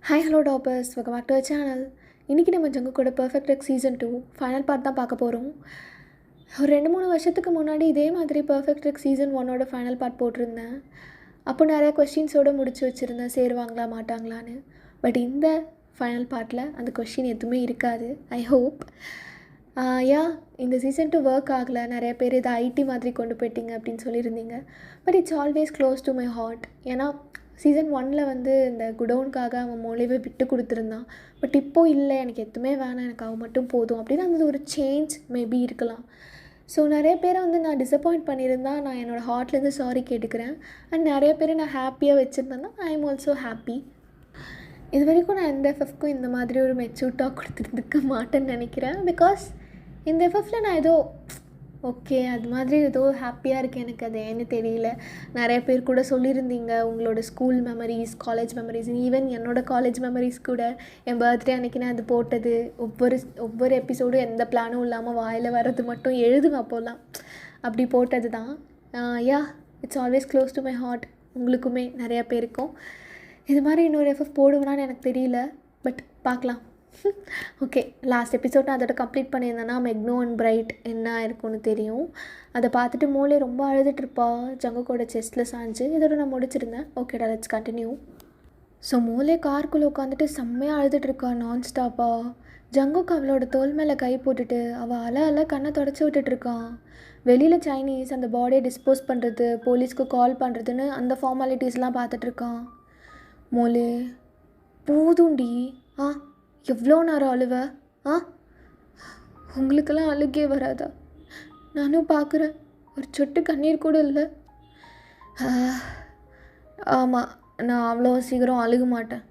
Hi hello toppers, welcome back to our channel. இன்றைக்கி நம்ம ஜங்கு கூட perfect X season 2 final part தான் பார்க்க போகிறோம். ஒரு 2-3 வருஷத்துக்கு முன்னாடி இதே மாதிரி பர்ஃபெக்ட் எக்ஸ் சீசன் 1ஓட ஃபைனல் பார்ட் போட்டிருந்தேன். அப்போ நிறையா கொஸ்டின்ஸோடு முடிச்சு வச்சுருந்தேன், சேருவாங்களா மாட்டாங்களான்னு. பட் இந்த ஃபைனல் பார்ட்டில் அந்த கொஸ்டின் எதுவுமே இருக்காது. ஐ ஹோப் இந்த சீசன் 2 ஒர்க் ஆகலை, நிறைய பேர் இதை ஐடி மாதிரி கொண்டு போயிட்டீங்க அப்படின்னு சொல்லியிருந்தீங்க. But it's always close to my heart. ஏன்னா சீசன் 1 வந்து இந்த குடோனுக்காக அவன் மொழிவை விட்டு கொடுத்துருந்தான். பட் இப்போது இல்லை, எனக்கு எதுவுமே வேணாம், எனக்கு அவன் மட்டும் போதும் அப்படின்னு அந்த ஒரு சேஞ்ச் மேபி இருக்கலாம். ஸோ நிறைய பேரை வந்து நான் டிசப்பாயிண்ட் பண்ணியிருந்தால் நான் என்னோடய ஹார்ட்லேருந்து சாரி கேட்டுக்கிறேன். அண்ட் நிறைய பேரை நான் ஹாப்பியாக வச்சுருந்தேன்னா ஐ எம் ஆல்சோ ஹாப்பி. இது வரைக்கும் நான் எந்த எஃப்எஃப்க்கும் இந்த மாதிரி ஒரு மெச்சூர்டாக கொடுத்துருந்துக்க மாட்டேன்னு நினைக்கிறேன். பிகாஸ் இந்த எஃப்எஃப்பில் நான் ஏதோ ஓகே அது மாதிரி ஏதோ ஹாப்பியாக இருக்குது, எனக்கு அது ஏன்னு தெரியல. நிறைய பேர் கூட சொல்லியிருந்தீங்க உங்களோட school memories, college memories, even என்னோடய காலேஜ் மெமரிஸ் கூட. என் பர்த்டே அன்றைக்கி நான் அது போட்டது, ஒவ்வொரு எபிசோடும் எந்த பிளானும் இல்லாமல் வாயில் வர்றது மட்டும் எழுதுவேன் அப்போல்லாம், அப்படி போட்டது தான். It's always close to my heart. உங்களுக்குமே நிறையா பேருக்கும் இது மாதிரி இன்னொரு எஃப்எஃப் போடுவேனான்னு எனக்கு தெரியல. பட் பார்க்கலாம். ஓகே, லாஸ்ட் எபிசோட் நான் அதோட கம்ப்ளீட் பண்ணியிருந்தேன்னா மெக்னோ அண்ட் பிரைட் என்ன இருக்குன்னு தெரியும். அதை பார்த்துட்டு மூளை ரொம்ப அழுதுட்டுருப்பா ஜங்குக்கோட செஸ்ட்டில் சாஞ்சு. இதோட நான் முடிச்சிருந்தேன். ஓகேடா, லெட்ஸ் கண்டினியூ. ஸோ மூளை காருக்குள்ளே உட்காந்துட்டு செம்மையாக அழுதுட்டுருக்கா நான் ஸ்டாப்பாக. ஜங்குக்கு அவளோட தோல் மேலே கை போட்டுட்டு அவள் அல கண்ணை தொடச்சி விட்டுட்ருக்கான். வெளியில் சைனீஸ் அந்த பாடியை டிஸ்போஸ் பண்ணுறது, போலீஸ்க்கு கால் பண்ணுறதுன்னு அந்த ஃபார்மாலிட்டிஸ்லாம் பார்த்துட்ருக்கான். மூளை போதுண்டி, எவ்வளோ நேரம் அழுவ? உங்களுக்கெல்லாம் அழுகே வராதா? நானும் பார்க்குறேன், ஒரு சொட்டு கண்ணீர் கூட இல்லை. ஆமாம், நான் அவ்வளோ சீக்கிரம் அழுக மாட்டேன்.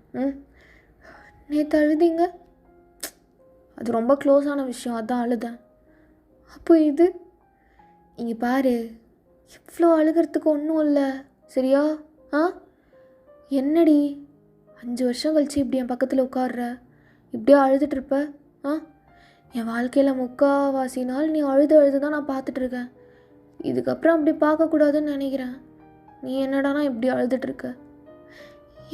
நேற்று அழுதிங்க, அது ரொம்ப க்ளோஸான விஷயம், அதான் அழுதேன். அப்போ இது இங்கே பாரு, இவ்வளோ அழுகிறதுக்கு ஒன்றும் இல்லை சரியா? என்னடி 5 வருஷம் கழிச்சு இப்படி என் பக்கத்தில் உட்கார்ற, இப்படியே அழுதுட்ருப்ப? என் வாழ்க்கையில் முக்கால்வாசி நாள் நீ அழுது தான் நான் பார்த்துட்ருக்கேன். இதுக்கப்புறம் அப்படி பார்க்கக்கூடாதுன்னு நினைக்கிறேன். நீ என்னடானா இப்படி அழுதுட்ருக்க?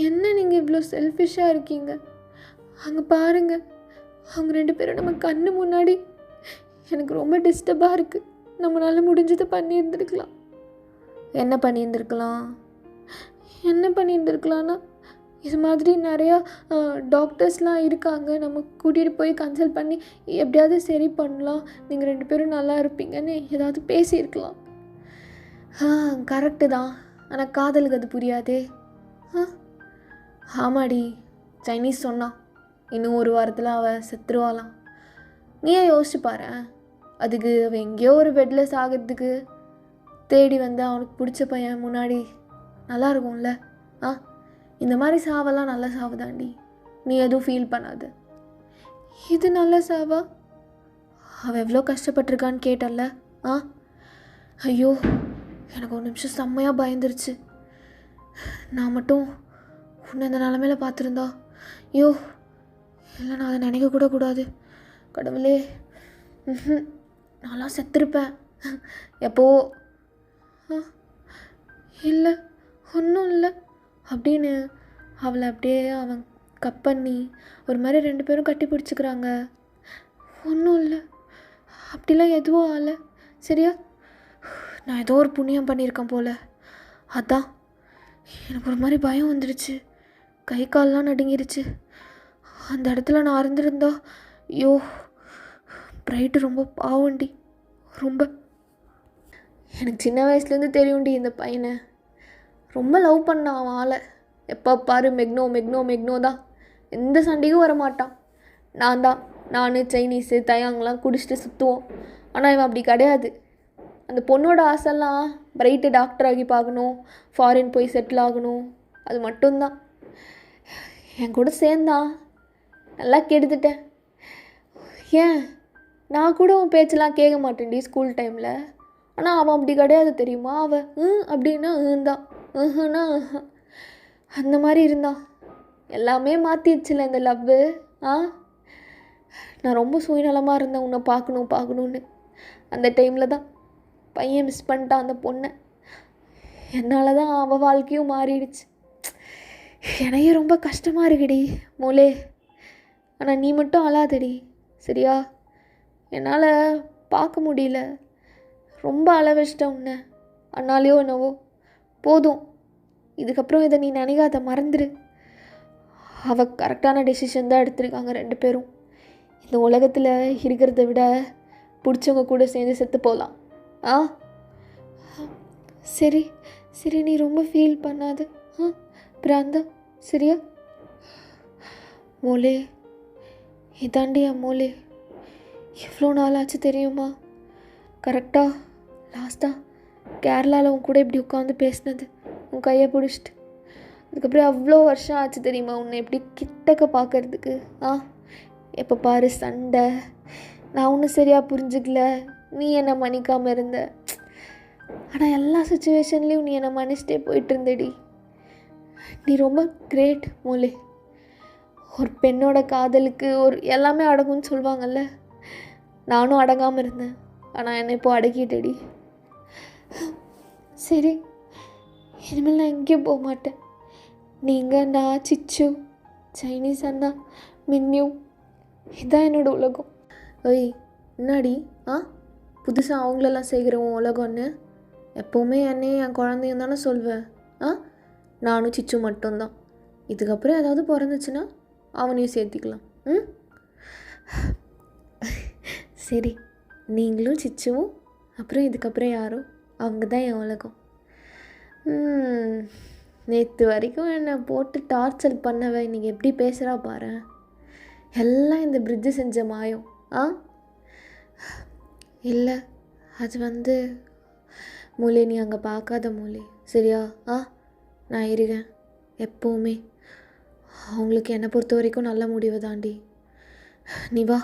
என்ன நீங்கள் இவ்வளோ செல்ஃபிஷாக இருக்கீங்க? அங்கே பாருங்கள், அவங்க 2 பேரும் நம்ம கண்ணு முன்னாடி. எனக்கு ரொம்ப டிஸ்டர்பாக இருக்குது. நம்மளால் முடிஞ்சதை பண்ணியிருந்துருக்கலாம். என்ன பண்ணியிருந்துருக்கலான்னா இது மாதிரி நிறையா டாக்டர்ஸ்லாம் இருக்காங்க, நம்ம கூட்டிகிட்டு போய் கன்சல்ட் பண்ணி எப்படியாவது சரி பண்ணலாம், நீங்கள் 2 பேரும் நல்லா இருப்பீங்கன்னு ஏதாவது பேசியிருக்கலாம். கரெக்டு தான், ஆனால் காதலுக்கு அது புரியாதே. ஆமாடி, சைனீஸ் சொன்னான் இன்னும் 1 வாரத்தில் அவள் செத்துருவாளாம். நீயே யோசிச்சு பாரு, அதுக்கு அவள் எங்கேயோ ஒரு பெட்டில் சாகிறதுக்கு தேடி வந்து அவனுக்கு பிடிச்ச பையன் முன்னாடி நல்லா இருக்கும்ல. இந்த மாதிரி சாவெல்லாம் நல்ல சாவு தாண்டி, நீ எதுவும் ஃபீல் பண்ணாது. இது நல்ல சாவா? அவள் எவ்வளோ கஷ்டப்பட்டிருக்கான்னு கேட்டல்ல? ஐயோ, எனக்கு ஒரு நிமிஷம் செம்மையாக பயந்துருச்சு. நான் மட்டும் உன்னை இந்த நிலமையில பார்த்துருந்தா, ஐயோ இல்லை, நான் அதை நினைக்கக்கூட கூடாது. கடவுளே, நான்லாம் செத்துருப்பேன் எப்போ. இல்லை, ஒன்றும் இல்லை அப்படின்னு அவளை அப்படியே அவன் கப் பண்ணி ஒரு மாதிரி 2 பேரும் கட்டி பிடிச்சிக்கிறாங்க. ஒன்றும் இல்லை, அப்படிலாம் எதுவும் ஆகலை சரியா? நான் ஏதோ ஒரு புண்ணியம் பண்ணியிருக்கேன் போல், அதான் எனக்கு ஒரு மாதிரி பயம் வந்துடுச்சு, கை கால்லாம் நடுங்கிருச்சு. அந்த இடத்துல நான் இருந்திருந்தா, ஐயோ பிரைட்டு ரொம்ப பாவண்டி, ரொம்ப. எனக்கு சின்ன வயசுலேருந்து தெரியும்டி இந்த பையனை, ரொம்ப லவ் பண்ணான் அவன் ஆளை. எப்போ பாரு மெக்னோ தான், எந்த சண்டைக்கும் வரமாட்டான். நான் சைனீஸு தயாங்கெலாம் குடிச்சிட்டு சுற்றுவோம். ஆனால் இவன் அப்படி கிடையாது. அந்த பொண்ணோட ஆசைலாம் பிரைட்டு டாக்டர் ஆகி பார்க்கணும், ஃபாரின் போய் செட்டில் ஆகணும், அது மட்டும்தான். என் கூட சேர்ந்தான், நல்லா கெடுத்துட்டேன். ஏன் நான் கூட உன் பேச்செல்லாம் கேட்க மாட்டேன்டி ஸ்கூல் டைமில். ஆனால் அவன் அப்படி கிடையாது தெரியுமா? அவன் அப்படின்னா தான், அந்த மாதிரி இருந்தான். எல்லாமே மாற்றிடுச்சுல இந்த லவ்வு. நான் ரொம்ப சுயநலமாக இருந்தேன் உன்னை பார்க்கணுன்னு. அந்த டைமில் தான் பையன் மிஸ் பண்ணிட்டான் அந்த பொண்ணை. என்னால் தான் அவள் வாழ்க்கையும் மாறிடுச்சு. எனக்கே ரொம்ப கஷ்டமாக இருக்குடி மோலே. ஆனால் நீ மட்டும் அழாதடி சரியா? என்னால் பார்க்க முடியல, ரொம்ப அழ வச்சிட்டேன் உன்னை. அண்ணாலேயோ என்னவோ போதும், இதுக்கப்புறம் இதை நீ நினைக்காத, மறந்துடு. அவள் கரெக்டான டெசிஷன் தான் எடுத்திருக்காங்க 2 பேரும். இந்த உலகத்தில் இருக்கிறத விட பிடிச்சவங்க கூட சேர்ந்து செத்து போகலாம். ஆ சரி சரி, நீ ரொம்ப ஃபீல் பண்ணாது பிராந்தா சரியா? மோலே, இதாண்டியா மோலே, எவ்வளோ நாள் ஆச்சு தெரியுமா? கரெக்டாக லாஸ்ட்டாக கேரளாவில் உன் கூட இப்படி உட்காந்து பேசினது, உன் கையை பிடிச்சிட்டு. அதுக்கப்புறம் அவ்வளோ வருஷம் ஆச்சு தெரியுமா உன்னை இப்படி கிட்டக்க பார்க்கறதுக்கு. எப்போ பாரு சண்டை, நான் ஒன்றும் சரியாக புரிஞ்சுக்கல, நீ என்னை மன்னிக்காமல் இருந்த. ஆனால் எல்லா சுச்சுவேஷன்லேயும் நீ என்னை மன்னிச்சிட்டே போயிட்டு இருந்தடி. நீ ரொம்ப கிரேட் மோலே. ஒரு பெண்ணோட காதலுக்கு ஒரு எல்லாமே அடங்கும்னு சொல்லுவாங்கல்ல, நானும் அடங்காமல் இருந்தேன், ஆனால் என்னை இப்போ அடக்கிட்டடி. சரி, இனிமேல் நான் எங்கேயும் போக மாட்டேன். நீங்கள், நான், சிச்சு, சைனீஸ் அண்ணா, மின்யூ, இதுதான் என்னோடய உலகம். ஓய் என்னாடி புதுசாக அவங்களெல்லாம் சேர்க்குறவன் உலகம்னு? எப்போவுமே என்னையும் என் குழந்தையும் தானே சொல்வேன். நானும் சிச்சு மட்டும்தான். இதுக்கப்புறம் ஏதாவது பிறந்துச்சுன்னா அவனையும் சேர்த்திக்கலாம். சரி, நீங்களும் சிச்சுவும் அப்புறம் இதுக்கப்புறம் யாரும், அவங்க தான் என் உலகம். நேற்று வரைக்கும் என்னை போட்டு டார்ச்சர் பண்ணவன் இன்றைக்கி எப்படி பேசுகிறா பாரு. எல்லாம் இந்த பிரிட்ஜு செஞ்ச மாயம். இல்லை, அது மூளை, நீ அங்கே பார்க்காத மூளை சரியா? நான் இருக்கேன் எப்போவுமே. அவங்களுக்கு என்னை பொறுத்த வரைக்கும் நல்ல முடிவு தாண்டி. நீ வா.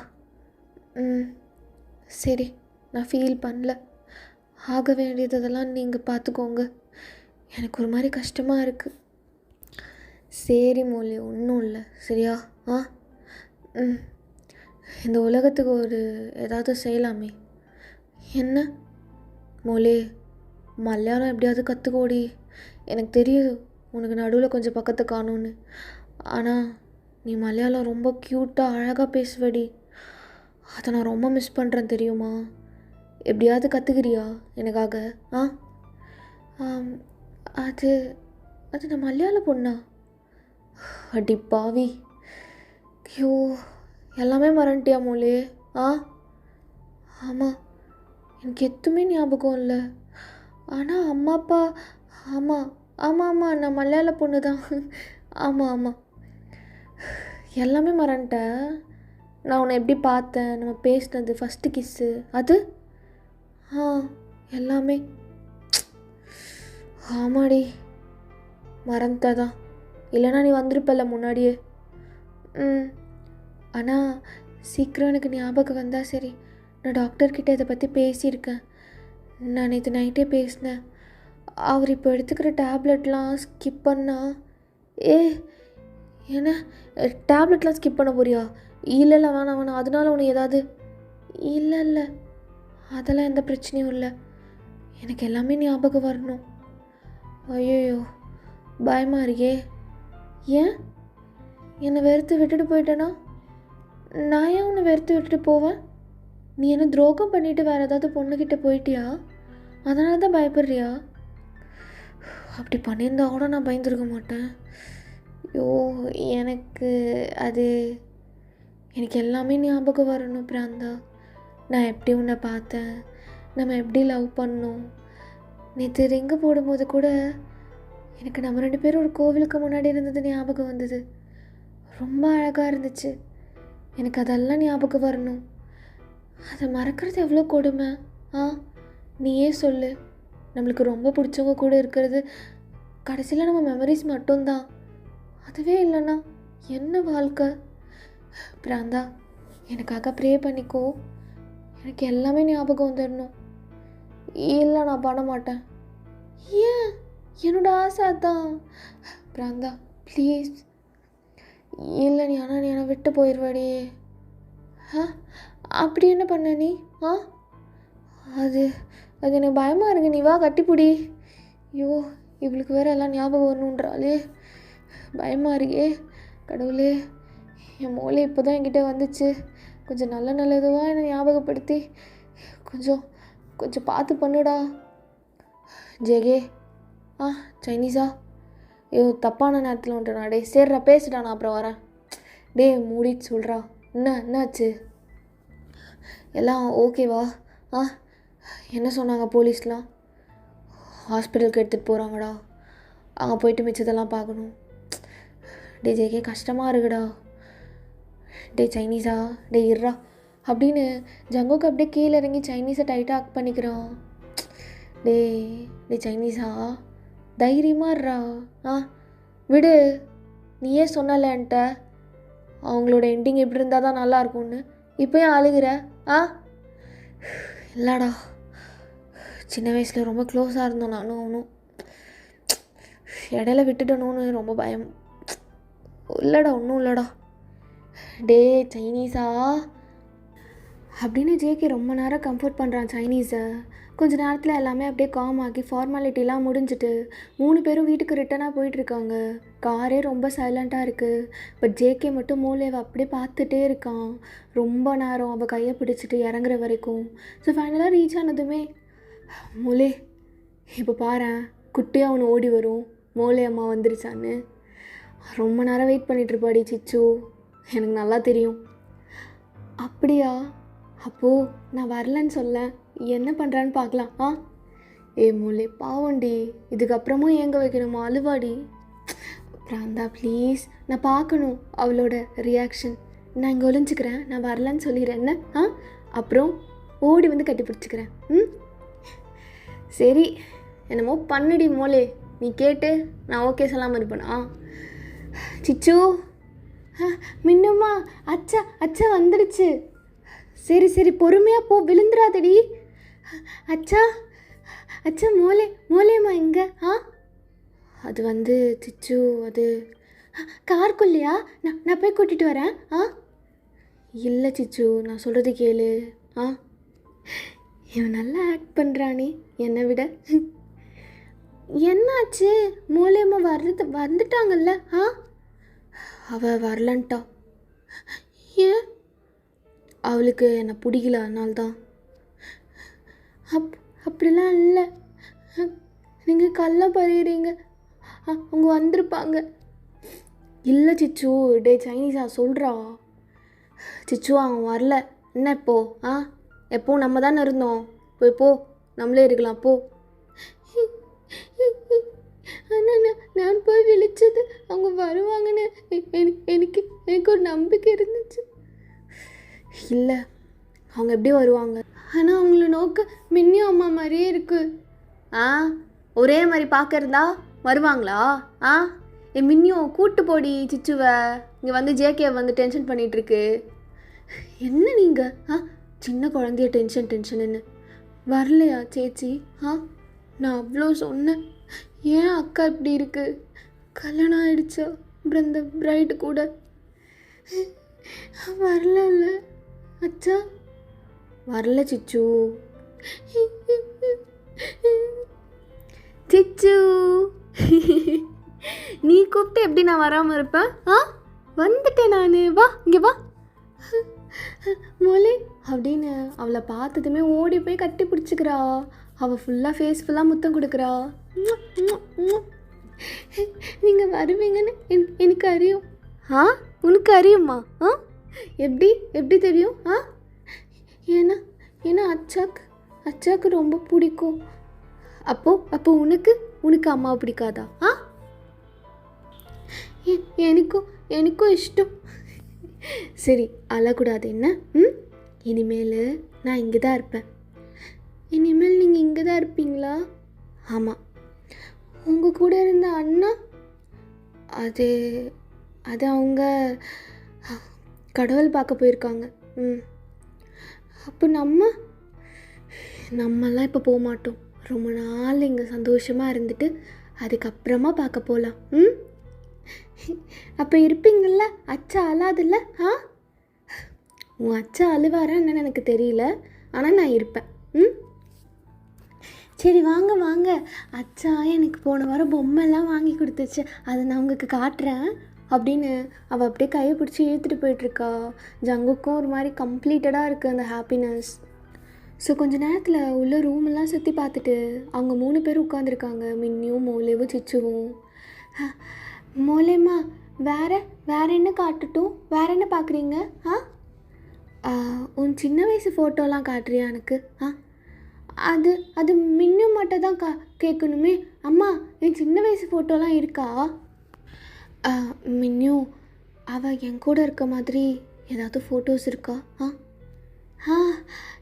சரி, நான் ஃபீல் பண்ணல. ஆக வேண்டியதெல்லாம் நீங்கள் பார்த்துக்கோங்க. எனக்கு ஒரு மாதிரி கஷ்டமாக இருக்குது. சரி மோலி, ஒன்றும் இல்லை சரியா? இந்த உலகத்துக்கு ஏதாவது செய்யலாமே. என்ன மோலே, மலையாளம் எப்படியாவது கற்றுக்கோடி. எனக்கு தெரியுது உனக்கு நடுவில் கொஞ்சம் பக்கத்தை காணும்னு, ஆனால் நீ மலையாளம் ரொம்ப க்யூட்டாக அழகாக பேசுவடி. அதை நான் ரொம்ப மிஸ் பண்ணுறேன் தெரியுமா? எப்படியாவது கற்றுக்கிறியா எனக்காக? அது அது நான் மலையாள பொண்ணா? அடி பாவி, ஐயோ எல்லாமே மறந்துட்டியா மோலே? ஆமாம், எனக்கு எதுவுமே ஞாபகம் இல்லை. ஆனால் அம்மா அப்பா, ஆமாம் ஆமாம் ஆமாம், நான் மலையாள பொண்ணு தான். ஆமாம் எல்லாமே மறந்துட்டேன். நான் உன்னை எப்படி பார்த்தேன், நம்ம பேசினது, ஃபஸ்ட்டு கிஸ்ஸு, அது எல்லாமே. ஆமாடி, மறந்துட்டதான். இல்லைனா நீ வந்திருப்பல்ல முன்னாடியே. ஆனால் சீக்கிரம் எனக்கு ஞாபகம் வந்தால் சரி. நான் டாக்டர்கிட்ட இதை பற்றி பேசியிருக்கேன். நான் நேற்று நைட்டே பேசினேன். அவர் இப்போ எடுத்துக்கிற டேப்லெட்லாம் ஸ்கிப் பண்ணா. என்ன டேப்லெட்லாம் ஸ்கிப் பண்ண போறியா? இல்லை வேணாம், அதனால உனக்கு ஏதாவது? இல்லை, அதெல்லாம் எந்த பிரச்சனையும் இல்லை. எனக்கு எல்லாமே ஞாபகம் வரணும். ஐயோ பயமாக இருக்கே. ஏன் என்னை வெறுத்து விட்டுட்டு போயிட்டேனா? நான் ஏன் உன்னை வெறுத்து விட்டுட்டு போவேன்? நீ என்ன துரோகம் பண்ணிவிட்டு வேறு ஏதாவது பொண்ணுக்கிட்ட போயிட்டியா? அதனால தான் பயப்படுறியா? அப்படி பண்ணியிருந்தா கூட நான் பயந்துருக்க மாட்டேன். ஐயோ எனக்கு எல்லாமே ஞாபகம் வரணும் பிராந்தா. நான் எப்படி உன்னை பார்த்தேன், நம்ம எப்படி லவ் பண்ணோம். நேற்று ரிங்கு போடும்போது கூட எனக்கு நம்ம 2 பேரும் ஒரு கோவிலுக்கு முன்னாடி இருந்தது ஞாபகம் வந்தது. ரொம்ப அழகாக இருந்துச்சு. எனக்கு அதெல்லாம் ஞாபகம் வரணும். அதை மறக்கிறது எவ்வளோ கொடுமை. நீயே சொல்லு. நம்மளுக்கு ரொம்ப பிடிச்சவங்க கூட இருக்கிறது கடைசியில் நம்ம மெமரிஸ் மட்டும்தான். அதுவே இல்லைன்னா என்ன வாழ்க்கை? பிராந்தா, எனக்காக ப்ரே பண்ணிக்கோ. எனக்கு எல்லாமே ஞாபகம் வந்துடணும். இல்லை, நான் பண்ண மாட்டேன். ஏன்? என்னோட ஆசை அதான். பிராந்தா ப்ளீஸ். இல்லை நீ என்னை விட்டு போயிடுவாடி. அப்படி என்ன பண்ண நீ? அது எனக்கு பயமாக இருக்கு. நீ வா கட்டிப்பிடி. ஐயோ, இவளுக்கு வேறு எல்லாம் ஞாபகம் வரணுன்றாளே. பயமாக இருக்கே கடவுளே. என் மூளை இப்போ தான் என்கிட்ட வந்துச்சு. கொஞ்சம் நல்ல நல்லதுவாக என்னை ஞாபகப்படுத்தி கொஞ்சம் கொஞ்சம் பார்த்து பண்ணுடா. ஜெகே சைனீஸா? ஐயோ தப்பான நேரத்தில் வந்துட்டா. டே சரிடா பேசுடா, நான் அப்புறம் வரேன். டே மூடிட்டு சொல்கிறா. என்னாச்சு? எல்லாம் ஓகேவா? என்ன சொன்னாங்க போலீஸ்லாம்? ஹாஸ்பிட்டலுக்கு எடுத்துகிட்டு போகிறாங்கடா. அங்கே போயிட்டு மிச்சத்தெல்லாம் பார்க்கணும். டே ஜேகே கஷ்டமாக இருக்குடா. டே சைனீஸா? டே இருறா அப்படின்னு ஜங்குக்கு அப்படியே கீழே இறங்கி சைனீஸை டைட்டாக ஹக் பண்ணிக்கிறான். டே சைனீஸா தைரியமாக இருறா. விடு, நீயே சொன்னல என்கிட்ட அவங்களோட எண்டிங் எப்படி இருந்தால் தான் நல்லாயிருக்கும்னு. இப்போ ஏன் அழுகிற? இல்லைடா, சின்ன வயசில் ரொம்ப க்ளோஸாக இருந்தோம் நானும் அவனும். இடையில விட்டுட்டணும்னு ரொம்ப பயம். இல்லைடா ஒன்றும் இல்லைடா. டே சைனீஸா அப்படின்னு ஜேகே ரொம்ப நேரம் கம்ஃபர்ட் பண்ணுறான் சைனீஸை. கொஞ்ச நேரத்தில் எல்லாமே அப்படியே காம் ஆகி ஃபார்மாலிட்டிலாம் முடிஞ்சிட்டு 3 பேரும் வீட்டுக்கு ரிட்டனாக போயிட்டுருக்காங்க. காரே ரொம்ப சைலண்ட்டாக இருக்குது. பட் ஜேகே மட்டும் மூளையை அப்படியே பார்த்துட்டே இருக்கான் ரொம்ப நேரம், அவள் கையை பிடிச்சிட்டு இறங்குற வரைக்கும். ஸோ ஃபைனலாக ரீச் ஆனதுமே, மூளை இப்போ பாரேன் குட்டியாக அவனு ஓடி வரும், மூளை அம்மா வந்துருச்சான்னு. ரொம்ப நேரம் வெயிட் பண்ணிகிட்ருப்பாடி சிச்சு, எனக்கு நல்லா தெரியும். அப்படியா? அப்போது நான் வரலன்னு சொல்ல, என்ன பண்ணுறான்னு பார்க்கலாம். ஏ மூளை பாவண்டி, இதுக்கப்புறமும் ஏங்க வைக்கணுமா? அழுவாடி. பிராந்தா ப்ளீஸ், நான் பார்க்கணும் அவளோட ரியாக்ஷன். நான் இங்கே ஒளிஞ்சிக்கிறேன், நான் வரலன்னு சொல்லிடுறேன். என்ன அப்புறம் ஓடி வந்து கட்டி பிடிச்சிக்கிறேன். சரி என்னமோ பண்ணுடி மூளை, நீ கேட்டு நான் ஓகே சொல்லாமல் இருப்பேனா? சிச்சு மின்னுமா, அச்சா வந்துடுச்சு. சரி பொறுமையாக போ, விழுந்துடாதடி. அச்சா மூளையம்மா எங்க? அது வந்து சிச்சு, அது கார்க்குள்ளையா? நான் போய் கூட்டிகிட்டு வரேன். இல்லை சிச்சு, நான் சொல்கிறது கேளு. இவன் நல்லா ஆக்ட் பண்ணுறானே என்னை விட. என்னாச்சு? மூளையம்மா வந்துட்டாங்கல்ல? அவள் வரலன்ட்டா. ஏன்? அவளுக்கு என்னை பிடிக்கல, அதனால்தான். அப்படிலாம் இல்லை, நீங்கள் கல்ல பறிகிறீங்க, அவங்க வந்திருப்பாங்க. இல்லை சிச்சு. டே சைனீஸா சொல்கிறா. சிச்சு அவன் வரல. என்ன இப்போ? எப்போ நம்ம தானே இருந்தோம். போ நம்மளே இருக்கலாம் போ. ஆனால் நான் போய் விழிச்சது அவங்க வருவாங்கன்னு எனக்கு ஒரு நம்பிக்கை இருந்துச்சு. இல்லை, அவங்க எப்படி வருவாங்க? ஆனால் அவங்கள நோக்க மின்னியும் அம்மா மாதிரியே இருக்கு. ஒரே மாதிரி பார்க்கறதா வருவாங்களா? மின்னியும் கூட்டு போடி சிச்சுவை. இங்கே வந்து ஜேகே வந்து டென்ஷன் பண்ணிகிட்ருக்கு. என்ன நீங்கள் சின்ன குழந்தைய டென்ஷன்னு வரலையா சேச்சி? நான் அவ்வளோ சொன்னேன். ஏன் அக்கா இப்படி இருக்கு? கல்யாணம் ஆயிடுச்சா இந்த பிரைடு கூட? வரல அச்சா, வரல சிச்சு. சிச்சு நீ கூப்பிட்டு எப்படி நான் வராமல் இருப்பேன்? வந்துட்டேன் நான். வா இங்கே வா மொழி அப்படின்னு அவளை பார்த்ததுமே ஓடி போய் கட்டி பிடிச்சிக்கிறா. அவள் ஃபுல்லாக ஃபேஸ் ஃபுல்லாக முத்தம் கொடுக்குறா. நீங்கள் வருவீங்கன்னு எனக்கு அறியும். உனக்கு அறியுமா? எப்படி தெரியும்? ஏன்னா அச்சாக்கு ரொம்ப பிடிக்கும். அப்போ உனக்கு அம்மாவை பிடிக்காதா? எனக்கும் இஷ்டம். சரி அழக்கூடாது என்ன? இனிமேல் நான் இங்கே தான் இருப்பேன். இனிமேல் நீங்கள் இங்கே தான் இருப்பீங்களா? ஆமாம். உங்கள் கூட இருந்த அண்ணா அது அவங்க கடவுள் பார்க்க போயிருக்காங்க. அப்போ நம்மலாம் இப்போ போக மாட்டோம். ரொம்ப நாள் இங்கே சந்தோஷமாக இருந்துட்டு அதுக்கப்புறமா பார்க்க போகலாம். அப்போ இருப்பீங்கள்ல? அச்சா அழாதுல்ல? உன் அச்சா அழுவாரா என்னன்னு எனக்கு தெரியல, ஆனால் நான் இருப்பேன். சரி வாங்க வாங்க. அச்சா எனக்கு போன வாரம் பொம்மைலாம் வாங்கி கொடுத்துச்சு, அதை நான் உங்களுக்கு காட்டுறேன் அப்படின்னு அவள் அப்படியே கையை பிடிச்சி இழுத்துட்டு போயிட்டுருக்கா. ஜங்குக்கும் ஒரு மாதிரி கம்ப்ளீட்டடாக இருக்குது அந்த ஹாப்பினஸ். ஸோ கொஞ்ச நேரத்தில் உள்ள ரூமெல்லாம் சுற்றி பார்த்துட்டு அவங்க 3 பேரும் உட்காந்துருக்காங்க, மின்னியும் மோலேவும் சிச்சுவும். மோலேம்மா வேற என்ன காட்டட்டும், வேற என்ன பார்க்குறீங்க? உன் சின்ன வயசு ஃபோட்டோலாம் காட்டுறியா எனக்கு? அது அது மின்னு மட்டும் தான் கேட்கணுமே. அம்மா என் சின்ன வயசு ஃபோட்டோலாம் இருக்கா? மின்னு அவள் என் கூட இருக்க மாதிரி ஏதாவது ஃபோட்டோஸ் இருக்கா?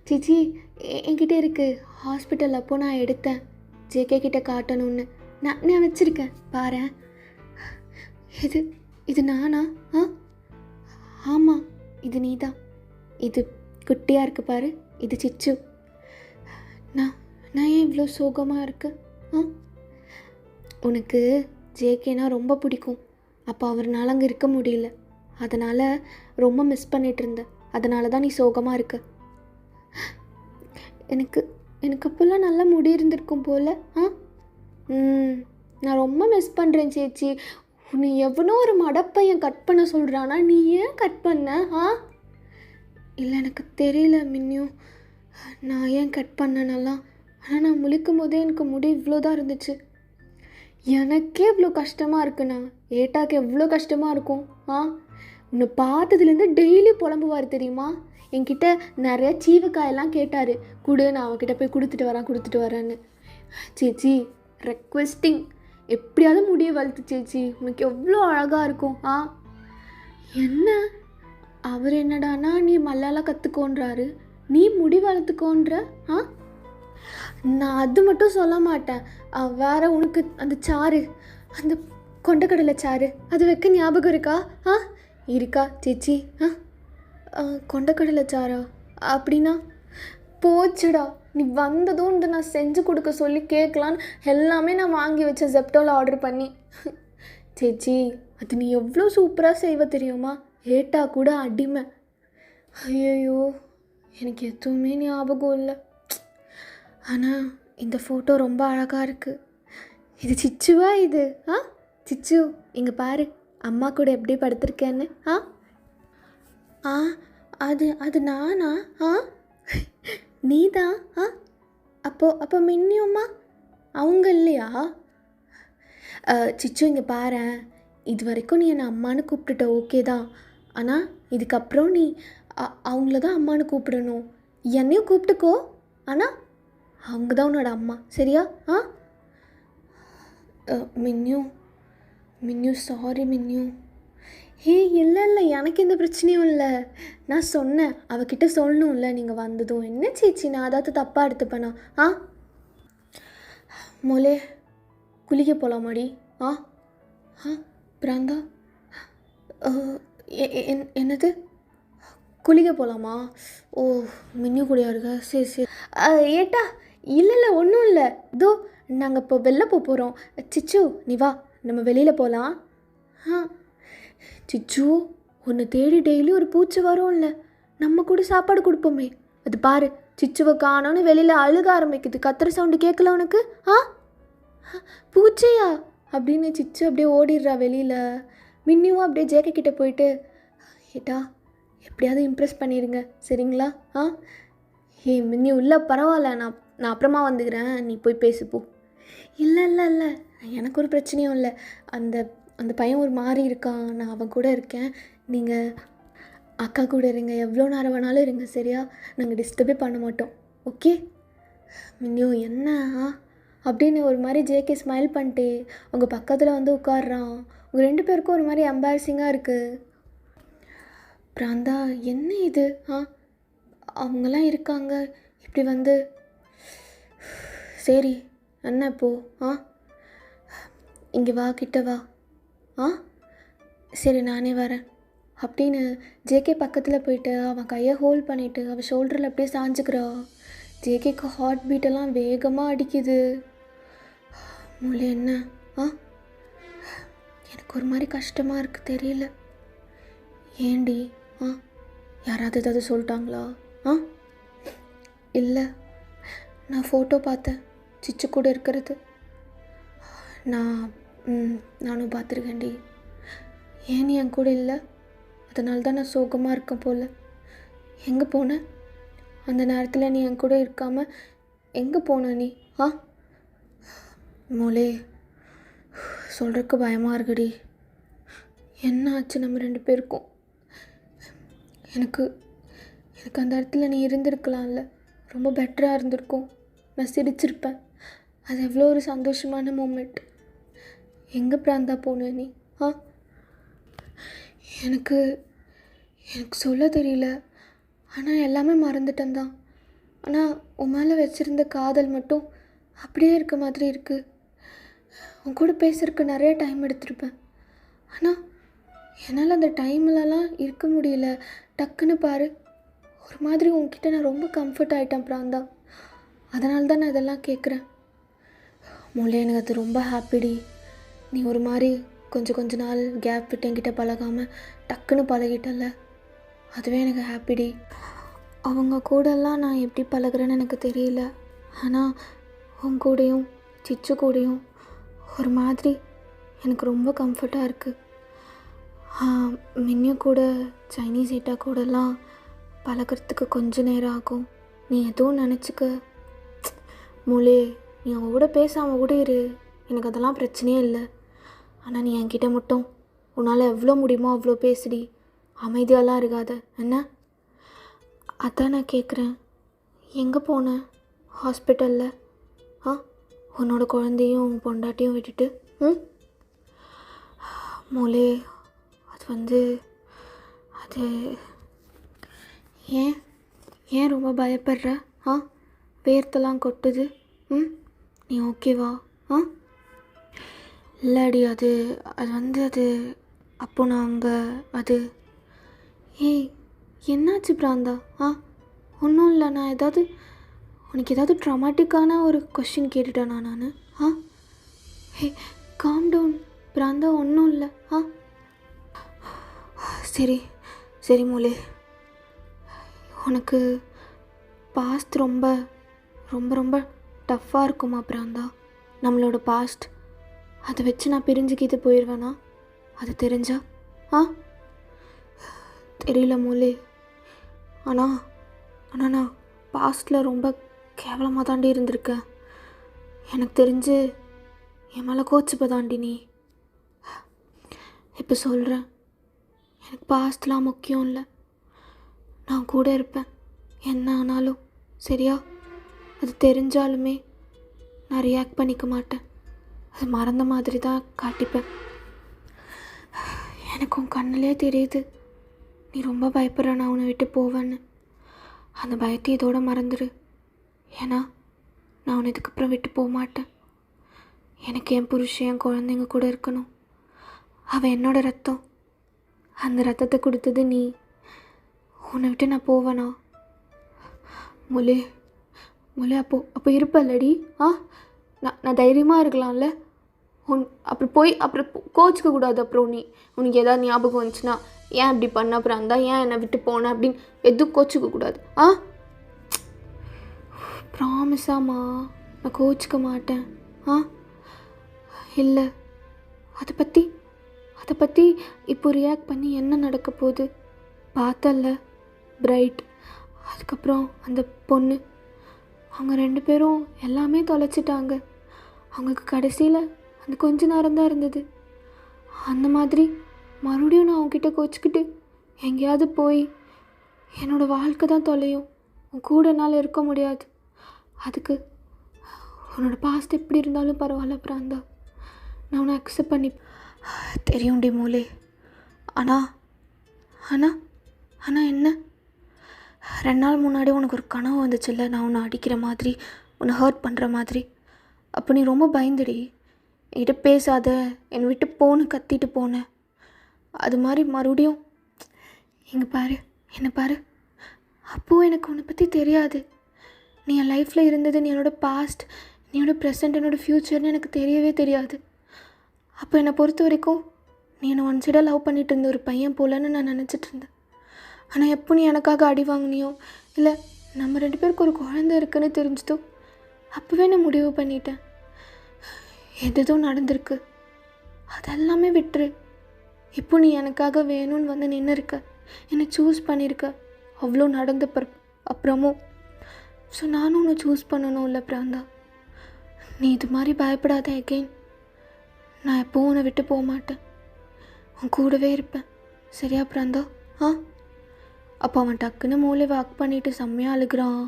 சிச்சி என்கிட்ட இருக்குது. ஹாஸ்பிட்டல் அப்போ நான் எடுத்தேன், ஜேகே கிட்ட காட்டணும்னு. நான் வச்சுருக்கேன் பாரேன். இது நானா? ஆமாம், இது நீ தான். இது குட்டியாக இருக்குது பாரு, இது சிச்சு. நான் ஏன் இவ்வளோ சோகமாக இருக்கு? உனக்கு ஜேகேனா ரொம்ப பிடிக்கும். அப்போ அவர்னால அங்கே இருக்க முடியல, அதனால் ரொம்ப மிஸ் பண்ணிகிட்டு இருந்தேன். அதனால தான் நீ சோகமாக இருக்க. எனக்கு அப்போல்லாம் நல்ல முடி இருந்திருக்கும் போல். நான் ரொம்ப மிஸ் பண்ணுறேன் சேச்சி. நீ எவனோ ஒரு மடப்பையன் கட் பண்ண சொல்கிறானா, நீ ஏன் கட் பண்ண? இல்லை எனக்கு தெரியல மின்னியும், நான் ஏன் கட் பண்ணனெல்லாம். ஆனால் நான் முழிக்கும் போதே எனக்கு முடி இவ்வளோ தான் இருந்துச்சு. எனக்கே இவ்வளோ கஷ்டமாக இருக்குண்ணா, ஏட்டாக்கு எவ்வளோ கஷ்டமாக இருக்கும். உன்னை பார்த்ததுலேருந்து டெய்லி புலம்புவார் தெரியுமா. என்கிட்ட நிறைய சீவக்காயெல்லாம் கேட்டார், கொடு நான் அவன்கிட்ட போய் கொடுத்துட்டு வரேன்னு. சேச்சி ரெக்வெஸ்டிங், எப்படியாவது முடிய வளர்த்து சேச்சி, உனக்கு எவ்வளோ அழகாக இருக்கும். என்ன அவர் என்னடானா நீ மல்லாலாம் கற்றுக்கோன்றாரு, நீ முடி வளர்த்துக்கோன்ற. நான் அது மட்டும் சொல்ல மாட்டேன். வேற உனக்கு அந்த சாறு, அந்த கொண்டக்கடலை சாறு அது வைக்க ஞாபகம் இருக்கா? இருக்கா சேச்சி? கொண்டக்கடலை சாரா? அப்படின்னா போச்சுடா, நீ வந்ததும் இந்த நான் செஞ்சு கொடுக்க சொல்லி கேட்கலான்னு எல்லாமே நான் வாங்கி வச்ச ஜெப்டோவில் ஆர்டர் பண்ணி. சேச்சி அது நீ எவ்வளோ சூப்பராக செய்வ தெரியுமா, ஏட்டா கூட அடிமை. ஐயோ எனக்கு எதுவுமே ஞாபகம் இல்லை. ஆனால் இந்த ஃபோட்டோ ரொம்ப அழகாக இருக்குது. இது சிச்சுவா? இது சிச்சு இங்கே பாரு, அம்மா கூட எப்படி படுத்திருக்கேன்னு. அது நானா? நீ தான்? அப்போ மின்னியும்மா அவங்க இல்லையா? சிச்சு இங்கே பாரு, இது வரைக்கும் நீ என்னை அம்மானு கூப்பிட்டுட்ட, ஓகே தான். ஆனால் இதுக்கப்புறம் நீ அவங்கள தான் அம்மானு கூப்பிடணும். என்னையும் கூப்பிட்டுக்கோ, ஆனால் அவங்க தான் உன்னோட அம்மா, சரியா? மின்னியூ சாரி மின்னியூ. இல்லை எனக்கு எந்த பிரச்சனையும் இல்லை. நான் சொன்னேன், அவகிட்ட சொல்லணும்ல நீங்கள் வந்ததும். என்ன சேச்சி நான் அதாவது தப்பாக எடுத்துப்பேனா? மொலே குளிக்க போகலாமாடி? பிராந்தா என்னது குளிக்க போகலாமா? ஓ மின்னியூ கூடயா இருக்க? சரி ஏட்டா இல்லை ஒன்றும் இல்லை. இதோ நாங்கள் இப்போ வெளில போகிறோம். சிச்சு நீ வா, நம்ம வெளியில் போகலாம். சிச்சு உன்னை தேடி டெய்லி ஒரு பூச்சி வரும்ல, நம்ம கூட சாப்பாடு கொடுப்போமே, அது பாரு சிச்சுவை காணோன்னு வெளியில் அழுக ஆரம்பிக்குது. கத்துற சவுண்டு கேட்கல உனக்கு? பூச்சியா அப்படின்னு சிச்சு அப்படியே ஓடிடுறா வெளியில். மின்னியும் அப்படியே ஜேகே கிட்டே போயிட்டு, ஏட்டா எப்படியாவது இம்ப்ரெஸ் பண்ணிடுங்க சரிங்களா? மின்னி உள்ள பரவாயில்ல, நான் அப்புறமா வந்துக்கிறேன், நீ போய் பேசுப்போ. இல்லை எனக்கு ஒரு பிரச்சனையும் இல்லை. அந்த பையன் ஒரு மாதிரி இருக்கான், நான் அவன் கூட இருக்கேன். நீங்கள் அக்கா கூட இருங்க, எவ்வளோ நேரம் வேணாலும் இருங்க சரியா? நாங்கள் டிஸ்டர்பே பண்ண மாட்டோம், ஓகே? மின்னியோ என்ன அப்படின்னு ஒரு மாதிரி ஜேகே ஸ்மைல் பண்ணிட்டு உங்கள் பக்கத்தில் வந்து உட்காடுறான். உங்கள் 2 பேருக்கும் ஒரு மாதிரி எம்பாரசிங்காக இருக்குது. பிராந்தா என்ன இது? அவங்களாம் இருக்காங்க இப்படி வந்து. சரி என்ன இப்போ? இங்கே வா, கிட்ட வா. சரி நானே வரேன் அப்படின்னு ஜேகே பக்கத்தில் போயிட்டு அவன் கையை ஹோல்ட் பண்ணிவிட்டு அவன் ஷோல்டரில் அப்படியே சாஞ்சுக்கிறா. ஜேகேக்கு ஹார்ட் பீட்டெல்லாம் வேகமாக அடிக்குது. முள்ளே என்ன? எனக்கு ஒரு மாதிரி கஷ்டமாக இருக்குது, தெரியல ஏண்டி? யாராவது ஏதாவது சொல்லிட்டாங்களா? இல்லை நான் ஃபோட்டோ பார்த்தேன், சிச்சு கூட இருக்கிறது. நான் நானும் பார்த்துருக்கேன்டி. ஏன் நீ என் கூட இல்லை? அதனால தான் நான் சோகமாக இருக்கேன் போல். எங்கே போன? அந்த நேரத்தில் நீ என் கூட இருக்காமல் எங்கே போன நீ? மோளே, சொல்கிறதுக்கு பயமாக இருக்குடி. என்ன ஆச்சு நம்ம 2 பேருக்கும்? எனக்கு எனக்கு அந்த இடத்துல நீ இருந்திருக்கலாம்ல. ரொம்ப பெட்டராக இருந்திருக்கும். நான் சிரிச்சிருப்பேன். அது எவ்வளோ ஒரு சந்தோஷமான மூமெண்ட். எங்கே பிராந்தா போன நீ? எனக்கு எனக்கு சொல்ல தெரியல. ஆனால் எல்லாமே மறந்துட்டேன் தான். ஆனால் உன் மேலே வச்சுருந்த காதல் மட்டும் அப்படியே இருக்க மாதிரி இருக்குது. உன் கூட பேசுறதுக்கு நிறைய டைம் எடுத்திருப்பேன். ஆனால் என்னால் அந்த டைம்லலாம் இருக்க முடியல. டக்குன்னு பாரு, ஒரு மாதிரி உன்கிட்ட நான் ரொம்ப கம்ஃபர்ட் ஆகிட்டேன் பிராந்தா. அதனால தான் நான் இதெல்லாம் கேட்குறேன். மொழி, எனக்கு அது ரொம்ப ஹாப்பிடி. நீ ஒரு மாதிரி கொஞ்ச நாள் கேப் விட்டு என்கிட்ட பழகாமல் டக்குன்னு பழகிட்டல, அதுவே எனக்கு ஹாப்பிடி. அவங்க கூடலாம் நான் எப்படி பழகிறேன்னு எனக்கு தெரியல. ஆனால் உன் கூடயும் சிச்சு கூடயும் ஒரு மாதிரி எனக்கு ரொம்ப கம்ஃபர்ட்டாக இருக்குது. மின்னியும் கூட சைனீஸ் ஐட்டா கூடலாம் பழகிறதுக்கு கொஞ்சம் நேரம் ஆகும். நீ எதுவும் நினச்சிக்க மொழி. நீ அவங்க கூட பேசாமல் கூட இரு, எனக்கு அதெல்லாம் பிரச்சனையே இல்லை. ஆனால் நீ என்கிட்ட மட்டும் உன்னால் எவ்வளோ முடியுமோ அவ்வளோ பேசுடி. அமைதியாலாம் இருக்காத என்ன? அதான் நான் கேட்குறேன். எங்கே போன ஹாஸ்பிட்டலில்? உன்னோட குழந்தையும் உன் பொண்டாட்டியும் விட்டுட்டு? மோளே, அது அது ஏன் ரொம்ப பயப்படுற? வேர்த்தெல்லாம் கொட்டுது. நீ ஓகேவா? இல்லடி, அது அப்போ நான் அங்கே என்னாச்சு பிராந்தா? ஒன்றும் இல்லை. நான் உனக்கு ஏதாவது ட்ராமாட்டிக்கான ஒரு கொஷின் கேட்டுட்டேனா நான்? காம் டவுன் பிராந்தா, ஒன்றும் இல்லை. சரி மோளே, உனக்கு பாஸ்ட் ரொம்ப ரொம்ப ரொம்ப டஃப்பாக இருக்குமா பிராந்தா? நம்மளோட பாஸ்ட், அதை வச்சு நான் பிரிஞ்சுக்கிட்டு போயிடுவேனா அது தெரிஞ்சா? தெரியல மோளே. ஆனால் நான் பாஸ்டில் ரொம்ப கேவலமாக தாண்டி இருந்திருக்கேன். எனக்கு தெரிஞ்சு என் மேலே கோச்சிப்ப தாண்டி நீ. இப்போ சொல்கிறேன், எனக்கு பாஸ்ட்லாம் முக்கியம் இல்லை. நான் கூட இருப்பேன் என்ன ஆனாலும், சரியா? அது தெரிஞ்சாலுமே நான் ரியாக்ட் பண்ணிக்க மாட்டேன். அது மறந்த மாதிரி தான் காட்டிப்பேன். எனக்கு உன் கண்ணிலே தெரியுது நீ ரொம்ப பயப்படுற நான் உன்னை விட்டு போவேன்னு. அந்த பயத்தை இதோட மறந்துடு. ஏன்னா நான் உன்னை இதுக்கப்புறம் விட்டு போக மாட்டேன். எனக்கு என் புருஷன் என் குழந்தைங்க கூட இருக்கணும். அவன் என்னோட ரத்தம். அந்த ரத்தத்தை கொடுத்தது நீ. உன்னை விட்டு நான் போவேனா? மொழி அப்போ இருப்பல்லடி? நான் தைரியமாக இருக்கலாம்ல? அப்புறம் கோச்சிக்க கூடாது. அப்புறம் உனக்கு ஏதாவது ஞாபகம் வந்துச்சுன்னா, ஏன் இப்படி பண்ண அப்புறம் இருந்தா, ஏன் என்னை விட்டு போன அப்படின்னு எதுவும் கோச்சிக்க கூடாது. ப்ராமிஸாம்மா, நான் கோச்சிக்க மாட்டேன். இல்லை, அதை பற்றி இப்போ ரியாக்ட் பண்ணி என்ன நடக்க போகுது பார்த்தல்ல? பிரைட், அதுக்கப்புறம் அந்த பொண்ணு, அவங்க 2 பேரும் எல்லாமே தொலைச்சிட்டாங்க. அவங்களுக்கு கடைசியில் அந்த கொஞ்ச நேரம் தான் இருந்தது. அந்த மாதிரி மறுபடியும் நான் அவங்ககிட்ட கோச்சிக்கிட்டு எங்கேயாவது போய் என்னோடய வாழ்க்கை தான் தொலையும். உன் கூட என்னால் இருக்க முடியாது. அதுக்கு உன்னோட பாஸ்ட் எப்படி இருந்தாலும் பரவாயில்ல பிராந்தா, நான் உன்னை அக்செப்ட் பண்ணி. தெரியும்டி மோளே. ஆனால் என்ன, 2 நாள் முன்னாடி உனக்கு ஒரு கனவு வந்துச்சுல்ல, நான் உன்னை அடிக்கிற மாதிரி, உன்னை ஹர்ட் பண்ணுற மாதிரி. அப்போ நீ ரொம்ப பயந்துடி, என்கிட்ட பேசாத, என்னை விட்டு போன்னு கத்திட்டு போனேன். அது மாதிரி மறுபடியும் என்னை பாரு. அப்போது எனக்கு உன்னை பற்றி தெரியாது. நீ என் லைஃப்பில் இருந்தது, நீ என்னோடய பாஸ்ட், நீ என்னோடய ப்ரெசென்ட், என்னோடய ஃப்யூச்சர்னு எனக்கு தெரியவே தெரியாது. அப்போ என்னை பொறுத்த வரைக்கும் நீ என்னை ஒன் சைடாக லவ் பண்ணிட்டு இருந்த ஒரு பையன் போலன்னு நான் நினச்சிட்டு இருந்தேன். ஆனால் எப்போ நீ எனக்காக அடி வாங்கினியோ, இல்லை நம்ம 2 பேருக்கு ஒரு குழந்தை இருக்குன்னு தெரிஞ்சதோ, அப்போவே நான் முடிவு பண்ணிட்டேன். எதோ நடந்திருக்கு, அதெல்லாமே விட்டுரு. இப்போ நீ எனக்காக வேணும்னு வந்து நின்று இருக்க, என்னை சூஸ் பண்ணியிருக்க. அவ்வளோ நடந்த அப்புறமும் ஸோ நானும் உன்னை சூஸ் பண்ணணும் இல்லை பிராந்தா. நீ இது மாதிரி பயப்படாத எகெயின். நான் எப்போவும் உன்னை விட்டு போக மாட்டேன், உன் கூடவே இருப்பேன். சரியா பிராந்தா? அப்போ அவன் டக்குன்னு மூளை வாக் பண்ணிவிட்டு செம்மையாக அழுகிறான்.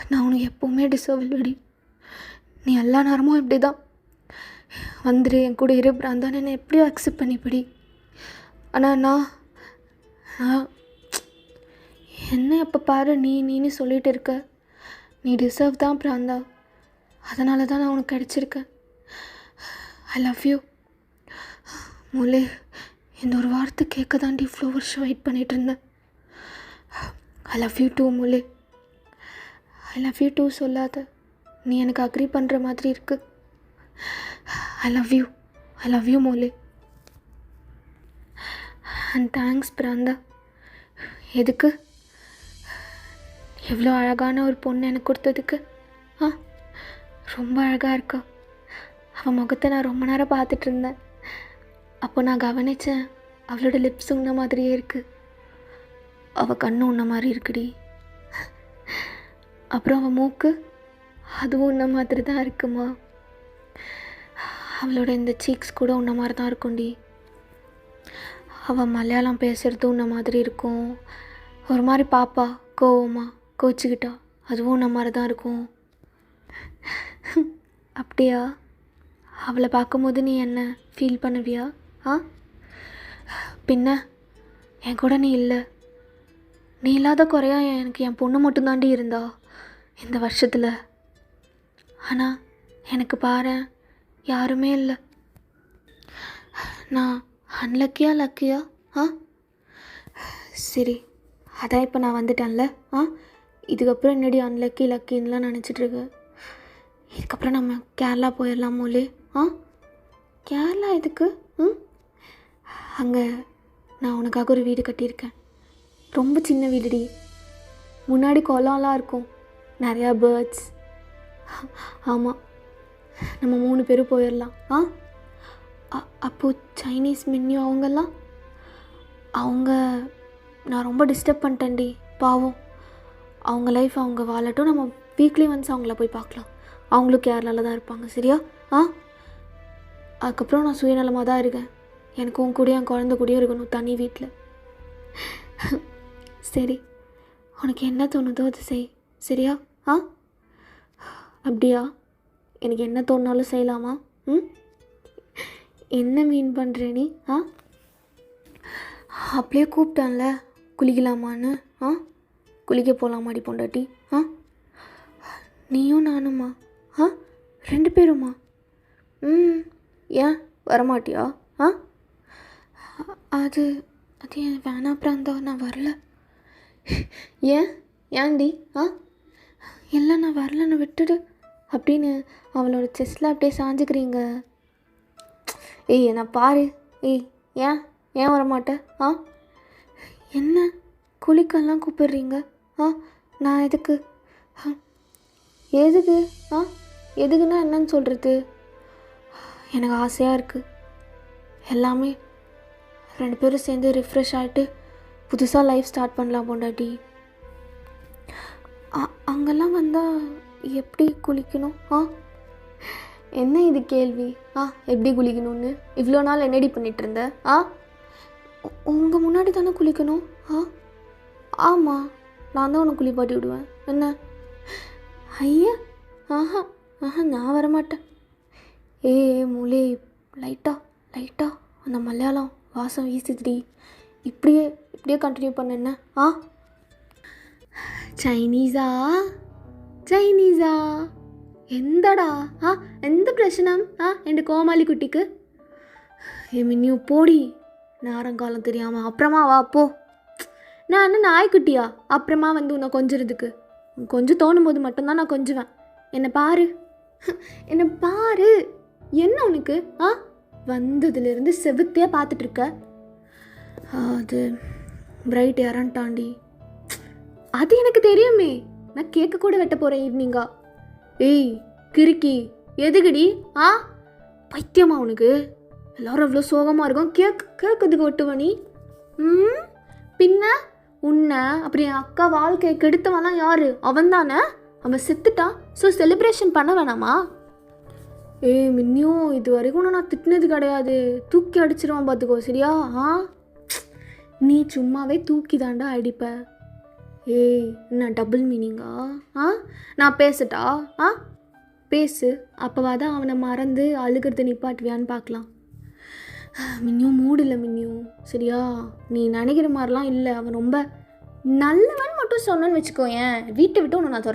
நான் உனக்கு எப்போவுமே டிசர்வ் இல்லடி. நீ எல்லா நேரமும் இப்படி தான் வந்துடு, என் கூட இரு பிராந்தா. என்னை எப்படியோ அக்செப்ட் பண்ணிப்படி. ஆனால் நான் என்ன எப்போ பாரு நீன்னு சொல்லிகிட்டு இருக்க. நீ டிசர்வ் தான் பிராந்தா. அதனால தான் நான் உனக்கு கிடச்சிருக்கேன். ஐ லவ் யூ மூலே. இந்த ஒரு வார்த்தை கேட்க தாண்டி இவ்வளோ வருஷம் வெயிட் பண்ணிகிட்டு இருந்தேன். ஐ லவ் யூ டூ மூலே. ஐ லவ் யூ டூ சொல்லாத, நீ எனக்கு அக்ரி பண்ணுற மாதிரி இருக்கு. ஐ லவ் யூ மூலே. அண்ட் தேங்க்ஸ் பிராந்தா. எதுக்கு? எவ்வளோ அழகான ஒரு பொண்ணு எனக்கு கொடுத்ததுக்கு. ரொம்ப அழகாக இருக்கா. அவன் முகத்தை நான் ரொம்ப நேரம் பார்த்துட்டு இருந்தேன். அப்போ நான் கவனித்தேன், அவளோட லிப்ஸ் உன்ன மாதிரியே இருக்குது, அவள் கண்ணு உன்ன மாதிரி இருக்குடி. அப்புறம் அவன் மூக்கு, அதுவும் உன்ன மாதிரி தான் இருக்குமா. அவளோட இந்த சீக்ஸ் கூட உன்ன மாதிரி தான் இருக்கும்டி. அவள் மலையாளம் பேசுகிறது உன்ன மாதிரி இருக்கும். ஒரு மாதிரி பாப்பா கோச்சிக்கிட்டா, அதுவும் உன்ன மாதிரி தான் இருக்கும். அப்படியா? அவளை பார்க்கும்போது நீ என்ன ஃபீல் பண்ணுவியா? பின்ன என் கூட நீ இல்லை. நீ இல்லாத குறையா எனக்கு என் பொண்ணு மட்டும்தாண்டி இருந்தா இந்த வருஷத்தில். ஆனால் எனக்கு பாரேன், யாருமே இல்லை. நான் அன்லக்கியா லக்கியா? சரி, அதான் இப்போ நான் வந்துட்டேன்ல. இதுக்கப்புறம் என்னடி அன்லக்கி லக்கின்லாம் நினச்சிட்ருக்க? இதுக்கப்புறம் நம்ம கேரளா போயிடலாம் மூலே. கேரளா எதுக்கு? அங்கே நான் உனக்காக ஒரு வீடு கட்டியிருக்கேன். ரொம்ப சின்ன வீடுடி. முன்னாடி குளம்லாம் இருக்கும், நிறையா பேர்ட்ஸ். ஆமாம், நம்ம 3 பேரும் போயிடலாம். அப்போது சைனீஸ் மென்யூ அவங்கெல்லாம் அவங்க நான் ரொம்ப டிஸ்டர்ப் பண்ணிட்டேன்டி, பாவம். அவங்க லைஃப் அவங்க வாழட்டும். நம்ம வீக்லி ஒன்ஸ் அவங்கள போய் பார்க்கலாம். அவங்களும் கேரளாவில் தான் இருப்பாங்க. சரியா? அதுக்கப்புறம் நான் சுயநலமாக தான் இருக்கேன். எனக்கு உன் கூடயும் என் குழந்தை கூடயும் இருக்கணும், தனி வீட்டில். சரி, உனக்கு என்ன தோணுதோ அது செய். சரியா? அப்படியா? எனக்கு என்ன தோணுனாலும் செய்யலாமா? என்ன மீன் பண்ணுற நீ? அப்படியே கூப்பிட்டான்ல குளிக்கலாமான்னு. குளிக்க போகலாமாடி பொண்டாட்டி? நீயும் நானுமா? 2 பேருமா? ஏன் வரமாட்டியா? அது ஏன் வேணா பிராந்தா, நான் வரல. ஏன்டி? இல்லை, நான் வரலன்னு விட்டுடு அப்படின்னு அவளோட செஸ்டில் அப்படியே சாஞ்சுக்கிறீங்க. நான் பாரு. ஏன் வரமாட்டேன்? என்ன குளிக்கெல்லாம் கூப்பிடுறீங்க? நான் எதுக்கு? எதுக்குன்னா என்னன்னு சொல்கிறது? எனக்கு ஆசையாக இருக்குது. எல்லாமே 2 பேரும் சேர்ந்து ரிஃப்ரெஷ் ஆகிட்டு புதுசாக லைஃப் ஸ்டார்ட் பண்ணலாம் பொண்டாட்டி. அங்கெல்லாம் வந்தால் எப்படி குளிக்கணும்? என்ன இது கேள்வி? எப்படி குளிக்கணும்னு இவ்வளோ நாள் என்னடி பண்ணிகிட்டு இருந்த? உங்கள் முன்னாடி தானே குளிக்கணும். ஆமாம், நான் தான் உனக்கு குளிப்பாட்டி விடுவேன். என்ன? ஐயா, நான் வரமாட்டேன். மூலே, லைட்டாக அந்த மலையாளம் வாசம் வீசுதுடி. இப்படியே கண்டினியூ பண்ண என்ன? சைனீஸா? எந்தடா? எந்த பிரச்சனை? என் கோமாளி குட்டிக்கு மின்னியூ போடி. நேரங்காலம் தெரியாமல் அப்புறமா வா போ. நான் என்ன நாய்க்குட்டியா அப்புறமா வந்து உன்னை கொஞ்சிறதுக்கு? கொஞ்சம் தோணும் போது மட்டும்தான் நான் கொஞ்சுவேன். என்னை பாரு. என்ன உனக்கு? வந்ததுலேருந்து செவுத்தையே பார்த்துட்ருக்க. அது பிரைட் இறண்டாண்டி. அது எனக்கு தெரியுமே, நான் கேட்க கூட வெட்ட போகிறேன் ஈவினிங்கா. ஏய் கிறுக்கி, எதுக்குடி? ஆ பைத்தியமா உனக்கு? எல்லோரும் அவ்வளோ சோகமாக இருக்கும், கேட்கறதுக்கு ஒட்டுவ நீ? பின்ன உன்னை அப்படி என் அக்கா வாழ்க்கையை கெடுத்தவனா யார்? அவன் தானே. அவன் செத்துட்டான். ஸோ செலிப்ரேஷன் பண்ண வேணாமா? மின்னியும் இது வரைக்கும் நான் திட்டினது கிடையாது. தூக்கி அடிச்சிருவான் பார்த்துக்கோ, சரியா? நீ சும்மாவே தூக்கி தாண்டா அடிப்ப. என்ன டபுள் மீனிங்கா? நான் பேசட்டா? பேசு. அப்போவாதான் அவனை மறந்து அழுகிறத நிப்பாட்டுவியான்னு பார்க்கலாம். மின்னியும் மூடு இல்லை மின்னியும், சரியா? நீ நினைக்கிற மாதிரிலாம் இல்லை. அவன் ரொம்ப நல்லவன் மட்டும் சொன்னேன்னு வச்சுக்கோ, வீட்டை விட்டு உன்னை நான்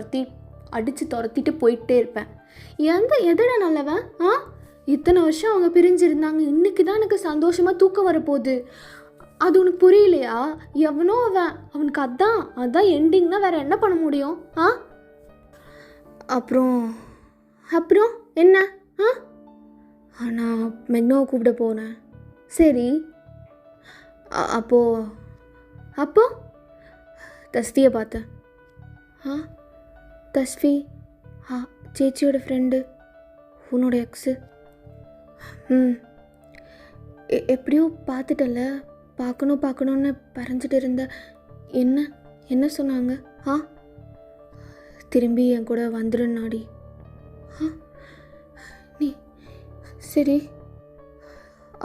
துரத்திட்டு போயிட்டே இருப்பேன். எதட நல்லவன்? இத்தனை வருஷம் அவங்க பிரிஞ்சிருந்தாங்க. இன்றைக்கி தான் எனக்கு சந்தோஷமாக தூக்கம் வரப்போகுது. அது உனக்கு புரியலையா? எவனோ அவனுக்கு அதான் எண்டிங்னா வேறு என்ன பண்ண முடியும்? அப்புறம் என்ன? நான் மெக்னோவை கூப்பிட போனேன். சரி, அப்போ தஸ்வியை பார்த்தேன். தஸ்வி சேச்சியோட ஃப்ரெண்டு, உன்னோட எக்ஸு. எப்படியோ பார்த்துட்டல. பார்க்கணுன்னு பறஞ்சிட்டு இருந்த. என்ன சொன்னாங்க? திரும்பி என் கூட வந்துடுன்னாடி. நீ சரி,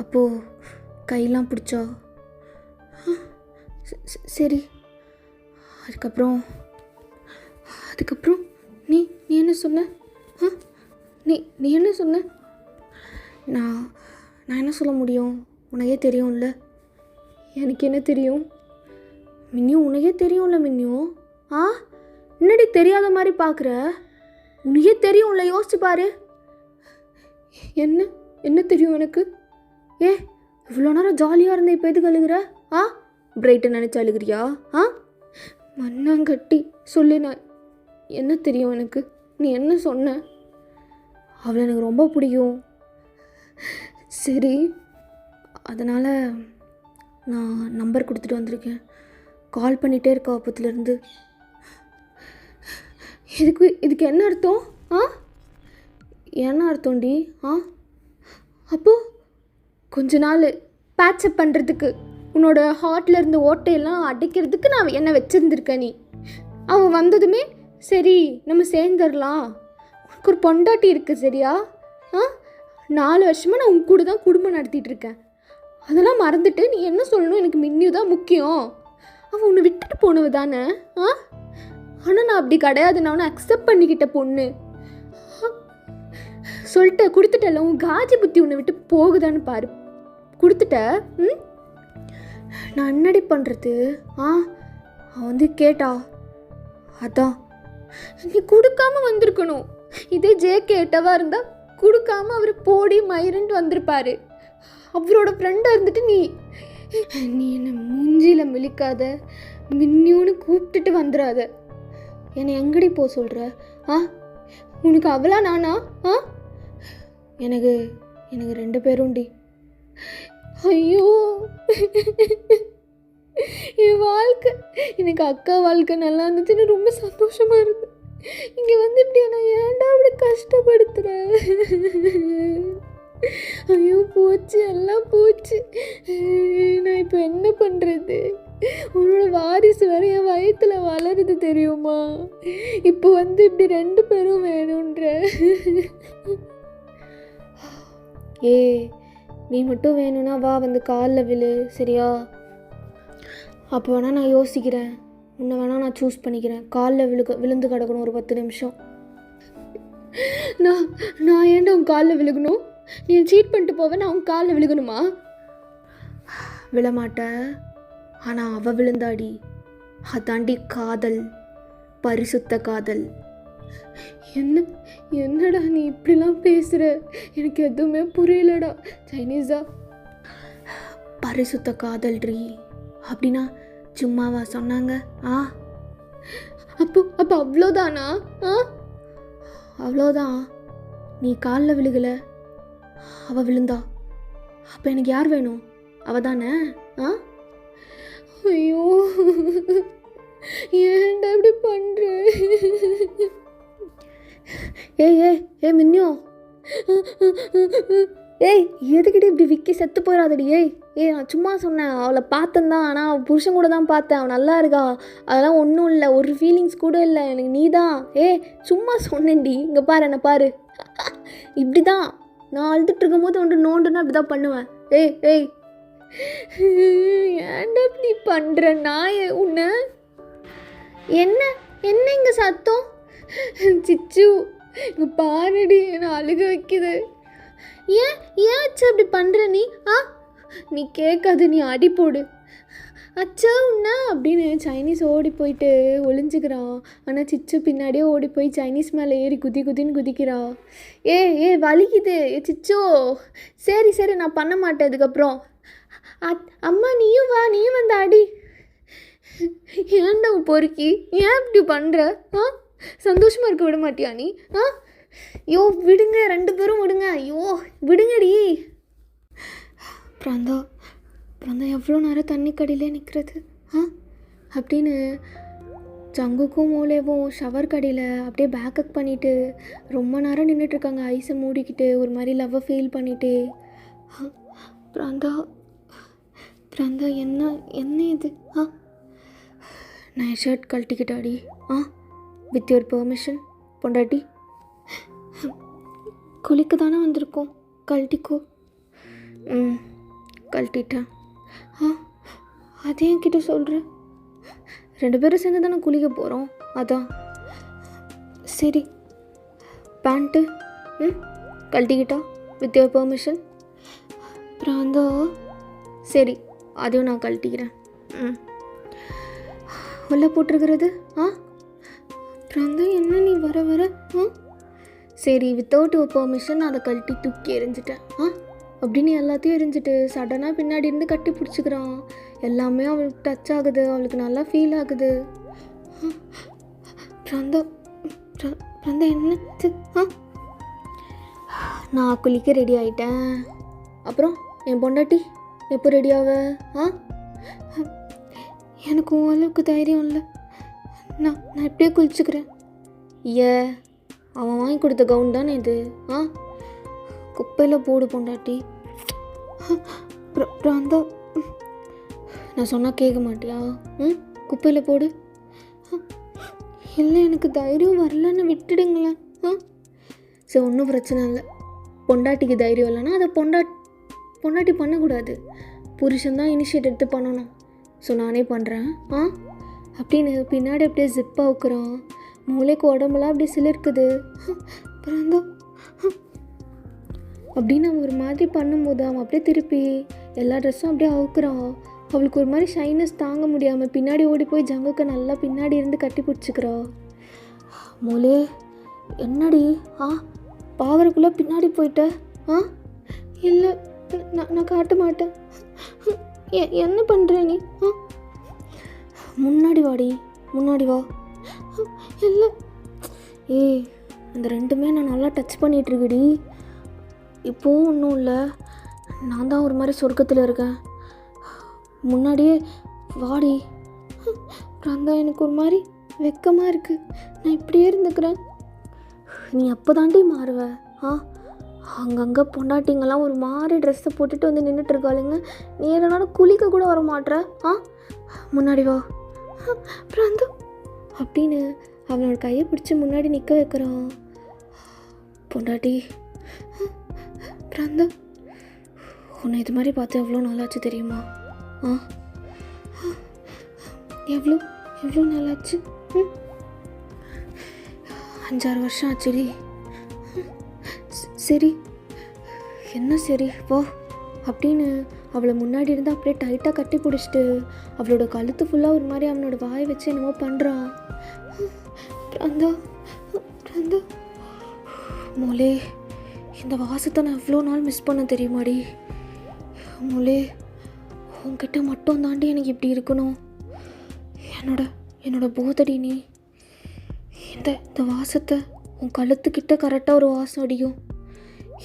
அப்போது கையெல்லாம் பிடிச்சா? சரி. அதுக்கப்புறம் நீ என்ன சொன்ன? நீ என்ன சொன்ன? நான் என்ன சொல்ல முடியும்? உனக்கே தெரியும்ல. எனக்கு என்ன தெரியும் மின்னியும்? உனக்கே தெரியும்ல மின்னியும். என்னடி தெரியாத மாதிரி பார்க்குற? உனக்கே தெரியும்ல, யோசிச்சு பாரு. என்ன தெரியும் எனக்கு? இவ்வளோ நேரம் ஜாலியாக இருந்த, இப்போ எதுக்கு அழுகிற? பிரைட்டை நினச்சி அழுகிறியா? மண்ணாங்கட்டி சொல்லு. நான் என்ன தெரியும் எனக்கு? நீ என்ன சொன்ன? அவளை எனக்கு ரொம்ப பிடிக்கும். சரி, அதனால் நான் நம்பர் கொடுத்துட்டு வந்திருக்கேன். கால் பண்ணிகிட்டே இருக்கா அப்பத்துலேருந்து. இதுக்கு என்ன அர்த்தம்? என்ன அர்த்தம்டி? அப்போது கொஞ்ச நாள் பேட்சப் பண்ணுறதுக்கு, உன்னோட ஹார்ட்டில் இருந்த ஓட்டையெல்லாம் அடிக்கிறதுக்கு நான் என்ன வச்சுருந்துருக்கேன். நீ அவன் வந்ததுமே சரி நம்ம சேர்ந்துடலாம், உனக்கு ஒரு பொண்டாட்டி இருக்குது, சரியா? 4 வருஷமாக நான் உன் கூட தான் குடும்பம் நடத்திட்டு இருக்கேன். அதெல்லாம் மறந்துட்டு நீ என்ன சொல்லணும்? எனக்கு மின்னியும் தான் முக்கியம். அவன் உன்னை விட்டுட்டு போனவ தானே? ஆனால் நான் அப்படி கிடையாது. நான் அவனை அக்செப்ட் பண்ணிக்கிட்ட பொண்ணு. சொல்லிட்ட, கொடுத்துட்டல. உன் காஜி புத்தி உன்னை விட்டு போகுதான்னு பாரு. கொடுத்துட்ட. நான் என்னடி பண்ணுறது? அவன் வந்து கேட்டா, அதான் நீ கொடுக்காம வந்திருக்கணும். இதே கேட்டவா இருந்தால் கொடுக்காம அவர் போடி மயிருன்ட்டு வந்திருப்பாரு. அவரோட ஃப்ரெண்டாக இருந்துட்டு நீ என்னை மூஞ்சியில் மிளிக்காத, மின்னியூன்னு கூப்பிட்டுட்டு வந்துடாத. என்னை எங்கடி போ சொல்கிற? உனக்கு அவளா நானா? எனக்கு 2 பேரும்டி. ஐயோ, என் வாழ்க்கை, எனக்கு அக்கா வாழ்க்கை நல்லா இருந்துச்சுன்னு ரொம்ப சந்தோஷமாக இருந்தேன். இங்கே வந்து இப்படி நான் ஏன்டா அப்படி கஷ்டப்படுத்துகிறேன்? ஐயோ, போச்சு, எல்லாம் போச்சு. நான் இப்போ என்ன பண்ணுறது? உன்னோட வாரிசு வேற என் வயிற்றுல வளருது, தெரியுமா? இப்போ வந்து இப்படி 2 பேரும் வேணுன்ற. நீ மட்டும் வேணும்னா வா, வந்து காலில் விழு, சரியா? அப்போ வேணால் நான் யோசிக்கிறேன். உன்னை வேணால் நான் சூஸ் பண்ணிக்கிறேன். காலில் விழுந்து கிடக்கணும் ஒரு 10 நிமிஷம். நான் ஏன்டா உன் காலில் விழுகணும்? நீ சீட் பண்ணிட்டு போவேன், நான் உன் காலில் விழுகணுமா? விழமாட்டேன். ஆனால் அவள் விழுந்தாடி. அதாண்டி காதல், பரிசுத்த காதல். என்னடா நீ இப்படிலாம் பேசுகிற? எனக்கு எதுவுமே புரியலடா. சைனீஸா? பரிசுத்த காதல்றி. அப்படின்னா சும்மாவா சொன்னாங்க? அப்போ அவ்வளோதானா? அவ்வளோதான். நீ காலில் விழுகலை, அவள் விழுந்தா. அப்போ எனக்கு யார் வேணும்? அவள் தானே? ஐயோ, ஏன்டா இப்படி பண்ணுற? மின்னியோ, ஏய் எதுக்கிட்டே இப்படி விக்கி செத்து போயிடாதடி. நான் சும்மா சொன்னேன், அவளை பார்த்தேன் தான். ஆனால் அவள் புருஷன் கூட தான் பார்த்தேன். அவள் நல்லா இருக்கா, அதெல்லாம் ஒன்றும் இல்லை, ஒரு ஃபீலிங்ஸ் கூட இல்லை எனக்கு. நீ தான் சும்மா சொன்னேன்டி. இங்கே பாரு, என்ன பாரு. இப்படி தான் நான் அழுதுட்டு இருக்கும்போது ஒன்று நோண்டுன்னா அப்படி தான் பண்ணுவேன். ஏய் ஏன்டா இப்படி பண்ணுற நாய உன்னை? என்ன என்ன இங்கே சத்தம்? சிச்சு இங்கே பாருடி, என்னை அழுக வைக்குது. ஏன் அச்சா அப்படி பண்ணுற நீ? நீ கேட்காது, நீ அடி போடு. அச்சா உன்னா அப்படின்னு சைனீஸ் ஓடி போயிட்டு ஒளிஞ்சுக்கிறான். ஆனால் சிச்சு பின்னாடியே ஓடி போய் சைனீஸ் மேலே ஏறி குதின்னு குதிக்கிறான். வலிக்குது சிச்சோ. சரி நான் பண்ண மாட்டேன் அதுக்கப்புறம். அம்மா நீயும் வா, நீயும் வந்து அடி. ஏன்டா பொறுக்கி, ஏன் இப்படி பண்ணுற? சந்தோஷமாக இருக்க விட மாட்டியா நீ? ஐயோ விடுங்க, 2 பேரும் விடுங்க. ஐயோ விடுங்கடி. பிராந்தா எவ்வளோ நேரம் தண்ணி கடியிலே நிற்கிறது அப்படின்னு ஜங்குக்கும் மூலேவும் ஷவர் கடியில் அப்படியே பேக்கப் பண்ணிவிட்டு ரொம்ப நேரம் நின்றுட்டுருக்காங்க. ஐஸை மூடிக்கிட்டு ஒரு மாதிரி லவ்வை ஃபீல் பண்ணிவிட்டு. பிராந்தா என்ன இது? நான் ஷர்ட் கழட்டிக்கிட்டாடி. வித் யுவர் பெர்மிஷன் பொண்டாட்டி. குளிக்க தானே வந்திருக்கோம், கழட்டிக்கோ. கழட்டிட்டேன். அதே என்கிட்ட சொல்கிறேன். 2 பேரும் சேர்ந்து தானே குளிக்க போகிறோம், அதான். சரி பேண்ட்டு கழட்டிக்கிட்டா வித் யுவர் பெர்மிஷன். பிராந்தா சரி, அதையும் நான் கழட்டிக்கிறேன். உள்ள போட்டிருக்கிறது. பிராந்தா என்ன நீ வர சரி, வித்தவுட் யுவர் பெர்மிஷன் அதை கழட்டி தூக்கி எரிஞ்சிட்டேன். அப்படின்னு எல்லாத்தையும் எரிஞ்சிட்டு சடனாக பின்னாடி இருந்து கட்டி பிடிச்சிக்கிறான். எல்லாமே அவளுக்கு டச் ஆகுது, அவளுக்கு நல்லா ஃபீல் ஆகுது. பிராந்தா என்னது? நான் குளிக்க ரெடி ஆகிட்டேன். அப்புறம் என் பொண்டாட்டி எப்போ ரெடியாவ? எனக்கு அளவுக்கு தைரியம் இல்லை. நான் எப்படியே குளிச்சுக்கிறேன். அவன் வாங்கி கொடுத்த கவுன் தானே இது. குப்பையில் போடு பொண்டாட்டி. பிராந்தா நான் சொன்னால் கேட்க மாட்டியா? குப்பையில் போடு. இல்லை எனக்கு தைரியம் வரலன்னு விட்டுடுங்களேன். சரி ஒன்றும் பிரச்சனை இல்லை. பொண்டாட்டிக்கு தைரியம் இல்லைன்னா அதை பொண்டாட்டி பண்ணக்கூடாது, புருஷன் தான் இனிஷியேட் எடுத்து பண்ணணும். ஸோ நானே பண்ணுறேன் அப்படின்னு பின்னாடி அப்படியே ஜிப்பாக அவுக்குறான். மூளைக்கு உடம்புலாம் அப்படியே சிலிர்க்குது. பிராந்தா அப்படின்னு அவன் ஒரு மாதிரி பண்ணும்போது அவன் அப்படியே திருப்பி எல்லா ட்ரெஸ்ஸும் அப்படியே அவுக்குறான். அவளுக்கு ஒரு மாதிரி ஷைனஸ் தாங்க முடியாமல் பின்னாடி ஓடி போய் ஜங்குக்கு நல்லா பின்னாடி இருந்து கட்டி பிடிச்சிக்கிறா. மூலே என்னடி பாவறக்குள்ளே பின்னாடி போயிட்ட? இல்லை நான் காட்ட மாட்டேன். என்ன பண்ணுற நீ? முன்னாடி வாடி, முன்னாடி வா. இல்லை அந்த 2மே நான் நல்லா டச் பண்ணிகிட்ருக்குடி. இப்போவும் ஒன்றும் இல்லை, நான் தான் ஒரு மாதிரி சொர்க்கத்தில் இருக்கேன். முன்னாடியே வாடி. பிராந்தா எனக்கு ஒரு மாதிரி வெக்கமாக இருக்குது, நான் இப்படியே இருந்துக்கிறேன். நீ அப்போ தாண்டி மாறுவ. அங்கங்கே பொண்டாட்டிங்கெல்லாம் ஒரு மாதிரி ட்ரெஸ்ஸை போட்டுட்டு வந்து நின்றுட்டுருக்காளுங்க. நீ என்னோட குளிக்க கூட வர மாட்ற. முன்னாடி வா பிராந்தா அப்படின்னு அவனோட கையை பிடிச்சி முன்னாடி நிற்க வைக்கிறான். பொண்டாட்டி பிராந்தா உன்னை இது மாதிரி பார்த்து எவ்வளோ நாளாச்சு தெரியுமா? எவ்வளோ நாளாச்சு? 5-6 வருஷம் ஆச்சுடி. சரி என்ன சரி வா அப்படின்னு அவளை முன்னாடி இருந்து அப்படியே டைட்டாக கட்டி பிடிச்சிட்டு அவளோட கழுத்து ஃபுல்லாக ஒரு மாதிரி அவனோட வாயை வச்சு என்னமோ பண்ணுறான். பிராந்தா மோலே இந்த வாசத்தை நான் எவ்வளோ நாள் மிஸ் பண்ண தெரியுமாடி? மோலே உன்கிட்ட மட்டும் தாண்டி எனக்கு இப்படி இருக்கணும். என்னோட போதடி நீ. இந்த வாசத்தை உன் கழுத்துக்கிட்ட கரெக்டாக ஒரு வாசம் அடிக்கும்.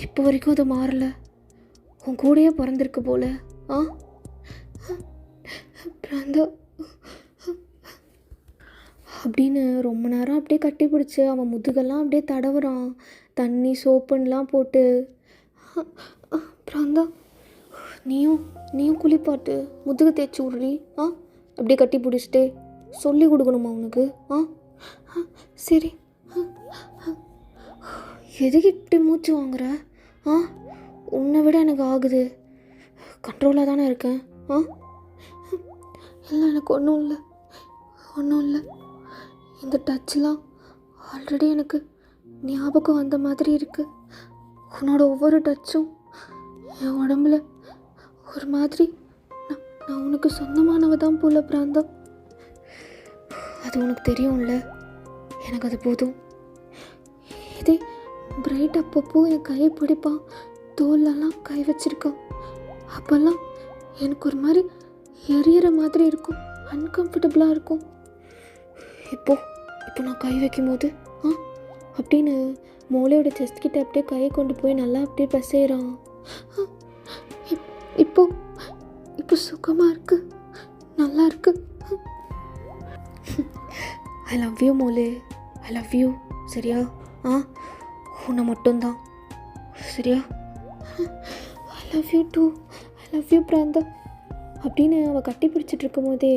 இப்போ வரைக்கும் அது மாறலை. உன் கூடயே பிறந்திருக்கு போல. பிராந்தா அப்படின்னு ரொம்ப நேரம் அப்படியே கட்டி பிடிச்சி அவன் முதுகெல்லாம் அப்படியே தடவுறான். தண்ணி சோப்புன்னெலாம் போட்டு அப்புறம் தான் நீயும் குளிப்பாட்டு, முதுகு தேய்ச்சி விட்றி. அப்படியே கட்டி பிடிச்சிட்டே சொல்லி கொடுக்கணுமா உனக்கு? சரி. எதுக்கு இப்படி மூச்சு வாங்குற? உன்னை விட எனக்கு ஆகுது. கண்ட்ரோலாக தானே இருக்கேன். இல்லை, எனக்கு ஒன்றும் இல்லை. இந்த டச்லாம் ஆல்ரெடி எனக்கு ஞாபகம் வந்த மாதிரி இருக்குது. உன்னோட ஒவ்வொரு டச்சும் என் உடம்புல ஒரு மாதிரி நான் உனக்கு சொந்தமானவ தான் போல பிராந்தா. அது உனக்கு தெரியும்ல, எனக்கு அது போதும். இதே பிரைட் அப்பப்போ என் கையை பிடிப்பான், தோல்லெல்லாம் கை வச்சிருக்கான். அப்போல்லாம் எனக்கு ஒரு மாதிரி எரியற மாதிரி இருக்கும், அன்கம்ஃபர்டபுளாக இருக்கும். இப்போ நான் கை வைக்கும் போது அப்படின்னு மூளையோட செஸ்ட் கிட்ட அப்படியே கையை கொண்டு போய் நல்லா அப்படியே பசைறான். இப்போ சுகமாக இருக்கு, நல்லா இருக்கு. ஐ லவ் யூ மோலே, ஐ லவ் யூ. சரியா? உன்னை மட்டும்தான். சரியா? I love you too, I love you பிராந்தா அப்படின்னு அவள் கட்டி பிடிச்சிட்டு இருக்கும் போதே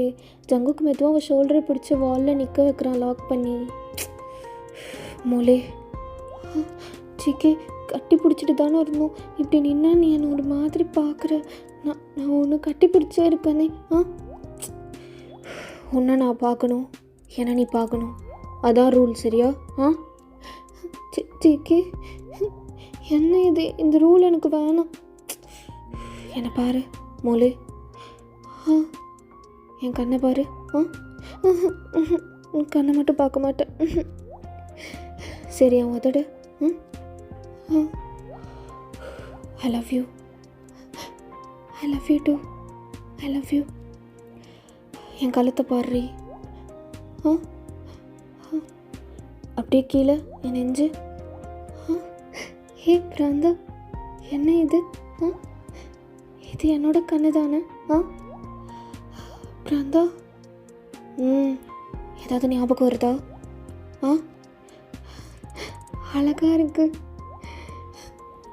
ஜங்குக்கு மெதுவாக அவள் ஷோல்டரை பிடிச்சி வாலில் நிற்க வைக்கிறான் லாக் பண்ணி. மோலே சிக்கே, கட்டி பிடிச்சிட்டு தானே இருந்தோம், இப்படி நின்னா நீ என்னை ஒரு மாதிரி பார்க்குற. நான் ஒன்று கட்டி பிடிச்சே இருப்பேனே. உன்னை நான் பார்க்கணும், என்னை நீ பார்க்கணும், அதான் ரூல். சரியா? சிக்கே, என்ன இது? இந்த ரூல் எனக்கு வேணாம். என்னை பாரு மோலே, என் கண்ணை பாரு. கண்ணை மட்டும் பார்க்க மாட்டேன். சரியா உதடு? I love you, I love you too, I love you. என் கழுத்தை பாடுறி. அப்படியே கீழே என் நெஞ்சு. ஹே பிராந்தா, என்ன இது? இது என்னோட கண்ணு தானே? பிராந்தா, ஏதாவது ஞாபகம் வருதா? அழகாக இருக்கு.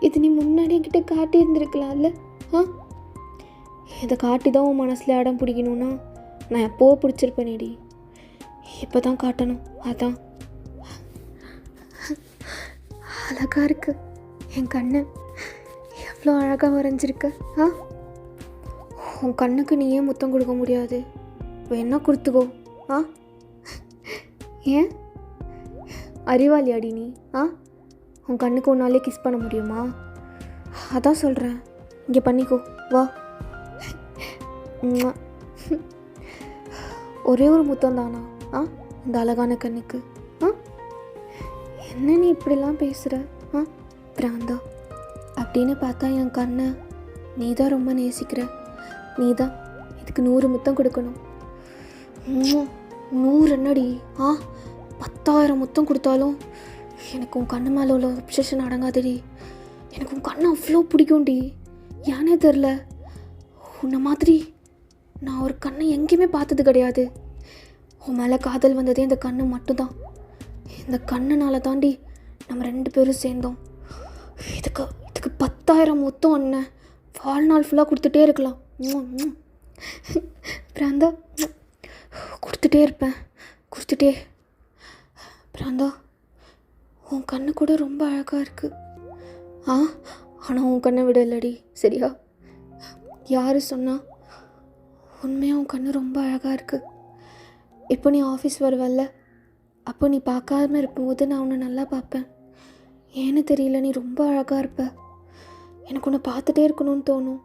இது நீ முன்னாடி என்கிட்ட காட்டி இருந்திருக்கலாம்ல. இதை காட்டி தான் உன் மனசில் இடம் பிடிக்கணும்னா நான் எப்போவோ பிடிச்சிருப்பேனேடி. இப்போ தான் காட்டணும். அதான் அழகாக இருக்கு என் கண்ணு. எவ்வளோ அழகாக வரைஞ்சிருக்க. உன் கண்ணுக்கு நீயே முத்தம் கொடுக்க முடியாது, வேணா கொடுத்துக்கோ. ஏன் அறிவாளியாடி நீ? உன் கண்ணுக்கு ஒன்னாலே கிஸ் பண்ண முடியுமா? அதான் சொல்கிறேன், இங்கே பண்ணிக்கோ, வா. ஒரே ஒரு முத்தம் தானா இந்த அழகான கண்ணுக்கு? என்ன நீ இப்படிலாம் பேசுகிற பிராந்தா? அப்படின்னு பார்த்தா என் கண்ணை நீ தான் ரொம்ப நேசிக்கிற. நீ தான் இதுக்கு 100 முத்தம் கொடுக்கணும். 100 என்னடி? 10,000 முத்தம் கொடுத்தாலும் எனக்கு உன் கண்ணு மேலே உள்ள அப்சஷன் அடங்காதடி. எனக்கு உன் கண்ணை அவ்வளோ பிடிக்கும்டி, ஏனே தெரில. உன்னை மாதிரி நான் ஒரு கண்ணை எங்கேயுமே பார்த்தது கிடையாது. உன் மேலே காதல் வந்ததே இந்த கண்ணு மட்டும்தான். இந்த கண்ணுனால தாண்டி நம்ம 2 பேரும் சேர்ந்தோம். இதுக்கு 10,000 முத்தம் என்ன வாழ்நாள் ஃபுல்லாக கொடுத்துட்டே இருக்கலாம். பிராந்தா, கொடுத்துட்டே இருப்பேன், கொடுத்துட்டே. பிராந்தா, உன் கண்ணு கூட ரொம்ப அழகாக இருக்குது. ஆனால் உன் கண்ணை விட இல்லடி. சரியா? யார் சொன்னா? உண்மையாக உன் கண்ணு ரொம்ப அழகாக இருக்குது. இப்போ நீ ஆஃபீஸ் வருவல்ல, அப்போ நீ பார்க்காம இருக்கும்போது நான் உன்னை நல்லா பார்ப்பேன். ஏன்னு தெரியல, நீ ரொம்ப அழகாக இருப்ப. எனக்கு உன்னை பார்த்துட்டே இருக்கணும்னு தோணும்.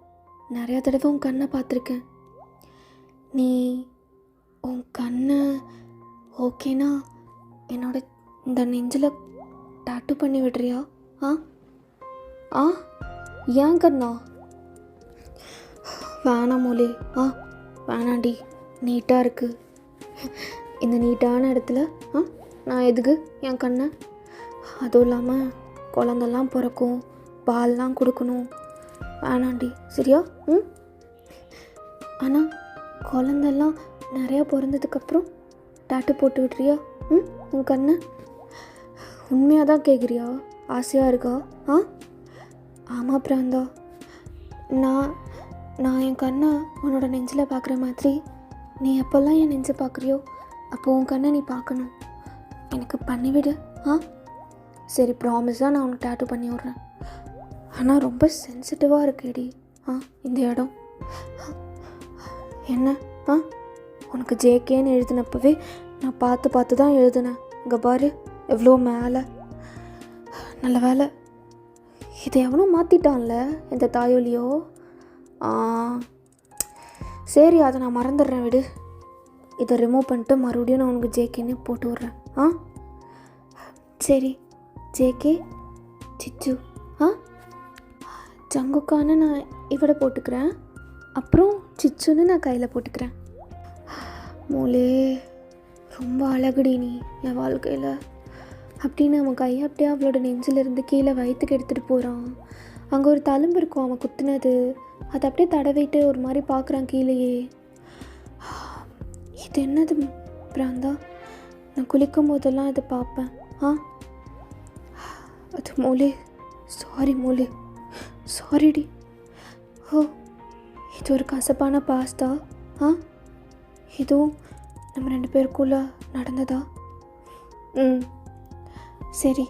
நிறையா தடவை உன் கண்ணை பார்த்துருக்கேன். நீ உன் கண்ணை ஓகேனா என்னோட இந்த நெஞ்சில் டாட்டூ பண்ணி விடுறியா? ஏன் கண்ணா? வேணாம் மொழி. வேணாண்டி, நீட்டாக இருக்குது. இந்த நீட்டான இடத்துல நான் எதுக்கு என் கண்ணை? அதுவும் இல்லாமல் குழந்தெல்லாம் பிறக்கும், பால்லாம் கொடுக்கணும். வேணாண்டி, சரியா? ஆனால் குழந்தெல்லாம் நிறையா பிறந்ததுக்கப்புறம் டாட்டு போட்டு விட்றியா உன் கண்ணை? உண்மையாக தான் கேட்குறியா? ஆசையாக இருக்கா? ஆ ஆமாம் பிராந்தா, நான் நான் என் கண்ணை உன்னோட நெஞ்சில் பார்க்குற மாதிரி நீ எப்போல்லாம் என் நெஞ்சை பார்க்குறியோ அப்போ உன் கண்ணை நீ பார்க்கணும். எனக்கு பண்ணிவிடு. ஆ சரி, ப்ராமிஸாக நான் உனக்கு டேட்டூ பண்ணி விட்றேன். ஆனால் ரொம்ப சென்சிட்டிவாக இருக்கேடி. இந்த இடம் என்ன? உனக்கு ஜேகேன்னு எழுதினப்பவே நான் பார்த்து தான் எழுதினேன். இங்கே பாரு, எவ்வளோ மேலே. நல்ல வேலை இதை எவனோ மாற்றிட்டான்ல இந்த தாயோலியோ. சரி, அதை நான் மறந்துடுறேன், விடு. இதை ரிமூவ் பண்ணிட்டு மறுபடியும் நான் உனக்கு ஜேகேன்னு போட்டு விட்றேன். சரி, ஜேகே சிச்சு. ஜங்குக்கான நான் இவட போட்டுக்கிறேன், அப்புறம் சிச்சுன்னு நான் கையில் போட்டுக்கிறேன். மூலே, ரொம்ப அழகுடி நீ என் வாழ்க்கையில் அப்படின்னு அவன் கையை அப்படியே அவளோட நெஞ்சிலிருந்து கீழே வயிற்றுக்கு எடுத்துகிட்டு போகிறான். அங்கே ஒரு தழும்பு இருக்கும் அவன் குத்துனது, அதை அப்படியே தடவிட்டு ஒரு மாதிரி பார்க்குறான் கீழேயே. இது என்னது பிராந்தா? நான் குளிக்கும் போதெல்லாம் இதை பார்ப்பேன். அது மூலே, சாரி மூலே, சாரிடி. இது ஒரு கசப்பான பாஸ்தா. இதுவும் நம்ம 2 பேருக்குள்ள நடந்ததா? சரி,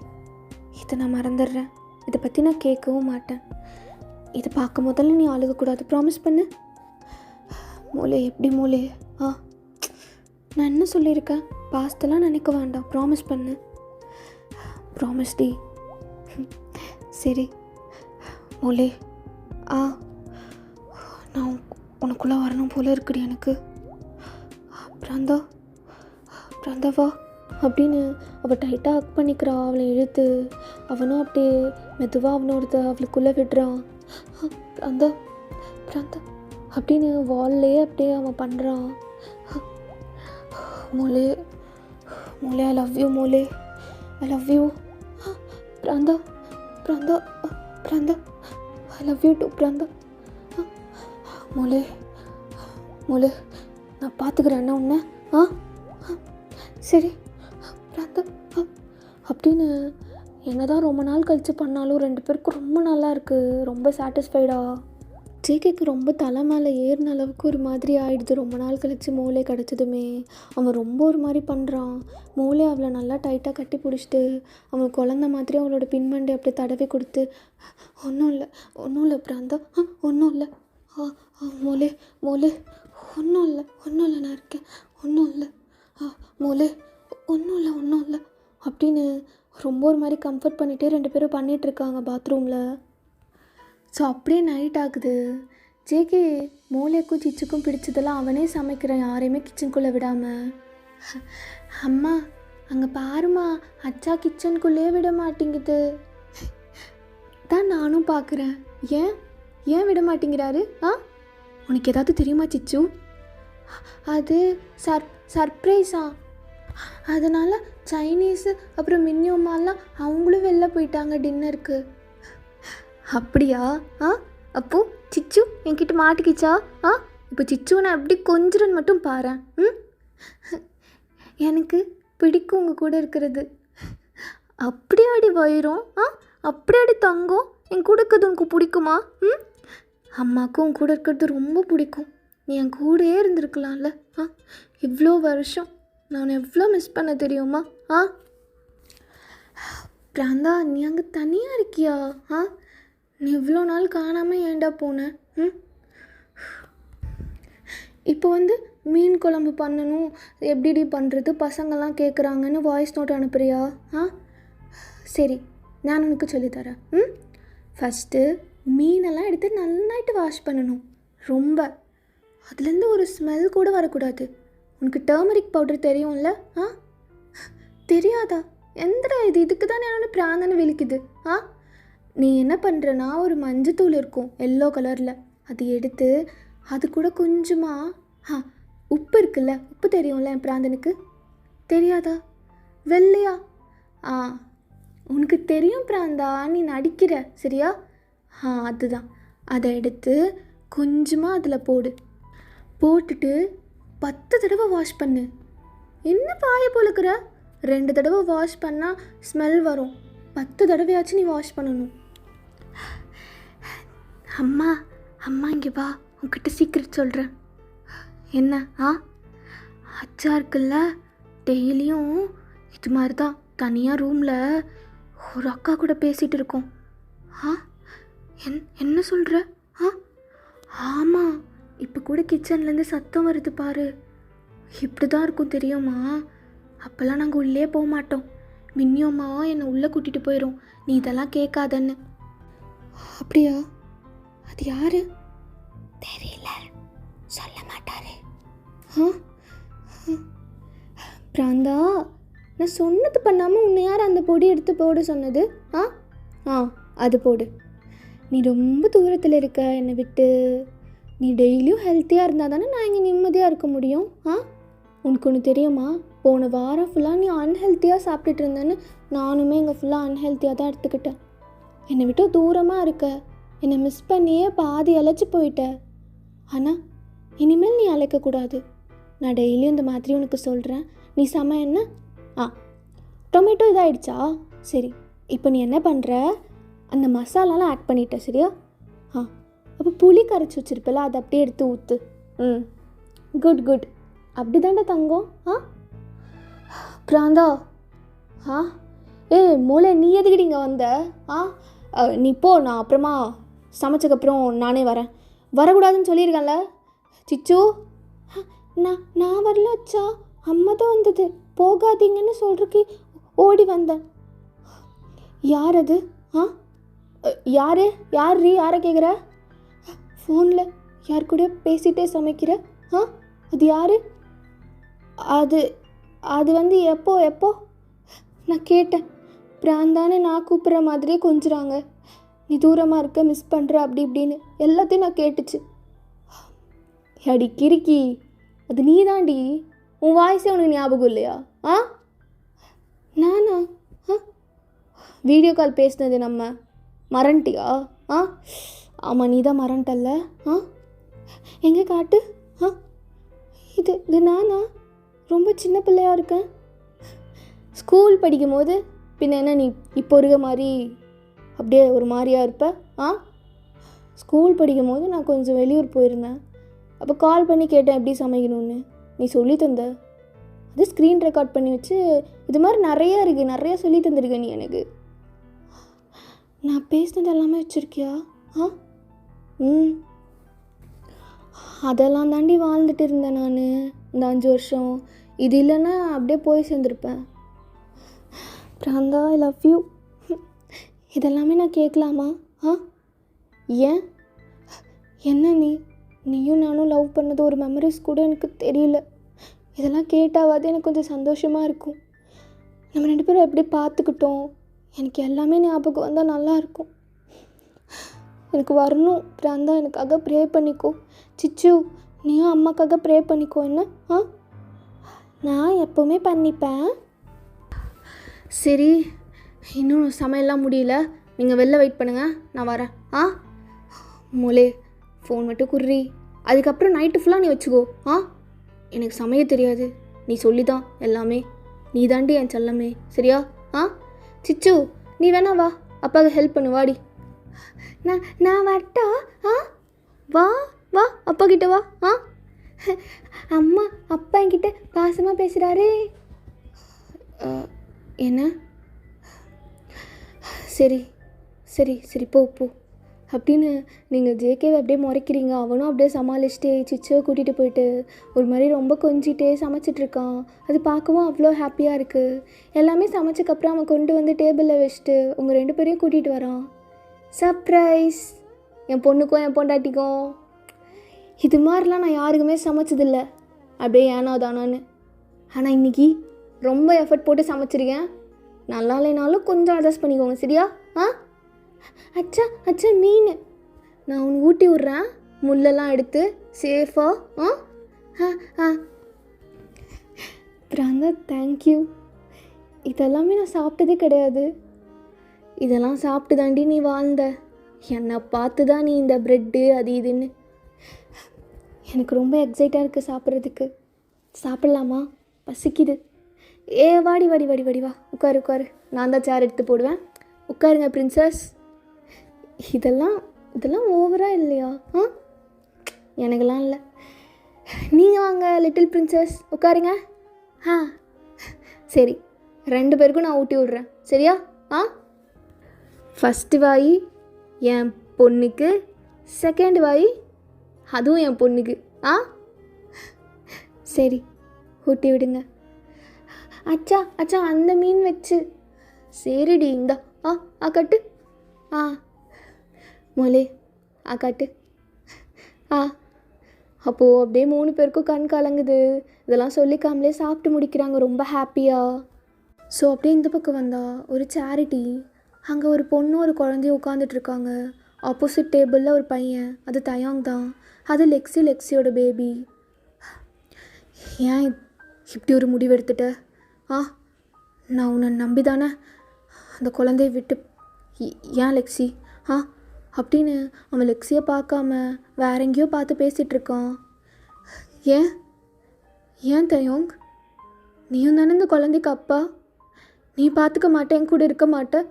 இதை நான் மறந்துடுறேன். இதை பற்றி நான் கேட்கவும் மாட்டேன். இதை பார்க்க முதல்ல நீ அழுகக்கூடாது, ப்ராமிஸ் பண்ணு. மூளை எப்படி மூளை? நான் என்ன சொல்லியிருக்கேன்? பாஸ்தெல்லாம் நினைக்க வேண்டாம், ப்ராமிஸ் பண்ணு. ப்ராமிஸ் டி. சரி மூளை, நான் உனக்குள்ளே வரணும் போல இருக்குடி எனக்கு. பிராந்தா, பிராந்தாவா அப்படின்னு அவள் டைட்டாக ஹக் பண்ணிக்கிறா. அவளை இழுத்து அவனும் அப்படியே மெதுவாக அவளுக்குள்ளே விடுறான். பிராந்தா, பிராந்தா அப்படின்னு வால்லையே அப்படியே அவன் பண்ணுறான். மூலே, மூலே, ஐ லவ் யூ மூலே, ஐ லவ் யூ. பிராந்தா, பிராந்தா, பிராந்தா, ஐ லவ் யூ டூ பிராந்தா. மூலே, மூலே, நான் பார்த்துக்கிறேன் என்ன உன்னை. சரி பிராந்தா அப்படின்னு என்னதான் ரொம்ப நாள் கழித்து பண்ணாலும் 2 பேருக்கும் ரொம்ப நல்லா இருக்குது, ரொம்ப சாட்டிஸ்ஃபைடா. ஜேகேக்கு ரொம்ப தலை மேலே ஏறின அளவுக்கு ஒரு மாதிரி ஆயிடுது. ரொம்ப நாள் கழித்து மூளை கிடச்சதுமே அவன் ரொம்ப ஒரு மாதிரி பண்ணுறான். மூளை அவளை நல்லா டைட்டாக கட்டி பிடிச்சிட்டு அவன் குழந்த மாதிரி அவளோட பின்மண்டை அப்படி தடவி கொடுத்து, ஒன்றும் இல்லை பிராந்தா, ஒன்றும் இல்லை. மூளை, மூளை, ஒன்றும் இல்லை, நான் இருக்கேன், ஒன்றும் இல்லை. மூளை, ஒன்றும் இல்லை அப்படின்னு ரொம்ப ஒரு மாதிரி கம்ஃபர்ட் பண்ணிகிட்டே 2 பேரும் பண்ணிகிட்ருக்காங்க பாத்ரூமில். ஸோ அப்படியே நைட் ஆகுது. ஜேகே மூளைக்கும் சிச்சுக்கும் பிடிச்சதெல்லாம் அவனே சமைக்கிறான், யாரையுமே கிச்சனுக்குள்ளே விடாமல். அம்மா அங்கே பாருமா, அச்சா கிச்சனுக்குள்ளேயே விட மாட்டேங்குது தான் நானும் பார்க்குறேன். ஏன் விட மாட்டேங்கிறாரு? உனக்கு ஏதாவது தெரியுமா சிச்சு? அது சர்ப்ரைஸா, அதனால் சைனீஸு அப்புறம் மின்னியம்மாலாம் அவங்களும் வெளில போயிட்டாங்க டின்னருக்கு. அப்படியா? அப்போது சிச்சு என்கிட்ட மாட்டிக்கிச்சா? இப்போ சிச்சுவை நான் எப்படி கொஞ்சிறன்னு மட்டும் பாரு. எனக்கு பிடிக்கும் உங்கள் கூட இருக்கிறது. அப்படியாடி வயிறும், அப்படியாடி தங்கம், என் கூட இருக்கிறது உனக்கு பிடிக்குமா? அம்மாவுக்கும் உன் கூட இருக்கிறது ரொம்ப பிடிக்கும். நீ என் கூடயே இருந்திருக்கலாம்ல. இவ்வளோ வருஷம் நான் எவ்வளோ மிஸ் பண்ண தெரியுமா? பிராந்தா, நீ அங்கே தனியாக இருக்கியா? நீ இவ்வளோ நாள் காணாமல் ஏண்டா போனேன்? இப்போ மீன் குழம்பு பண்ணணும், எப்படி பண்ணுறது பசங்கள்லாம் கேட்குறாங்கன்னு வாய்ஸ் நோட் அனுப்புறியா? சரி, நான் உனக்கு சொல்லித்தரேன். ஃபஸ்ட்டு மீனெல்லாம் எடுத்து நல்லாயிட்டு வாஷ் பண்ணணும். ரொம்ப அதுலேருந்து ஒரு ஸ்மெல் கூட வரக்கூடாது. உனக்கு டர்மரிக் பவுடர் தெரியும்ல? தெரியாதா? எந்தடா இதுக்கு தானே என்னோட பிராந்தனை விழிக்குது. நீ என்ன பண்ணுறனா, ஒரு மஞ்சத்தூள் இருக்கும் எல்லோ கலரில், அது எடுத்து அது கூட கொஞ்சமாக உப்பு இருக்குல்ல, உப்பு தெரியும்ல என் பிராந்தனுக்கு? தெரியாதா? வெள்ளையா? உனக்கு தெரியும் பிராந்தா, நீ நடிக்கிற சரியா? அதுதான். அதை எடுத்து கொஞ்சமாக அதில் போட்டுட்டு 10 தடவை வாஷ் பண்ணு. என்ன பாய போலுக்கிற? 2 தடவை வாஷ் பண்ணால் ஸ்மெல் வரும். 10 தடவையாச்சும் நீ வாஷ் பண்ணணும். அம்மா அம்மா இங்கே வா, உன்கிட்ட சீக்கிரம் சொல்கிறேன். என்ன? அச்சா இருக்குல்ல, டெய்லியும் இது மாதிரி தான் தனியாக ரூமில் ஒரு அக்கா கூட பேசிகிட்டு இருக்கோம். என்ன சொல்கிற? ஆமாம், இப்போ கூட கிச்சன்லேருந்து சத்தம் வருது பாரு. இப்படி தான் இருக்கும் தெரியுமா? அப்போல்லாம் நாங்கள் உள்ளே போக மாட்டோம். மின்னியம்மா என்னை உள்ளே கூட்டிகிட்டு போயிடும், நீ இதெல்லாம் கேட்காதன்னு. அப்படியா? அது யாரு? தெரியல, சொல்ல மாட்டாரு. பிராந்தா, நான் சொன்னது பண்ணாமல் உன்னை யார் அந்த பொடி எடுத்து போட சொன்னது? அது போடு. நீ ரொம்ப தூரத்தில் இருக்க என்னை விட்டு. நீ டெய்லியும் ஹெல்த்தியாக இருந்தால் தானே நான் இங்கே நிம்மதியாக இருக்க முடியும். உனக்கு ஒன்று தெரியுமா? போன வாரம் ஃபுல்லாக நீ அன்ஹெல்த்தியாக சாப்பிட்டுட்டு இருந்தேன்னு நானுமே இங்கே ஃபுல்லாக அன்ஹெல்த்தியாக தான் எடுத்துக்கிட்டேன். என்னை விட்டு தூரமாக இருக்க, என்னை மிஸ் பண்ணியே பாதி அழைச்சி போயிட்ட. ஆனால் இனிமேல் நீ அழைக்கக்கூடாது. நான் டெய்லியும் இந்த மாதிரி உனக்கு சொல்கிறேன். நீ என்ன? டொமேட்டோ இதாகிடுச்சா? சரி, இப்போ நீ என்ன பண்ணுற? அந்த மசாலாலாம் ஆட் பண்ணிட்ட, சரியா? அப்போ புளி கரைச்சி வச்சுருப்பல, அதை அப்படியே எடுத்து ஊற்று. குட் குட், அப்படி தாண்டா தங்கம். பிராந்தா, மூளை நீ எதுக்கிட்டு இங்கே வந்த? நீ போ, நான் அப்புறமா சமைச்சக்கப்புறம் நானே வரேன். வரக்கூடாதுன்னு சொல்லியிருக்கேன்ல. சிச்சு, நான் வரல அச்சா, அம்மா தான் வந்தது. போகாதீங்கன்னு சொல்கிறக்கு ஓடி வந்தேன். யார் அது? யார் யாரை கேட்குற? ஃபோனில் யார் கூட பேசிகிட்டே சமைக்கிற? அது யார்? அது வந்து எப்போ நான் கேட்டேன். பிராந்தானே நான் கூப்பிட்ற மாதிரியே கொஞ்சுறாங்க. நீ தூரமாக இருக்க, மிஸ் பண்ணுற, அப்படி இப்படின்னு எல்லாத்தையும் நான் கேட்டுச்சு. அடி கிறுக்கி, அது நீ தாண்டி. உன் வாய்ஸே உனக்கு ஞாபகம் இல்லையா? நானா? வீடியோ கால் பேசினது நம்ம மறந்துட்டியா? ஆமாம், நீ தான் மறந்துட்டல்ல. எங்கே காட்டு. இது நானா? ரொம்ப சின்ன பிள்ளையாக இருக்கேன். ஸ்கூல் படிக்கும் போது பின்ன என்ன நீ இப்போ இருக்க மாதிரி அப்படியே ஒரு மாதிரியாக இருப்ப? ஸ்கூல் படிக்கும் போது நான் கொஞ்சம் வெளியூர் போயிருந்தேன். அப்போ கால் பண்ணி கேட்டேன் எப்படி சமைக்கணும்னு. நீ சொல்லி தந்த. அது ஸ்க்ரீன் ரெக்கார்ட் பண்ணி வச்சு இது மாதிரி நிறையா சொல்லி தந்திருக்க நீ எனக்கு. நான் பேசினது எல்லாமே வச்சுருக்கியா? அதெல்லாம் தாண்டி வாழ்ந்துட்டு இருந்தேன் நான் இந்த 5 வருஷம். இது இல்லைன்னா அப்படியே போய் சேர்ந்துருப்பேன். பிராந்தா, ஐ லவ் யூ. இதெல்லாமே நான் கேட்கலாமா? ஏன்? என்ன நீயும் நானும் லவ் பண்ணது ஒரு மெமரிஸ் கூட எனக்கு தெரியல. இதெல்லாம் கேட்டாவது எனக்கு கொஞ்சம் சந்தோஷமாக இருக்கும். நம்ம 2 பேரும் எப்படி பார்த்துக்கிட்டோம், எனக்கு எல்லாமே ஞாபகம் வந்தால் நல்லாயிருக்கும். எனக்கு வரணும். பிராந்தா, எனக்காக ப்ரே பண்ணிக்கோ. சிச்சு, நீயும் அம்மாக்காக ப்ரே பண்ணிக்கோ. என்ன? நான் எப்போவுமே பண்ணிப்பேன். சரி, இன்னும் சமையல்லாம் முடியல. நீங்கள் வெளில வெயிட் பண்ணுங்கள், நான் வரேன். மோலே, ஃபோன் மட்டும் குர்றி. அதுக்கப்புறம் நைட்டு ஃபுல்லாக நீ வச்சுக்கோ. எனக்கு சமைய தெரியாது, நீ சொல்லி தான் எல்லாமே. நீ தாண்டி என் செல்லமே, சரியா? சிச்சு, நீ வேணா வா, அப்பாவுக்கு ஹெல்ப் பண்ணு. வாடி. நான் வரட்டா? வா, அப்பா கிட்ட வா. அம்மா, அப்பா என்கிட்ட பாசமாக பேசுகிறாரே. என்ன? சரி போ அப்படின்னு நீங்கள் ஜேகேவை அப்படியே முறைக்கிறீங்க. அவனும் அப்படியே சமாளிச்சுட்டே சிச்சுவை கூட்டிகிட்டு போயிட்டு ஒரு மாதிரி ரொம்ப கொஞ்சிட்டே சமைச்சிட்ருக்கான். அது பார்க்கவும் அவ்வளோ ஹாப்பியாக இருக்குது. எல்லாமே சமைச்சக்கப்புறம் அவன் கொண்டு வந்து டேபிளில் வச்சுட்டு உங்கள் 2 பேரையும் கூட்டிகிட்டு வரான். சர்ப்ரைஸ்! என் பொண்ணுக்கும் என் பொண்டாட்டிக்கும். இது மாதிரிலாம் நான் யாருக்குமே சமைச்சதில்லை, அப்படியே ஏனோ தானோன்னு. ஆனால் இன்றைக்கி ரொம்ப எஃபர்ட் போட்டு சமைச்சிருக்கேன். நல்லா இல்லைனாலும் கொஞ்சம் அட்ஜஸ்ட் பண்ணிக்கோங்க, சரியா? அச்சா மீன் நான் உன்னை ஊட்டி விட்றேன், முள்ளெல்லாம் எடுத்து சேஃபாக. பிராந்தா, தேங்க்யூ. இதெல்லாமே நான் சாப்பிட்டதே கிடையாது. இதெல்லாம் சாப்பிட்டு தாண்டி நீ வாழ்ந்த. என்னை பார்த்து தான் நீ இந்த ப்ரெட்டு அது இதுன்னு. எனக்கு ரொம்ப எக்ஸைட்டாக இருக்குது சாப்பிட்றதுக்கு. சாப்பிட்லாமா? பசிக்குது. வாடி வா, உட்காரு. நான் தான் சேர் எடுத்து போடுவேன். உட்காருங்க பிரின்சஸ். இதெல்லாம் இதெல்லாம் ஓவராக இல்லையா? எனக்கெல்லாம் இல்லை. நீங்கள் வாங்க லிட்டில் பிரின்சஸ், உட்காருங்க. சரி, 2 பேருக்கும் நான் ஊட்டி விட்றேன், சரியா? ஃபஸ்ட்டு வாய் என் பொண்ணுக்கு, செகண்ட் வாய் அதுவும் என் பொண்ணுக்கு. சரி, ஊட்டி விடுங்க. அச்சா அச்சா, அந்த மீன் வச்சு. சரிடி, இந்தா. கட்டு. மொழி கட்டு. அப்போது அப்படியே 3 பேருக்கும் கண் கலங்குது. இதெல்லாம் சொல்லிக்காமலே சாப்பிட்டு முடிக்கிறாங்க ரொம்ப ஹாப்பியாக. ஸோ அப்படியே இந்த பக்கம் வந்தால் ஒரு சேரிட்டி. அங்கே ஒரு பொண்ணு ஒரு குழந்தையும் உட்காந்துட்ருக்காங்க. ஆப்போசிட் டேபிளில் ஒரு பையன், அது தயாங் தான். அது லெக்ஸியோட பேபி. ஏன் இப்படி ஒரு முடிவு எடுத்துட்ட? நான் உன்னை நம்பி தானே அந்த குழந்தைய விட்டு. ஏன் லெக்ஸி? அப்படின்னு அவன் லெக்ஸியை பார்க்காம வேற எங்கேயோ பார்த்து பேசிகிட்ருக்கான். ஏன் தயோங், நீயும் தானே இந்த குழந்தைக்கு அப்பா. நீ பார்த்துக்க மாட்டேன், என் கூட இருக்க மாட்டேன்,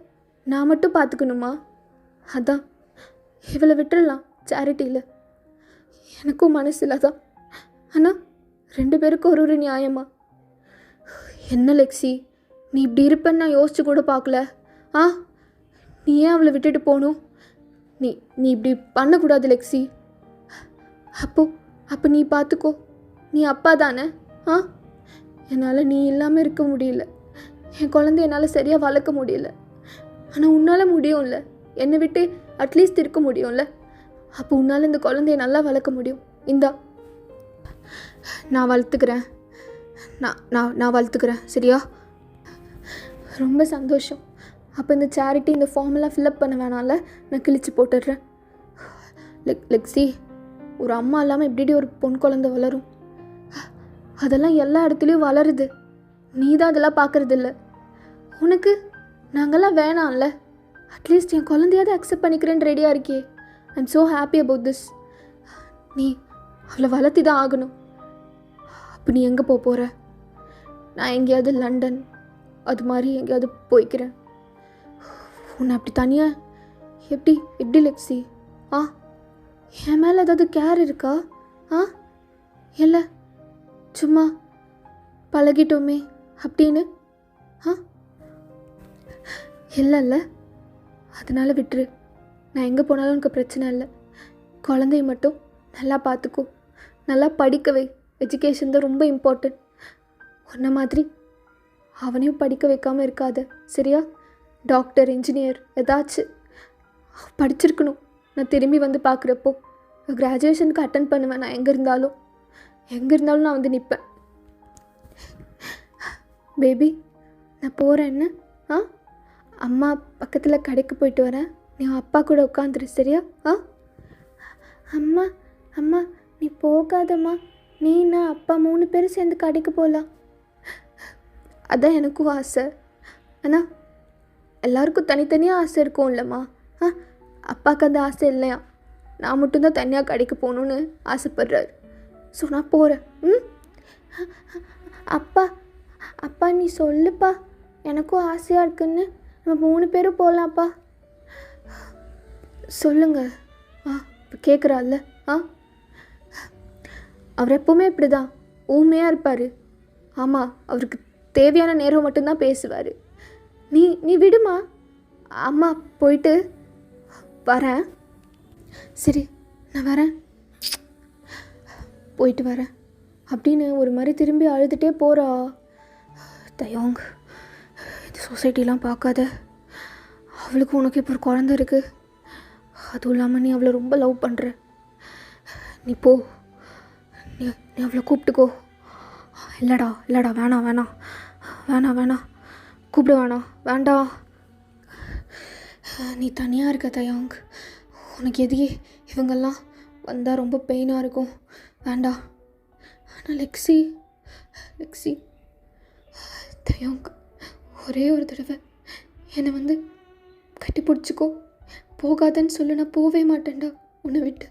நான் மட்டும் பார்த்துக்கணுமா? அதான் இவளை விட்டுடலாம் சேரிட்டியில். எனக்கும் மனசில் தான். ஆனால் 2 பேருக்கும் ஒரு நியாயமா? என்ன லெக்ஸி, நீ இப்படி இருப்பேன்னு நான் யோசிச்சு கூட பார்க்கல. நீ ஏன் அவளை விட்டுட்டு போகணும்? நீ இப்படி பண்ணக்கூடாது லெக்ஸி. அப்போ நீ பார்த்துக்கோ, நீ அப்பா தானே. என்னால் நீ இல்லாமல் இருக்க முடியல. என் குழந்தை என்னால் சரியாக வளர்க்க முடியல. ஆனால் உன்னால் முடியும்ல, என்னை விட்டு அட்லீஸ்ட் இருக்க முடியும்ல. அப்போ உன்னால் இந்த குழந்தைய நல்லா வளர்க்க முடியும். இந்தா, நான் வளர்த்துக்கிறேன். நான் வளர்த்துக்கிறேன், சரியா? ரொம்ப சந்தோஷம். அப்போ இந்த சேரிட்டி இந்த ஃபார்மெல்லாம் ஃபில்அப் பண்ண வேணாம்ல, நான் கிழிச்சு போட்டுடுறேன். லெக்ஸி, ஒரு அம்மா இல்லாமல் எப்படி ஒரு பொன் குழந்தை வளரும்? அதெல்லாம் எல்லா இடத்துலையும் வளருது. நீ தான் அதெல்லாம் பார்க்குறது இல்லை. உனக்கு நாங்கள்லாம் வேணாம்ல. அட்லீஸ்ட் என் குழந்தையாவது அக்செப்ட் பண்ணிக்கிறேன்னு ரெடியாக இருக்கியே. ஐ am so happy about this. நீ அவளை வளர்த்தி தான் ஆகணும். அப்போ நீ எங்கே போகிற? நான் எங்கேயாவது லண்டன் அது மாதிரி எங்கேயாவது போய்க்கிறேன். உன்னை அப்படி தனியாக எப்படி லெக்ஸி? என் மேலே ஏதாவது கேர் இருக்கா? இல்லை, சும்மா பழகிட்டோமே அப்படின்னு. இல்லைல்ல, அதனால் விட்டுரு. நான் எங்கே போனாலும் எனக்கு பிரச்சனை இல்லை. குழந்தைய மட்டும் நல்லா பார்த்துக்கோ, நல்லா படிக்க வை. எஜுகேஷன் தான் ரொம்ப இம்பார்ட்டன்ட். உன்ன மாதிரி அவனையும் படிக்க வைக்காமல் இருக்காத, சரியா? டாக்டர், இன்ஜினியர் ஏதாச்சும் படிச்சிருக்கணும். நான் திரும்பி வந்து பார்க்குறப்போ கிராஜுவேஷனுக்கு அட்டன் பண்ணுவேன். நான் எங்கே இருந்தாலும் நான் வந்து நிற்பேன். பேபி, நான் போகிறேன். என்ன? அம்மா பக்கத்தில் கடைக்கு போயிட்டு வரேன். நீ அப்பா கூட உட்காந்துரு, சரியா? அம்மா நீ போகாதம்மா. நீ நான் அப்பா 3 பேரும் சேர்ந்து கடைக்கு போகலாம். அதான் எனக்கும் ஆசை. ஆனால் எல்லாருக்கும் தனித்தனியாக ஆசை இருக்கும் இல்லைம்மா. அப்பாவுக்கு அந்த ஆசை இல்லையா? நான் மட்டும்தான் தனியாக கடைக்கு போகணுன்னு ஆசைப்படுறாரு. ஸோ நான் போகிறேன். அப்பா நீ சொல்லுப்பா, எனக்கும் ஆசையாக இருக்குன்னு. நம்ம 3 பேரும் போகலாம்ப்பா. சொல்லுங்க. இப்போ கேட்குறாள்ல. அவர் எப்போவுமே இப்படி தான் ஊமையாக இருப்பார். ஆமாம், அவருக்கு தேவையான நேரம் மட்டும்தான் பேசுவார். நீ விடுமா. அம்மா போயிட்டு வரேன். சரி, நான் வரேன், போயிட்டு வரேன் அப்படின்னு ஒரு மாதிரி திரும்பி அழுதுகிட்டே போகிறா. தயோங், இந்த சொசைட்டிலாம் பார்க்காத. அவளுக்கு உனக்கு இப்போ ஒரு குழந்தை இருக்குது. அதுவும் இல்லாமல் நீ அவளை ரொம்ப லவ் பண்ணுற. நீ போ, நீ அவளை கூப்பிட்டுக்கோ. இல்லைடா வேணாம் கூப்பிட வேண்டாம். நீ தனியாக இருக்க தயாங். உனக்கு எதுக்கு இவங்கெல்லாம் வந்தால் ரொம்ப பெயினாக இருக்கும். வேண்டாம். ஆனால் லெக்ஸி தயாங், ஒரே ஒரு தடவை என்னை வந்து கட்டி பிடிச்சிக்கோ. போகாதன்னு சொல்லு, நான் போவே மாட்டேன்டா உன்னை விட்டு.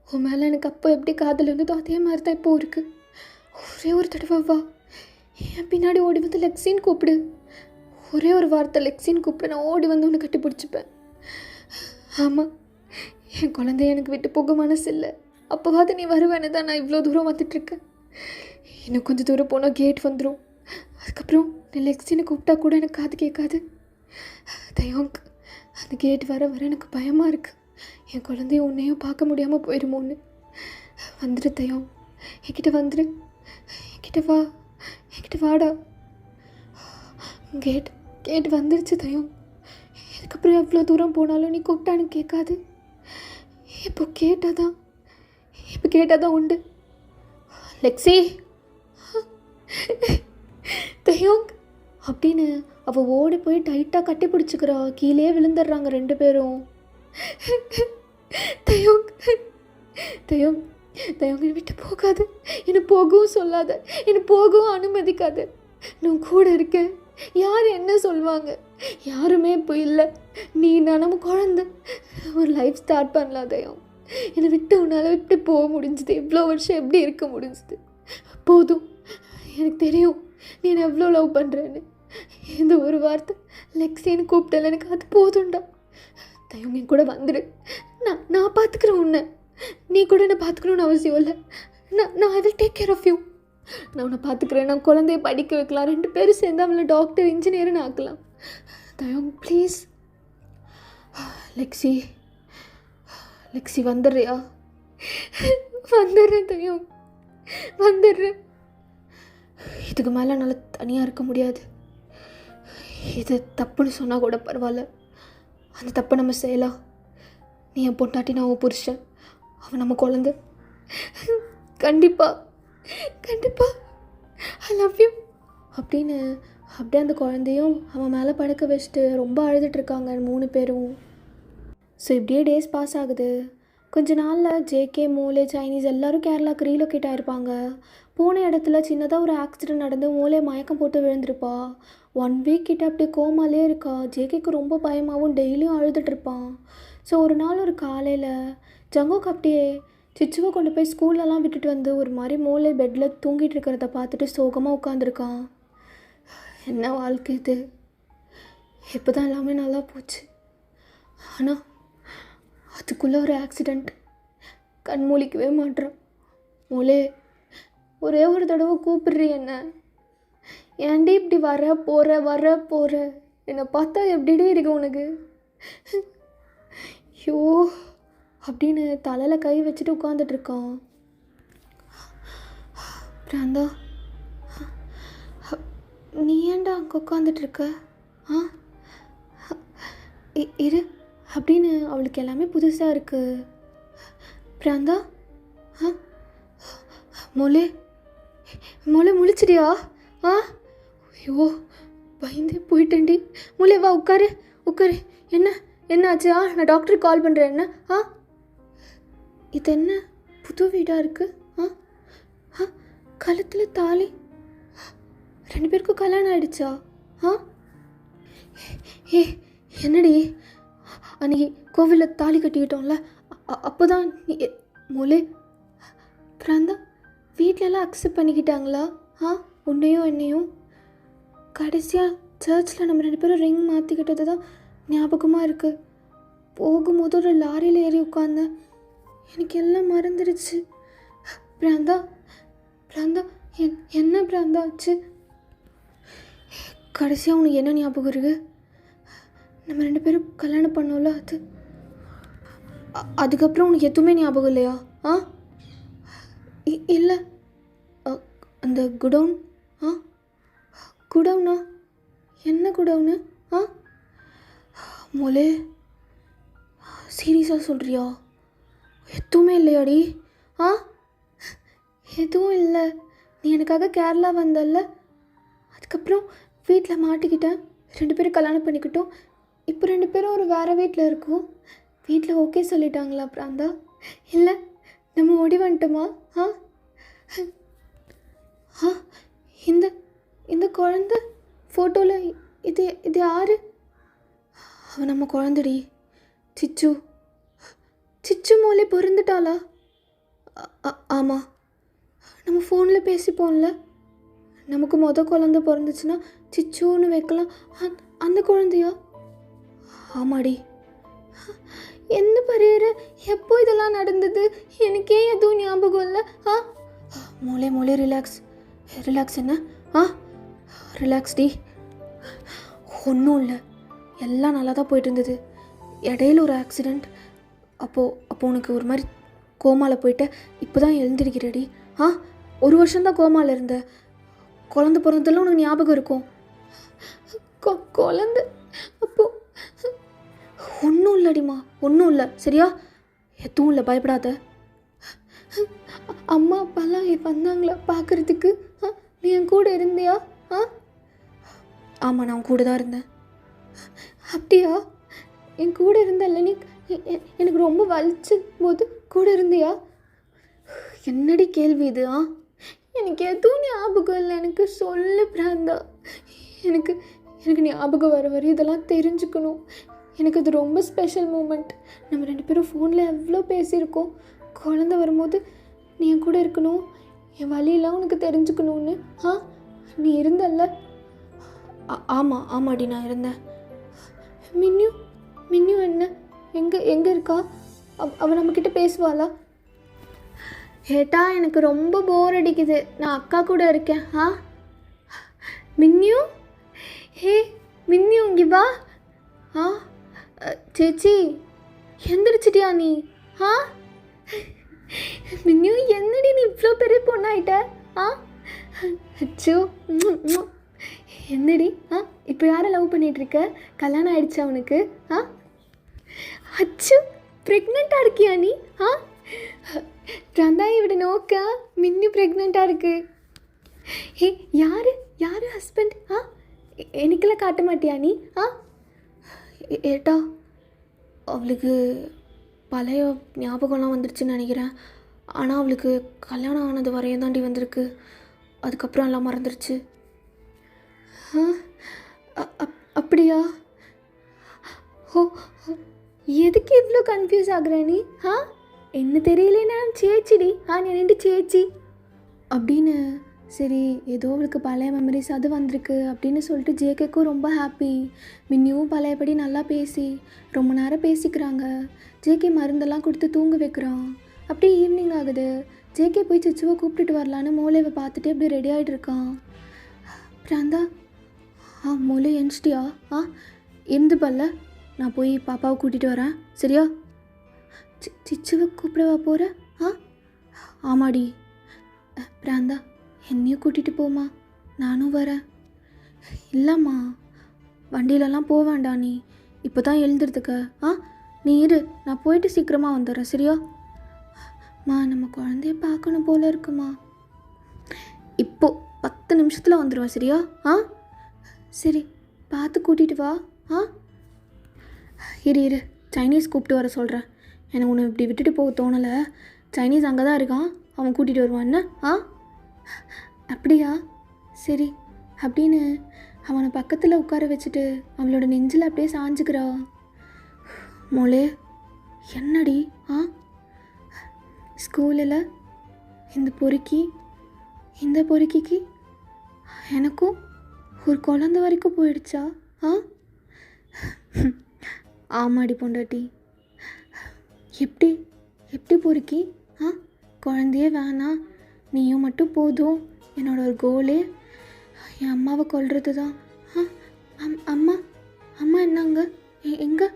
உன் மேலே எனக்கு அப்போ எப்படி காதல் இருந்ததோ அதே மாதிரி தான் இப்போது இருக்குது. ஒரே ஒரு தடவை வா, என் பின்னாடி ஓடி வந்து லெக்ஸின்னு கூப்பிடு. ஒரே ஒரு வார்த்தை லெக்ஸின்னு கூப்பிட்டு நான் ஓடி வந்து உன்னை கட்டி பிடிச்சிப்பேன். ஆமாம், என் குழந்தைய எனக்கு விட்டு போக மனசு இல்லை. அப்போவாது நீ வருவேன்னு தான் நான் இவ்வளோ தூரம் வந்துட்டுருக்கேன். இன்னும் கொஞ்சம் தூரம் போனால் கேட் வந்துடும். அதுக்கப்புறம் நீ லெக்ஸின்னு கூப்பிட்டா கூட எனக்கு காது கேட்காது. தயோங்க், அந்த கேட் வர வர எனக்கு பயமாக இருக்குது. என் குழந்தைய உன்னையும் பார்க்க முடியாமல் போயிடுமோன்னு. வந்துடு தயோங், என்கிட்ட வந்துடு, என்கிட்ட வாடா. கேட் வந்துருச்சு தயோங். இதுக்கப்புறம் எவ்வளோ தூரம் போனாலும் நீ கூப்பிட்டா எனக்கு கேட்காது. இப்போ கேட்டாதான் உண்டு. லெக்ஸி, தயோங் அப்படின்னு அவள் ஓடி போய் டைட்டாக கட்டி பிடிச்சிக்கிறா. கீழே விழுந்துடுறாங்க 2 பேரும். தயோங் என்னை விட்டு போகாது, என்னை போகவும் சொல்லாத, என்னை போகவும் அனுமதிக்காது. நான் கூட இருக்கேன். யார் என்ன சொல்லுவாங்க? யாருமே இப்போ இல்லை. நீ நம்ம குழந்தை ஒரு லைஃப் ஸ்டார்ட் பண்ணலாம் தயோங். என்னை விட்டு உன்னால் விட்டு போக முடிஞ்சுது. இவ்வளோ வருஷம் எப்படி இருக்க முடிஞ்சுது? போதும், எனக்கு தெரியும் நீ என்னை எவ்வளோ லவ் பண்ணுறேன்னு. இந்த ஒரு வார்த்தை லெக்ஸின்னு கூப்பிட்டல, எனக்கு அது போதும்டா. தயவு என் கூட வந்துடு. நான் பார்த்துக்கிறேன் உன்னை. நீ கூட என்னை பார்த்துக்கணுன்னு அவசியம் இல்லை. நான் I will take care of you. நான் உன்னை பார்த்துக்கிறேன். நான் குழந்தைய படிக்க வைக்கலாம். 2 பேரும் சேர்ந்து அவளை டாக்டர் இன்ஜினியர்னு ஆக்கலாம். தயவு ப்ளீஸ். லெக்ஸி வந்துடுறியா? வந்துடுறேன் தயவு, வந்துடுறேன். இதுக்கு மேலே என்னால் தனியாக இருக்க முடியாது. இது தப்புன்னு சொன்னால் கூட பரவாயில்ல. அந்த தப்பை நம்ம செய்யலாம். நீ என் பொண்டாட்டி, நான் உன் புருஷன், அவன் நம்ம குழந்தை. கண்டிப்பாக ஐ லவ் யூ அப்படின்னு அப்படியே அந்த குழந்தையும் அவன் மேலே படுக்க வச்சுட்டு ரொம்ப அழுதுட்ருக்காங்க 3 பேரும். ஸோ இப்படியே டேஸ் பாஸ் ஆகுது. கொஞ்ச நாளில் ஜேகே, மூலே, சைனீஸ் எல்லோரும் கேரளாவுக்கு ரீலொகேட் ஆகிருப்பாங்க. போன இடத்துல சின்னதாக ஒரு ஆக்சிடெண்ட் நடந்து மூலே மயக்கம் போட்டு விழுந்திருப்பா. 1 வீக் கிட்ட அப்படியே கோமாலே இருக்கா. ஜேகேக்கு ரொம்ப பயமாகவும் டெய்லியும் அழுதுட்ருப்பான். ஸோ ஒரு நாள் ஒரு காலையில் ஜங்குக் அப்படியே சிச்சுவை கொண்டு போய் ஸ்கூல்லலாம் விட்டுட்டு வந்து ஒரு மாதிரி மூளை பெட்டில் தூங்கிட்டு இருக்கிறத பார்த்துட்டு சோகமாக உட்காந்துருக்கான். என்ன வாழ்க்கை இது! இப்போ தான் எல்லாமே நல்லா போச்சு. ஆனால் அதுக்குள்ளே ஒரு ஆக்சிடெண்ட். கண் மூலிக்கவே மாட்டேறான். மூளே, ஒரே ஒரு தடவை கூப்பிடுறீ என்ன? ஏன்டி இப்படி வர போகிற என்னை பார்த்தா எப்படிடே இருக்கு உனக்கு? ஐயோ அப்படின்னு தலையில் கை வச்சுட்டு உட்காந்துட்ருக்கான். பிராந்தா, நீ ஏன்டா அங்கே உட்காந்துட்ருக்க? இரு அப்படின்னு அவளுக்கு எல்லாமே புதுசாக இருக்குது. பிராந்தா, மொழி முழிச்சிடியா? ஐயோ பயந்தே போயிட்டேன்டி. மொழி வா, உட்காரு. என்ன ஆச்சு? நான் டாக்டருக்கு கால் பண்ணுறேன். என்ன இது? என்ன புது வீடாக இருக்குது? கழுத்தில் தாலி. 2 பேருக்கும் கல்யாணம் ஆகிடுச்சா? என்னடி, அன்றைக்கி கோவிலில் தாலி கட்டிக்கிட்டோம்ல, அப்போ தான் நீ மொழி பிராந்தா வீட்டிலலாம் அக்செப்ட் பண்ணிக்கிட்டாங்களா? உன்னையும் என்னையும்? கடைசியாக சர்ச்சில் நம்ம 2 பேரும் ரிங் மாற்றிக்கிட்டது தான் ஞாபகமாக இருக்குது. போகும்போது ஒரு லாரியில் ஏறி உட்காந்தேன். எனக்கு எல்லாம் மறந்துடுச்சு. பிராந்தா என்ன பிராந்தா ஆச்சு? கடைசியாக உனக்கு என்ன ஞாபகம் இருக்குது? நம்ம 2 பேரும் கல்யாணம் பண்ணோம்ல, அது அதுக்கப்புறம் உனக்கு எதுவுமே ஞாபகம் இல்லையா? இல்லை. அந்த குடவுனா? என்ன குடவுனு? மொழி சீரியஸாக சொல்கிறியா? எதுவுமே இல்லையாடி? எதுவும் இல்லை. நீ எனக்காக கேரளா வந்தல்ல, அதுக்கப்புறம் வீட்டில் மாட்டிக்கிட்டேன். 2 பேரும் கல்யாணம் பண்ணிக்கிட்டோம். இப்போ 2 பேரும் ஒரு வேறு வீட்டில் இருக்கோம். வீட்டில் ஓகே சொல்லிட்டாங்களா பிராந்தா? இல்லை, நம்ம ஓடி வந்துட்டோமா? இந்த குழந்தை ஃபோட்டோவில் இது யார்? அவன் நம்ம குழந்தைடி, சிச்சு மூளை பொருந்துட்டாளா? ஆமாம், நம்ம ஃபோனில் பேசிப்போம்ல, நமக்கு குழந்த பிறந்துச்சுன்னா சிச்சோன்னு வைக்கலாம். அந்த குழந்தையா? ஆமாடி. என்ன பரையற, எப்போ இதெல்லாம் நடந்தது? எனக்கே எதுவும் ஞாபகம் இல்லை. மோளே ரிலாக்ஸ். என்ன ரிலாக்ஸ் டி. ஒன்றும் இல்லை, எல்லாம் நல்லா தான் போயிட்டு இருந்தது. இடையில ஒரு ஆக்சிடெண்ட். அப்போது உனக்கு ஒரு மாதிரி கோமாவில் போயிட்ட. இப்போ தான் எழுந்திருக்கிறடி. 1 வருஷம்தான் கோமாவில் இருந்த. குழந்த பிறந்ததெல்லாம் உனக்கு ஞாபகம் இருக்கும். குழந்த அப்போ ஒன்றும் இல்லடிம்மா, ஒன்றும் இல்லை சரியா? எதுவும் இல்லை, பயப்படாத. அம்மா அப்பாலாம் வந்தாங்களா பார்க்குறதுக்கு? நீ என் கூட இருந்தியா? ஆமாம், நான் கூட தான் இருந்தேன். அப்படியா? என் கூட இருந்தல்ல நீ? எனக்கு ரொம்ப வலிச்ச போது கூட இருந்தியா? என்னடி கேள்வி இது? எனக்கு எதுவும் ஞாபகம் இல்லை. எனக்கு சொல்லு பிராந்தா. எனக்கு ஞாபகம் வர வரை இதெல்லாம் தெரிஞ்சுக்கணும். எனக்கு அது ரொம்ப ஸ்பெஷல் மூமெண்ட். நம்ம 2 பேரும் ஃபோனில் எவ்வளோ பேசியிருக்கோம். குழந்த வரும்போது நீ என் கூட இருக்கணும், என் வழியெல்லாம் உனக்கு தெரிஞ்சுக்கணும்னு. நீ இருந்தல்ல? ஆமாடி, நான் இருந்தேன். மின்னியூ என்ன எங்கே இருக்கா? அவள் நம்மக்கிட்ட பேசுவாளா? ஏட்டா, எனக்கு ரொம்ப போர் அடிக்குது, நான் அக்கா கூட இருக்கேன். மின்னியூ, மின்னியூ இங்கே வா. சேச்சி, எந்திரிச்சிட்டியா நீ? மின்னியூ, என்னடி நீ இவ்வளோ பெரிய பொண்ணாயிட்ட? அச்சோ, என்னடி இப்போ யாரை லவ் பண்ணிகிட்ருக்க? கல்யாணம் ஆகிடுச்சா உனக்கு? அச்சோ, ப்ரெக்னெண்ட்டாக இருக்கியா நீ? ரந்தாயை விட நோக்கா மின்னி ப்ரெக்னெண்ட்டாக இருக்கு. யார் ஹஸ்பண்ட்? எனக்கெல்லாம் காட்ட மாட்டியா நீ? ஏட்டா, அவளுக்கு பழைய ஞாபகம்லாம் வந்துடுச்சுன்னு நினைக்கிறேன். ஆனால் அவளுக்கு கல்யாணம் ஆனது வரையும் தாண்டி வந்திருக்கு. அதுக்கப்புறம் எல்லாம் மறந்துடுச்சு. அப்படியா? எதுக்கு இவ்வளோ கன்ஃபியூஸ் ஆகுற நீ? என்ன தெரியலனா சேச்சிடி. நான் ரெண்டு சேச்சி அப்படின்னு. சரி, ஏதோ அவளுக்கு பழைய மெமரிஸ் அது வந்திருக்கு அப்படின்னு சொல்லிட்டு ஜேகேக்கும் ரொம்ப ஹாப்பி. மின்னியும் பழையபடி நல்லா பேசி ரொம்ப நேரம் பேசிக்கிறாங்க. ஜேகே மருந்தெல்லாம் கொடுத்து தூங்க வைக்கிறான். அப்படியே ஈவினிங் ஆகுது. ஜேகே போய் சிச்சுவை கூப்பிட்டுட்டு வரலான்னு மோலேவை பார்த்துட்டு அப்படியே ரெடி ஆகிட்டு இருக்கான். பிராந்தா, மோலே என்ச்சிட்டியா? இருந்து பல்ல, நான் போய் பாப்பாவை கூட்டிகிட்டு வரேன் சரியா? சிச்சுவை கூப்பிடவா போகிற? ஆமாடி. பிராந்தா, என்னையும் கூட்டிகிட்டு போமா, நானும் வரேன். இல்லைம்மா, வண்டியிலலாம் போக வேண்டாம். நீ இப்போ தான் எழுந்துறதுக்க. நீ இரு, நான் போயிட்டு சீக்கிரமாக வந்துடுறேன் சரியா? நம்ம குழந்தைய பார்க்கணும் போல இருக்குமா. இப்போது 10 நிமிஷத்தில் வந்துடுவேன் சரியா? சரி, பார்த்து கூட்டிகிட்டு வா. இரு, சைனீஸ் கூப்பிட்டு வர சொல்கிறேன். எனக்கு உன்னை இப்படி விட்டுட்டு போக தோணலை. சைனீஸ் அங்கே தான் இருக்கான், அவன் கூட்டிகிட்டு வருவான். என்ன? அப்படியா? சரி அப்படின்னு அவனை பக்கத்தில் உட்கார வச்சுட்டு அவளோட நெஞ்சில் அப்படியே சாஞ்சுக்கிறா. மோளே, என்னடி? ஸ்கூலில் இந்த பொறுக்கிக்கு எனக்கும் ஒரு குழந்த வரைக்கும் போயிடுச்சா? ஆமாடி பொண்டாட்டி. எப்படி பொறுக்கி? குழந்தையே வேணாம், நீயும் மட்டும் போதும். என்னோட ஒரு கோலே என் அம்மாவை கொல்றது தான். அம்மா என்னங்க? எங்கே?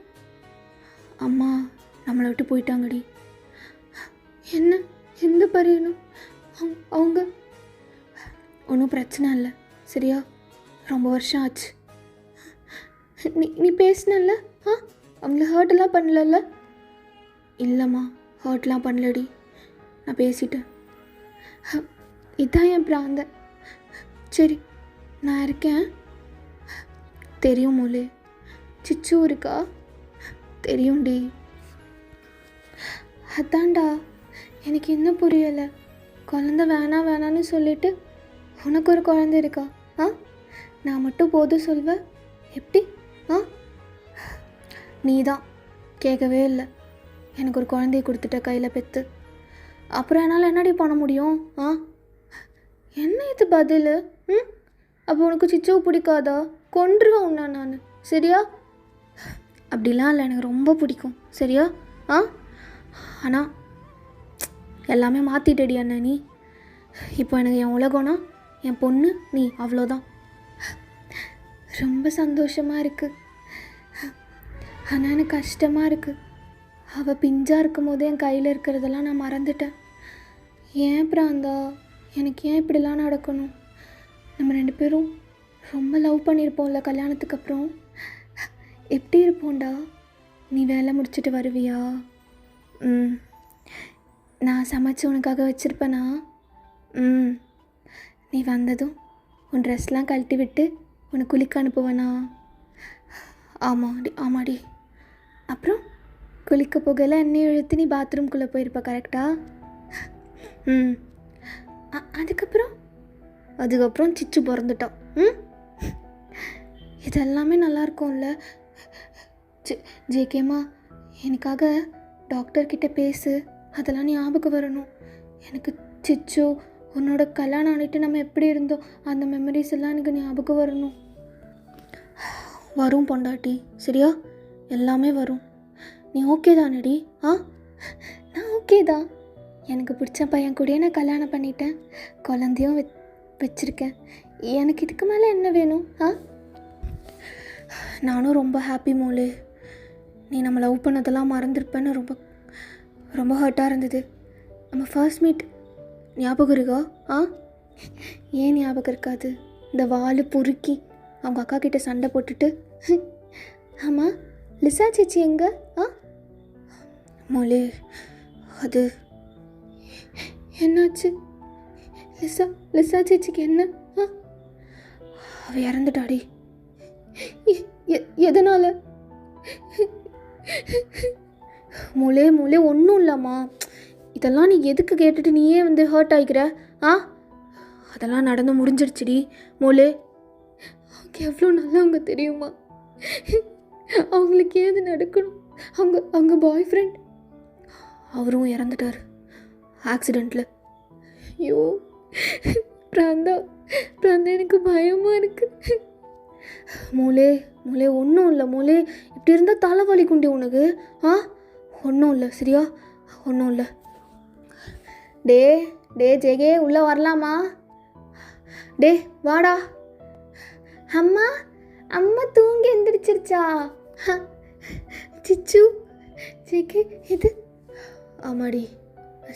அம்மா நம்மளை விட்டு போயிட்டாங்கடி. என்ன? எந்த பரியணும்? அவங்க ஒன்றும் பிரச்சனை இல்லை சரியா? ரொம்ப வருஷம் ஆச்சு. நீ பேசினல்ல? அவங்கள ஹர்ட்டெல்லாம் பண்ணலல்ல? இல்லைம்மா, ஹர்ட்லாம் பண்ணலடி, நான் பேசிட்டேன். இதான் என் பிராந்த. சரி, நான் இருக்கேன். தெரியும் மோலே. சிச்சு இருக்கா? தெரியும்டி. அதான்டா எனக்கு என்ன புரியலை. குழந்த வேணான்னு சொல்லிட்டு உனக்கு ஒரு குழந்தை இருக்கா? நான் மட்டும் போதும் சொல்வேன். எப்படி? நீ தான் கேட்கவே இல்லை. எனக்கு ஒரு குழந்தைய கொடுத்துட்ட கையில் பெற்று. அப்புறம் என்னால் என்னடி பண்ண முடியும்? என்ன இது பதில்? ம், அப்போ உனக்கு சிச்சுவை பிடிக்காதா? கொன்றுவேன் உன்னை நான், சரியா? அப்படிலாம் இல்லை, எனக்கு ரொம்ப பிடிக்கும், சரியா? ஆ, ஆனால் எல்லாமே மாற்றிட்டடி அண்ணா நீ. இப்போ எனக்கு என் உலகம்னா என் பொண்ணு நீ, அவ்வளோதான். ரொம்ப சந்தோஷமாக இருக்குது, ஆனால் எனக்கு கஷ்டமாக இருக்குது. அவள் பிஞ்சாக இருக்கும் போதே என் கையில் இருக்கிறதெல்லாம் நான் மறந்துட்டேன். ஏன் பிராந்தா, எனக்கு ஏன் இப்படிலாம் நடக்கணும்? நம்ம 2 பேரும் ரொம்ப லவ் பண்ணியிருப்போம்ல கல்யாணத்துக்கு அப்புறம். எப்படி இருப்போம்டா? நீ வேலை முடிச்சுட்டு வருவியா? நான் சமைச்சு உனக்காக வச்சுருப்பேனா? நீ வந்ததும் உன் ட்ரெஸ்லாம் கழட்டி விட்டு உன்னை குளிக்க அனுப்புவேனா? ஆமாடி. அப்புறம் குளிக்க போகல எண்ணெய் இழுத்து நீ பாத்ரூம்குள்ளே போயிருப்ப, கரெக்டா? அதுக்கப்புறம் சிச்சு பிறந்துட்டான். இதெல்லாமே நல்லா இருக்கும்ல? ஜேகேம்மா, எனக்காக டாக்டர்கிட்ட பேசு, அதெல்லாம் ஞாபகம் வரணும். எனக்கு சிச்சு, உன்னோட கல்யாணம் ஆகிட்டு நம்ம எப்படி இருந்தோம் அந்த மெமரிஸ் எல்லாம் எனக்கு ஞாபகம் வரணும். வரும் பொண்டாட்டி, சரியா? எல்லாமே வரும். நீ ஓகே தானடி? நான் ஓகே தான். எனக்கு பிடிச்ச பையன் கூடயே நான் கல்யாணம் பண்ணிட்டேன், குழந்தையும் வச்சுருக்கேன். எனக்கு இதுக்கு மேலே என்ன வேணும்? நானும் ரொம்ப ஹாப்பி மோலே. நீ நம்ம லவ் பண்ணதெல்லாம் மறந்துருப்பேன்னு ரொம்ப ரொம்ப ஹர்ட்டாக இருந்தது. நம்ம ஃபர்ஸ்ட் மீட் ஞாபகம் இருக்கா? ஏன் ஞாபகம் இருக்காது? இந்த வால் பொறுக்கி அவங்க அக்கா கிட்ட சண்டை போட்டுட்டு. ஆமாம், லிசா சேச்சி எங்க? மோலே, அது என்னாச்சு? லிசா சேச்சிக்கு என்ன? அவ இறந்துட்டாடி. எதனால்? மூளே ஒன்றும் இல்லைம்மா. இதெல்லாம் நீ எதுக்கு கேட்டுட்டு நீயே வந்து ஹர்ட் ஆகிக்கிற? அதெல்லாம் நடந்து முடிஞ்சிடுச்சுடி மூளே. அவங்க எவ்வளோ நல்லவங்க தெரியுமா? அவங்களுக்கு ஏது நடக்கணும்? அவங்க பாய் ஃப்ரெண்ட் அவரும் இறந்துட்டார் ஆக்சிடெண்ட்டில். ஐயோ பிராந்தா, எனக்கு பயமாக இருக்குது. மூளே ஒன்றும் இல்லை மூளே. இப்படி இருந்தால் தலைவலி குண்டி உனக்கு. ஒன்றும் இல்லை, சரியா? ஒன்றும் இல்லை. டே ஜெகே, உள்ளே வரலாமா? வாடா. அம்மா தூங்கி எந்திரிச்சிருச்சா? சிச்சு, ஜெகே இது. ஆமாடி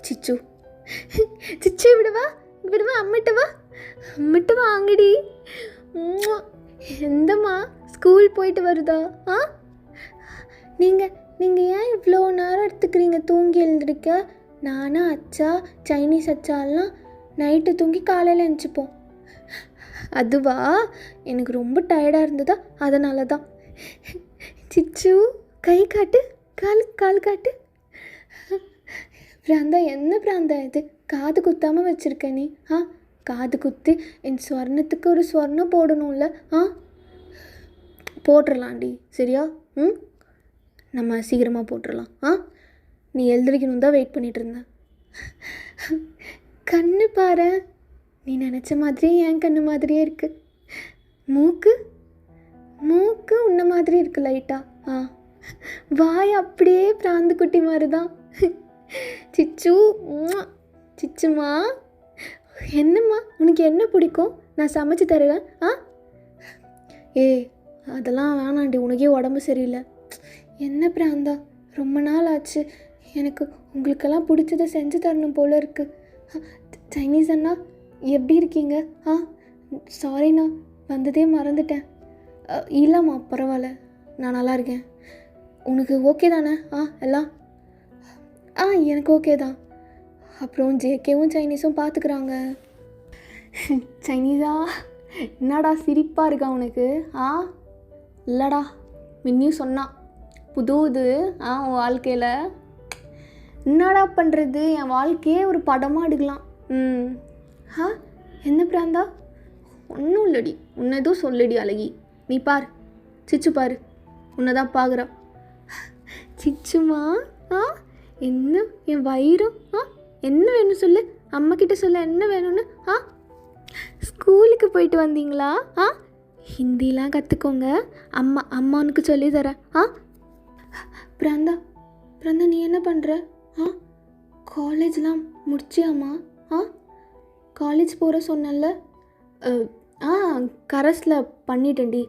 சிச்சு. விடுவா அம்மிட்ட வா அங்கடி. எந்தம்மா ஸ்கூல் போயிட்டு வருதா? நீங்கள் ஏன் இவ்வளோ நேரம் எடுத்துக்கிறீங்க தூங்கி எழுந்திருக்க? நானும் அச்சா, சைனீஸ் அச்சாலாம் நைட்டு தூங்கி காலையில் எழுந்திரிப்போம். அதுவா, எனக்கு ரொம்ப டயர்டாக இருந்ததா, அதனால தான். சிச்சு, கை காட்டு, கால் காட்டு. பிராந்தா, என்ன பிராந்தா இது? காது குத்தாமல் வச்சுருக்க நீ. காது குத்தி என் ஸ்வர்ணத்துக்கு ஒரு ஸ்வர்ணம் போடணும்ல. போட்டுடலாண்டி, சரியா? நம்ம சீக்கிரமாக போட்டுடலாம். நீ எழுந்திரிக்கணும் தான் வெயிட் பண்ணிகிட்டு இருந்தேன். கண்ணு பாரு, நீ நினச்ச மாதிரியே என் கண்ணு மாதிரியே இருக்குது. மூக்கு உன்ன மாதிரி இருக்குது லைட்டாக. வாய் அப்படியே பிராந்து குட்டி மாதிரி தான். சிச்சுமா, என்னம்மா உனக்கு என்ன பிடிக்கும்? நான் சமைச்சு தருவேன். அதெல்லாம் வேணாண்டி, உனக்கே உடம்பு சரியில்லை. என்ன பிராந்தா, ரொம்ப நாள் ஆச்சு. எனக்கு உங்களுக்கெல்லாம் பிடிச்சதை செஞ்சு தரணும் போல இருக்குது. சைனீஸ் அண்ணா, எப்படி இருக்கீங்க? சாரிண்ணா, வந்ததே மறந்துட்டேன். இல்லைம்மா, பரவாயில்ல, நான் நல்லா இருக்கேன். உனக்கு ஓகே தானே? எல்லாம் எனக்கு ஓகே தான். அப்புறம் ஜேகேவும் சைனீஸும் பார்த்துக்குறாங்க. சைனீஸா, என்னடா சிரிப்பாக இருக்கா உனக்கு? இல்லைடா, மின்னியும் சொன்னான் புது இது உன் வாழ்க்கையில். என்னடா பண்ணுறது, என் வாழ்க்கையே ஒரு படமாக எடுக்கலாம். என்ன பிராந்தா? ஒன்றும் இல்லடி, உன்னை எதுவும் சொல்லடி அழகி. நீ பார், சிச்சு பாரு, உன்னை தான் பார்க்குறான். சிச்சுமா, என்ன என் வயிறும்? என்ன வேணும் சொல்லு, அம்மா கிட்ட சொல்ல என்ன வேணும்னு. ஸ்கூலுக்கு போயிட்டு வந்தீங்களா? ஹிந்திலாம் கற்றுக்கோங்க. அம்மானுக்கு சொல்லி தரேன். பிராந்தா பிராந்தா நீ என்ன பண்ணுற? காலேஜ்லாம் முடிச்சியாம்மா? காலேஜ் போகிற சொன்னல. கரஸில் பண்ணிட்டேன்டி.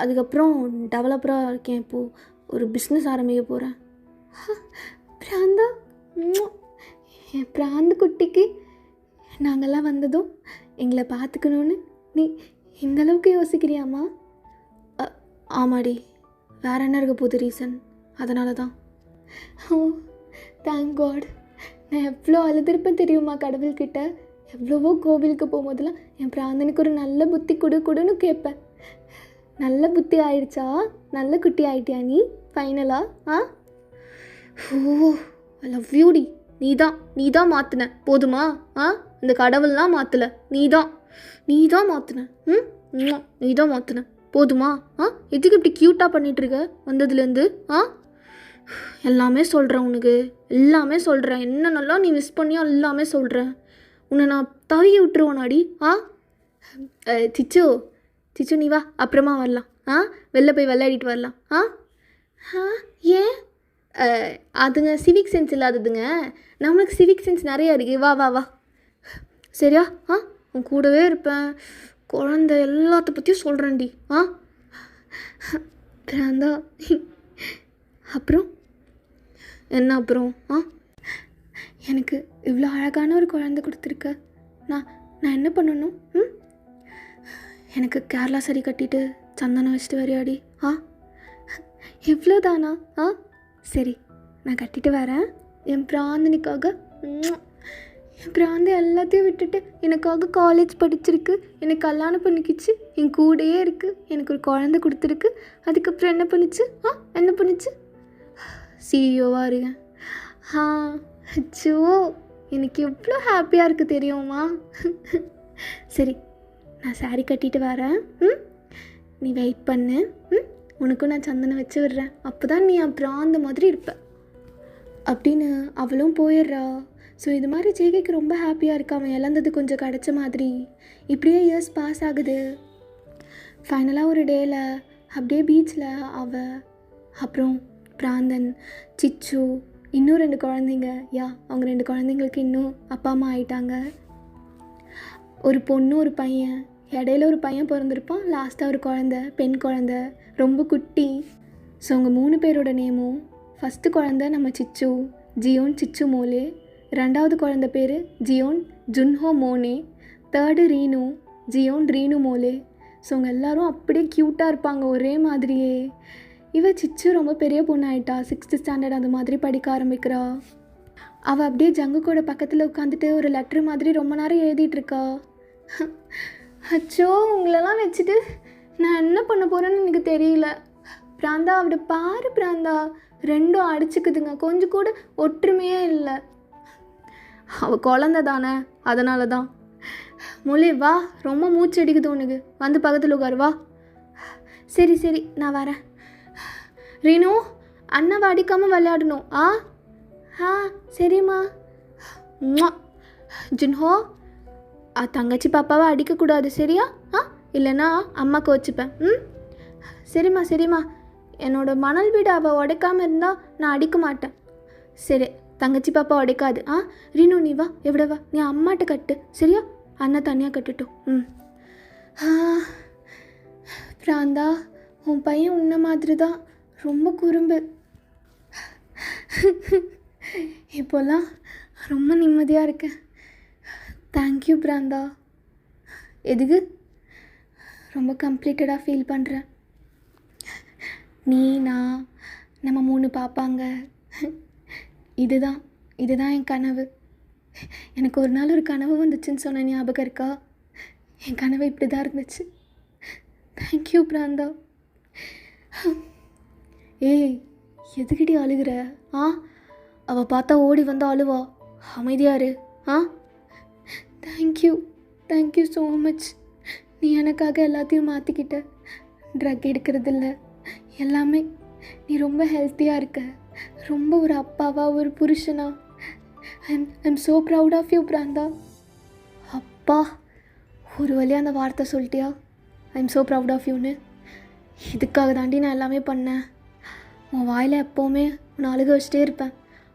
அதுக்கப்புறம் டெவலப்பராக இருக்கேன். இப்போது ஒரு பிஸ்னஸ் ஆரம்பிக்க போகிறேன். பிராந்தா, என் பிராந்து குட்டிக்கு நாங்கள்லாம் வந்ததும் எங்களை பார்த்துக்கணுன்னு நீ இந்தளவுக்கு யோசிக்கிறியாம்மா? ஆமாடி, வேற என்ன இருக்க போகுது ரீசன்? அதனால தான். Oh thank God. நான் எவ்வளோ அழுதுருப்பேன் தெரியுமா கடவுள்கிட்ட. எவ்வளவோ கோவிலுக்கு போகும்போதெல்லாம் என் பிராந்தனுக்கு ஒரு நல்ல புத்தி கொடுன்னு கேட்பேன். நல்ல புத்தி ஆயிடுச்சா? நல்ல குட்டி ஆயிட்டியா நீ ஃபைனலாக? ஓ ஐ லவ் யூடி. நீ தான் மாற்றின போதுமா? இந்த கடவுள்லாம் மாற்றலை, நீ தான் மாற்றின. நீ தான் மாற்றின போதுமா? எதுக்கு இப்படி க்யூட்டாக பண்ணிகிட்ருக்க வந்ததுலேருந்து? எல்லாமே சொல்கிறேன் உனக்கு, எல்லாமே சொல்கிறேன். என்னென்னலாம் நீ மிஸ் பண்ணியோ எல்லாமே சொல்கிறேன். உன்னை நான் தவிய விட்டுருவோனாடி. சிச்சு நீ வா, அப்புறமா வரலாம். வெளில போய் விளையாடிட்டு வரலாம். ஏன்? அதுங்க சிவிக் சென்ஸ் இல்லாததுங்க. நம்மளுக்கு சிவிக் சென்ஸ் நிறையா இருக்குது. வா சரியா? உன் கூடவே இருப்பேன். குழந்தை எல்லாத்த பற்றியும் சொல்கிறேன்டி. பிராந்தா அப்புறம் என்ன? அப்புறம் எனக்கு இவ்வளோ அழகான ஒரு குழந்தை கொடுத்துருக்க. நான் என்ன பண்ணணும்? எனக்கு கேரளா சரி கட்டிட்டு சந்தனம் வச்சுட்டு வரையாடி. இவ்வளோதானா? சரி, நான் கட்டிட்டு வரேன். என் பிராந்தனிக்காக. என் பிராந்தி எல்லாத்தையும் விட்டுட்டு எனக்காக காலேஜ் படிச்சிருக்கு, எனக்கு கல்யாணம் பண்ணிக்கிச்சு, என் கூடயே இருக்குது, எனக்கு ஒரு குழந்தை கொடுத்துருக்கு. அதுக்கப்புறம் என்ன பண்ணுச்சு? சிஇஓவாக இருக்கேன். அச்சோ, எனக்கு எவ்வளோ ஹாப்பியாக இருக்குது தெரியுமா? சரி, நான் சாரி கட்டிட்டு வரேன். நீ வெயிட் பண்ணு. உனக்கும் நான் சந்தனம் வச்சு விடுறேன். அப்போ தான் நீ அப்புறம் அந்த மாதிரி இருப்ப அப்படின்னு அவளும் போயிடுறா. ஸோ இது மாதிரி ஜேகேக்கு ரொம்ப ஹாப்பியாக இருக்கா. அவன் இழந்தது கொஞ்சம் கிடச்ச மாதிரி. இப்படியே இயர்ஸ் பாஸ் ஆகுது. ஃபைனலாக ஒரு டேயில் அப்படியே பீச்சில் அப்புறம் பிராந்தன், சிச்சு, இன்னும் 2 குழந்தைங்க. அவங்க 2 குழந்தைங்களுக்கு இன்னும் அப்பா அம்மா ஆயிட்டாங்க. ஒரு பொண்ணு ஒரு பையன். இடையில ஒரு பையன் பிறந்திருப்பான். லாஸ்ட்டாக ஒரு குழந்தை, பெண் குழந்தை, ரொம்ப குட்டி. ஸோ அவங்க 3 பேரோட நேமும், ஃபஸ்ட்டு குழந்தை நம்ம சிச்சு, ஜியோன் சிச்சு மோலே. 2வது குழந்தை பேர் ஜியோன் ஜுன்ஹோ மோனே. 3rd ரீனு, ஜியோன் ரீனு மோலே. ஸோ அவங்க எல்லோரும் அப்படியே க்யூட்டாக இருப்பாங்க ஒரே மாதிரியே. சிச்சு ரொம்ப பெரிய பொண்ணு ஆகிட்டா. 6th ஸ்டாண்டர்ட் அந்த மாதிரி படிக்க ஆரம்பிக்கிறா. அவள் அப்படியே ஜங்கு கூட பக்கத்தில் உட்காந்துட்டு ஒரு லெட்ரு மாதிரி ரொம்ப நேரம் எழுதிட்டுருக்கா. அச்சோ, உங்களெல்லாம் வச்சுட்டு நான் என்ன பண்ண போகிறேன்னு எனக்கு தெரியல. பிராந்தா அவட பாரு பிராந்தா, 2ம் அடிச்சுக்குதுங்க. கொஞ்சம் கூட ஒற்றுமையே இல்லை. அவள் குழந்த தானே, அதனால தான். மொழி வா, ரொம்ப மூச்சு அடிக்குது உனக்கு, வந்து பக்கத்தில் உட்காரு வா. சரி நான் வரேன். ரீனு, அண்ணாவை அடிக்காமல் விளையாடணும். சரிம்மா. ஜுன்ஹோ, தங்கச்சி பாப்பாவை அடிக்கக்கூடாது சரியா? இல்லைன்னா அம்மாவுக்கு வச்சுப்பேன். சரிம்மா. என்னோடய மணல் வீடு அவள் உடைக்காமல் இருந்தால் நான் அடிக்க மாட்டேன். சரி, தங்கச்சி பாப்பா உடைக்காது. ரீனு நீ வா, எவ்வளோ வா, நீ அம்மாட்ட கட்டு சரியா? அண்ணா தனியாக கட்டுட்டும். பிராந்தா, உன் பையன் உன்ன மாதிரி தான், ரொம்ப குறும்பு. இப்போல்லாம் ரொம்ப நிம்மதியாக இருக்கேன். தேங்க்யூ பிராந்தா. எதுக்கு? ரொம்ப கம்ப்ளீட்டடாக ஃபீல் பண்ணுறேன். நான் நம்ம 3 பாப்பாங்க. இதுதான் என் கனவு. எனக்கு ஒரு நாள் ஒரு கனவு வந்துச்சுன்னு சொன்ன ஞாபகம் இருக்கா? என் கனவு இப்படி தான் இருந்துச்சு. தேங்க்யூ பிராந்தா. ஏய், எதுக்கிட்டே அழுகிற? அவள் பார்த்தா ஓடி வந்து அழுவா. அமைதியாரு. Thank you so much. நீ எனக்காக எல்லாத்தையும் மாற்றிக்கிட்ட. ட்ரக் எடுக்கிறதில்ல, எல்லாமே. நீ ரொம்ப ஹெல்த்தியாக இருக்க. ரொம்ப ஒரு அப்பாவா, ஒரு புருஷனா. I'm so proud of you பிராந்தா. அப்பா, ஒரு வழியாக அந்த வார்த்தை சொல்லிட்டியா? I am so proud of யூன்னு. இதுக்காக தாண்டி நான் எல்லாமே பண்ணேன். உன் வாயில் எப்போவுமே உன்னை அழுக வச்சுட்டே இருப்பேன்.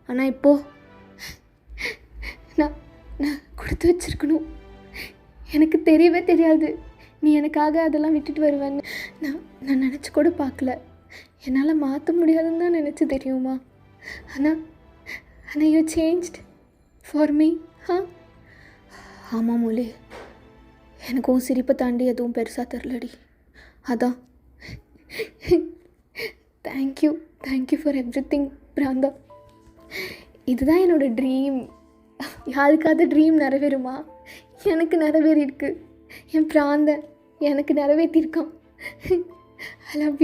ஆனால் இப்போது நான் நான் கொடுத்து வச்சுருக்கணும். எனக்கு தெரியவே தெரியாது நீ எனக்காக அதெல்லாம் விட்டுட்டு வருவேன்னு. நான் நான் நினச்சி கூட பார்க்கல. என்னால் மாற்ற முடியாதுன்னு தான் நினச்சி தெரியுமா? ஆனால் ஆனால் யூ சேஞ்ச்ட் ஃபார் மீ. ஆமாம் மூலே, எனக்கும் சிரிப்பை தாண்டி எதுவும் பெருசாக தெரிலடி. அதான் தேங்க்யூ ஃபார் எவ்ரிதிங் பிராந்தா. இதுதான் என்னோடய ட்ரீம். யாருக்காவது ட்ரீம் நிறைவேறுமா? எனக்கு நிறைவேறியிருக்கு. என் பிராந்தன் எனக்கு நிறைவேற்றிருக்கான். ஐ லவ்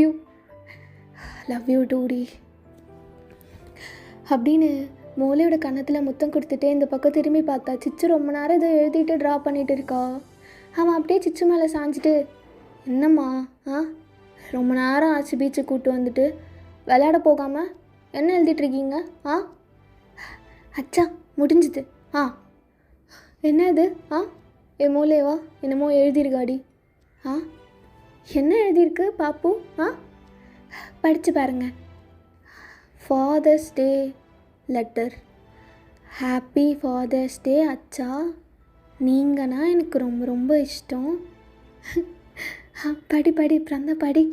யூ டூடி அப்படின்னு மோலையோட கன்னத்தில் முத்தம் கொடுத்துட்டே இந்த பக்கம் திரும்பி பார்த்தா சிச்சு ரொம்ப நேரம் இதை எழுதிட்டு ட்ரா பண்ணிகிட்டு இருக்கா. அவன் அப்படியே சிச்சு மேலே சாஞ்சிட்டு, என்னம்மா ரொம்ப நேரம் ஆச்சு பீச்சுக்கு கூப்பிட்டு வந்துட்டு விளையாட போகாமல் என்ன எழுதிட்டுருக்கீங்க? அச்சா முடிஞ்சுது. என்ன இது? என் மூலேவா என்னமோ எழுதியிருக்காடி. என்ன எழுதியிருக்கு பாப்பு? படித்து பாருங்க. ஃபாதர்ஸ் டே லெட்டர். ஹாப்பி ஃபாதர்ஸ் டே அச்சா. நீங்கன்னா எனக்கு ரொம்ப ரொம்ப இஷ்டம். படி பிறந்த படி.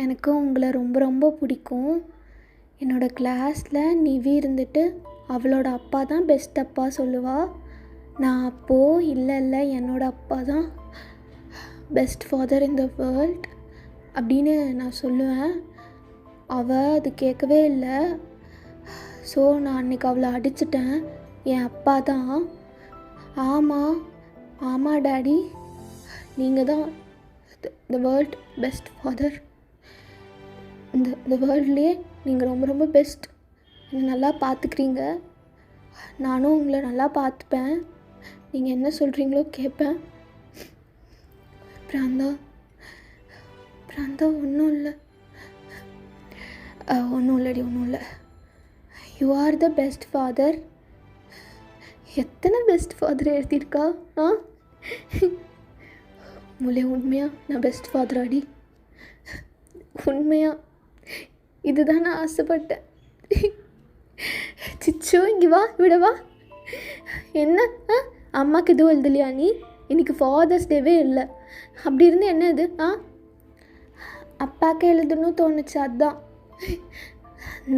எனக்கும் உங்களை ரொம்ப ரொம்ப பிடிக்கும். என்னோடய கிளாஸில் நிவி இருந்துட்டு அவளோட அப்பா தான் பெஸ்ட் அப்பா சொல்லுவா. நான் அப்போது இல்லை என்னோடய அப்பா தான் best father in the world அப்படின்னு நான் சொல்லுவேன். அவள் அது கேட்கவே இல்லை. ஸோ நான் அன்றைக்கி அவளை அடிச்சிட்டேன். என் அப்பா தான். ஆமாம் டாடி, நீங்கள் தான் த வேர்ல்ட் பெஸ்ட் ஃபாதர். இந்த வேர்ல்ட்லேயே நீங்கள் ரொம்ப ரொம்ப பெஸ்ட். என்னை நல்லா பார்த்துக்கிறீங்க. நானும் உங்களை நல்லா பார்த்துப்பேன். நீங்கள் என்ன சொல்கிறீங்களோ கேட்பேன். பிராந்தா ஒன்றும் இல்லை. You are the best father. எத்தனை பெஸ்ட் ஃபாதர் எழுதியிருக்கா? முல்லை உண்மையா நான் பெஸ்ட் ஃபாதர் அடி. உண்மையா இதுதான் நான் ஆசைப்பட்டேன். சிச்சோ இங்கே வா, விடவா. என்ன அம்மாவுக்கு எதுவும் எழுதலையா நீ? இன்றைக்கி ஃபாதர்ஸ் டேவே இல்லை. அப்படி இருந்து என்ன இது? அப்பாவுக்கு எழுதணும்னு தோணுச்சு, அதுதான்.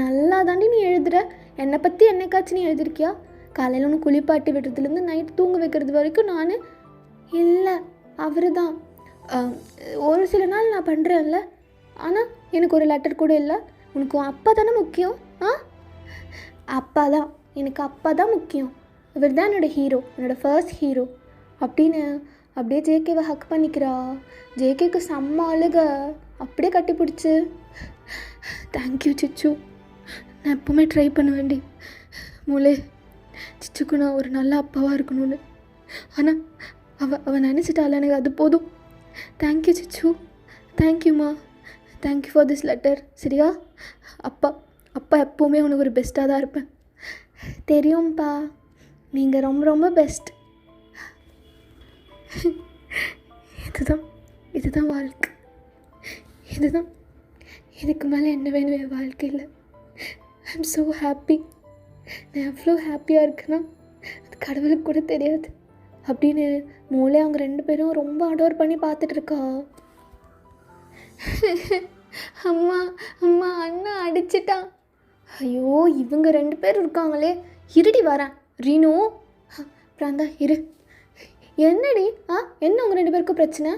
நல்லா தாண்டி நீ எழுதுகிற. என்னை பற்றி என்னைக்காச்சும் நீ எழுதிருக்கியா? காலையில் ஒன்று குளிப்பாட்டி விடுறதுலேருந்து நைட்டு தூங்க வைக்கிறது வரைக்கும் நான் இல்லை அவர் தான். ஒரு சில நாள் நான் பண்ணுறேன்ல, ஆனால் எனக்கு ஒரு லெட்டர் கூட இல்லை. உனக்கு அப்பா தானே முக்கியம். அப்பா தான் எனக்கு, அப்பா தான் முக்கியம். இவர் தான் என்னோடய ஹீரோ, என்னோடய ஃபர்ஸ்ட் ஹீரோ அப்படின்னு அப்படியே ஜேகேவை ஹக் பண்ணிக்கிறா. ஜேகேக்கு செம்ம அழுக, அப்படியே கட்டி பிடிச்சி. தேங்க்யூ சிச்சு. நான் எப்போவுமே ட்ரை பண்ணுவேன்டி மூலே, சிச்சுக்கு நான் ஒரு நல்ல அப்பாவாக இருக்கணும்னு. ஆனால் அவள் நினச்சிட்டாள், எனக்கு அது போதும். தேங்க்யூ சிச்சு. தேங்க்யூம்மா. Thank you for this letter. சரியா? அப்பா எப்போவுமே உனக்கு ஒரு பெஸ்ட்டாக தான் இருப்பேன். தெரியும்ப்பா, நீங்கள் ரொம்ப ரொம்ப பெஸ்ட். இதுதான் வாழ்க்கை. இதுக்கு மேலே என்ன வேணும் என் வாழ்க்கையில்? ஐ எம் ஸோ ஹாப்பி. நான் எவ்வளோ ஹாப்பியாக இருக்குன்னா அது கடவுளுக்கு கூட தெரியாது அப்படின்னு மூளை அவங்க 2 பேரும் ரொம்ப அடோர் பண்ணி பார்த்துட்ருக்கா. அம்மா அண்ணா அடிச்சிட்டான். ஐயோ, இவங்க 2 பேர் இருக்காங்களே. இருடி வரேன். ரீனு, பிராந்தா இரு. என்னடி என்ன உங்கள் 2 பேருக்கும் பிரச்சனை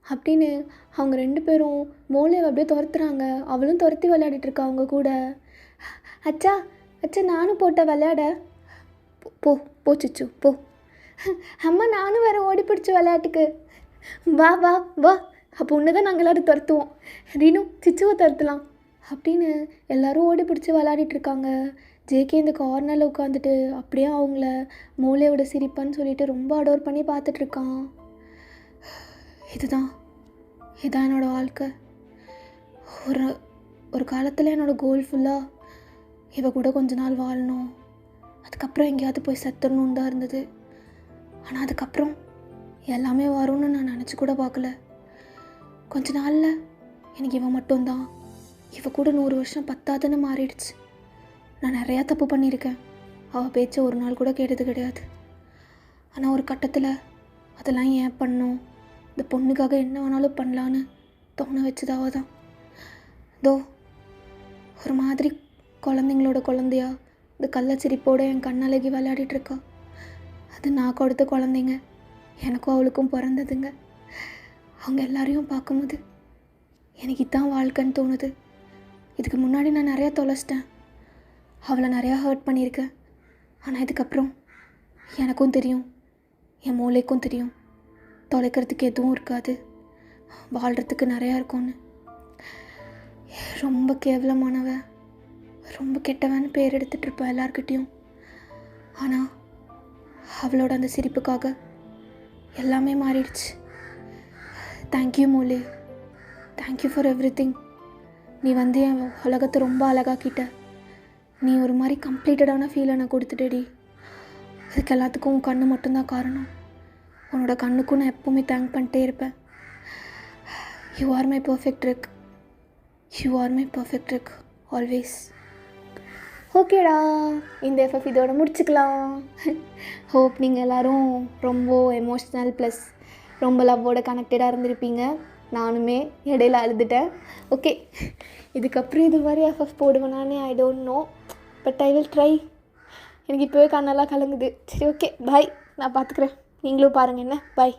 அப்படின்னு அவங்க 2 பேரும் மோலையை அப்படியே துரத்துறாங்க. அவளும் துரத்தி விளையாடிட்டுருக்கா அவங்க கூட. அச்சா நானும் போட்ட விளையாட. போ சிச்சு போ. அம்மா நானும் வேறு ஓடி பிடிச்ச விளையாட்டுக்கு. வா அப்போ ஒன்று தான் நாங்கள் எல்லோரும் துரத்துவோம். ரீனு சிச்சுவை துரத்தலாம் அப்படின்னு எல்லோரும் ஓடி பிடிச்சி விளையாடிட்டுருக்காங்க. ஜேகே இந்த கார்னரில் உட்காந்துட்டு அப்படியே அவங்கள மூளையோட சிரிப்பான்னு சொல்லிட்டு ரொம்ப அடோர் பண்ணி பார்த்துட்ருக்கான். இதுதான் என்னோடய வாழ்க்கை. ஒரு காலத்தில் என்னோடய கோல் ஃபுல்லாக இவ கூட கொஞ்ச நாள் வாழணும், அதுக்கப்புறம் எங்கேயாவது போய் செத்துடணுன்னு தான் இருந்தது. ஆனால் அதுக்கப்புறம் எல்லாமே வரும்னு நான் நினச்சி கூட பார்க்கல. கொஞ்ச நாளில் எனக்கு இவன் மட்டும்தான், இவ கூட 100 வருஷம் பத்தாதுன்னு மாறிடுச்சு. நான் நிறையா தப்பு பண்ணியிருக்கேன். அவள் பேச்சை ஒரு நாள் கூட கேட்டது கிடையாது. ஆனால் ஒரு கட்டத்தில் அதெல்லாம் ஏன் பண்ணோம், இந்த பொண்ணுக்காக என்ன வேணாலும் பண்ணலான்னு தோண வச்சதாவ தான். தோ ஒரு மாதிரி குழந்தைங்களோட குழந்தையா இந்த கள்ளச்சிரிப்போடு என் கண்ணழகி விளையாடிட்டுருக்கா. அது நான் கொடுத்த குழந்தைங்க, எனக்கும் அவளுக்கும் பிறந்ததுங்க. அவங்க எல்லாரையும் பார்க்கும்போது எனக்கு இதான் வாழ்க்கைன்னு தோணுது. இதுக்கு முன்னாடி நான் நிறையா தொலைச்சிட்டேன், அவளை நிறையா ஹர்ட் பண்ணியிருக்கேன். ஆனால் இதுக்கப்புறம் எனக்கும் தெரியும், என் மூளைக்கும் தெரியும், தொலைக்கிறதுக்கு எதுவும் இருக்காது, வாழ்கிறதுக்கு நிறையா இருக்கும்னு. ரொம்ப கேவலமானவ, ரொம்ப கெட்டவன்னு பேர் எடுத்துகிட்ருப்பா எல்லார்கிட்டேயும். ஆனால் அவளோட அந்த சிரிப்புக்காக எல்லாமே மாறிடுச்சு. தேங்க்யூ மூலி, தேங்க்யூ ஃபார் எவ்ரிதிங். நீ வந்து என் உலகத்தை ரொம்ப அழகாக்கிட்ட. நீ ஒரு மாதிரி கம்ப்ளீட்டடான ஃபீலை நான் கொடுத்துட்டேடி. அதுக்கு எல்லாத்துக்கும் உன் கண்ணு மட்டும்தான் காரணம். உன்னோட கண்ணுக்கும் நான் எப்போவுமே தேங்க் பண்ணிட்டே இருப்பேன். You are my perfect trick, you are my perfect trick always. ஓகேடா, இந்த எஃப்எஃப் இதோட முடிச்சுக்கலாம். ஹோப் நீங்கள் எல்லோரும் ரொம்ப எமோஷ்னல் ப்ளஸ் ரொம்ப லவ்வோட கனெக்டடாக இருந்திருப்பீங்க. நானுமே இடையில அழுதுட்டேன். ஓகே, இதுக்கப்புறம் இது மாதிரி எஃப்எஃப் போடுவேனானே I don't know, but I will try. எனக்கு இப்போவே கண்ணெல்லாம் கலங்குது. சரி, ஓகே, பாய். நான் பார்த்துக்குறேன், நீங்களும் பாருங்கள் என்ன. பாய்.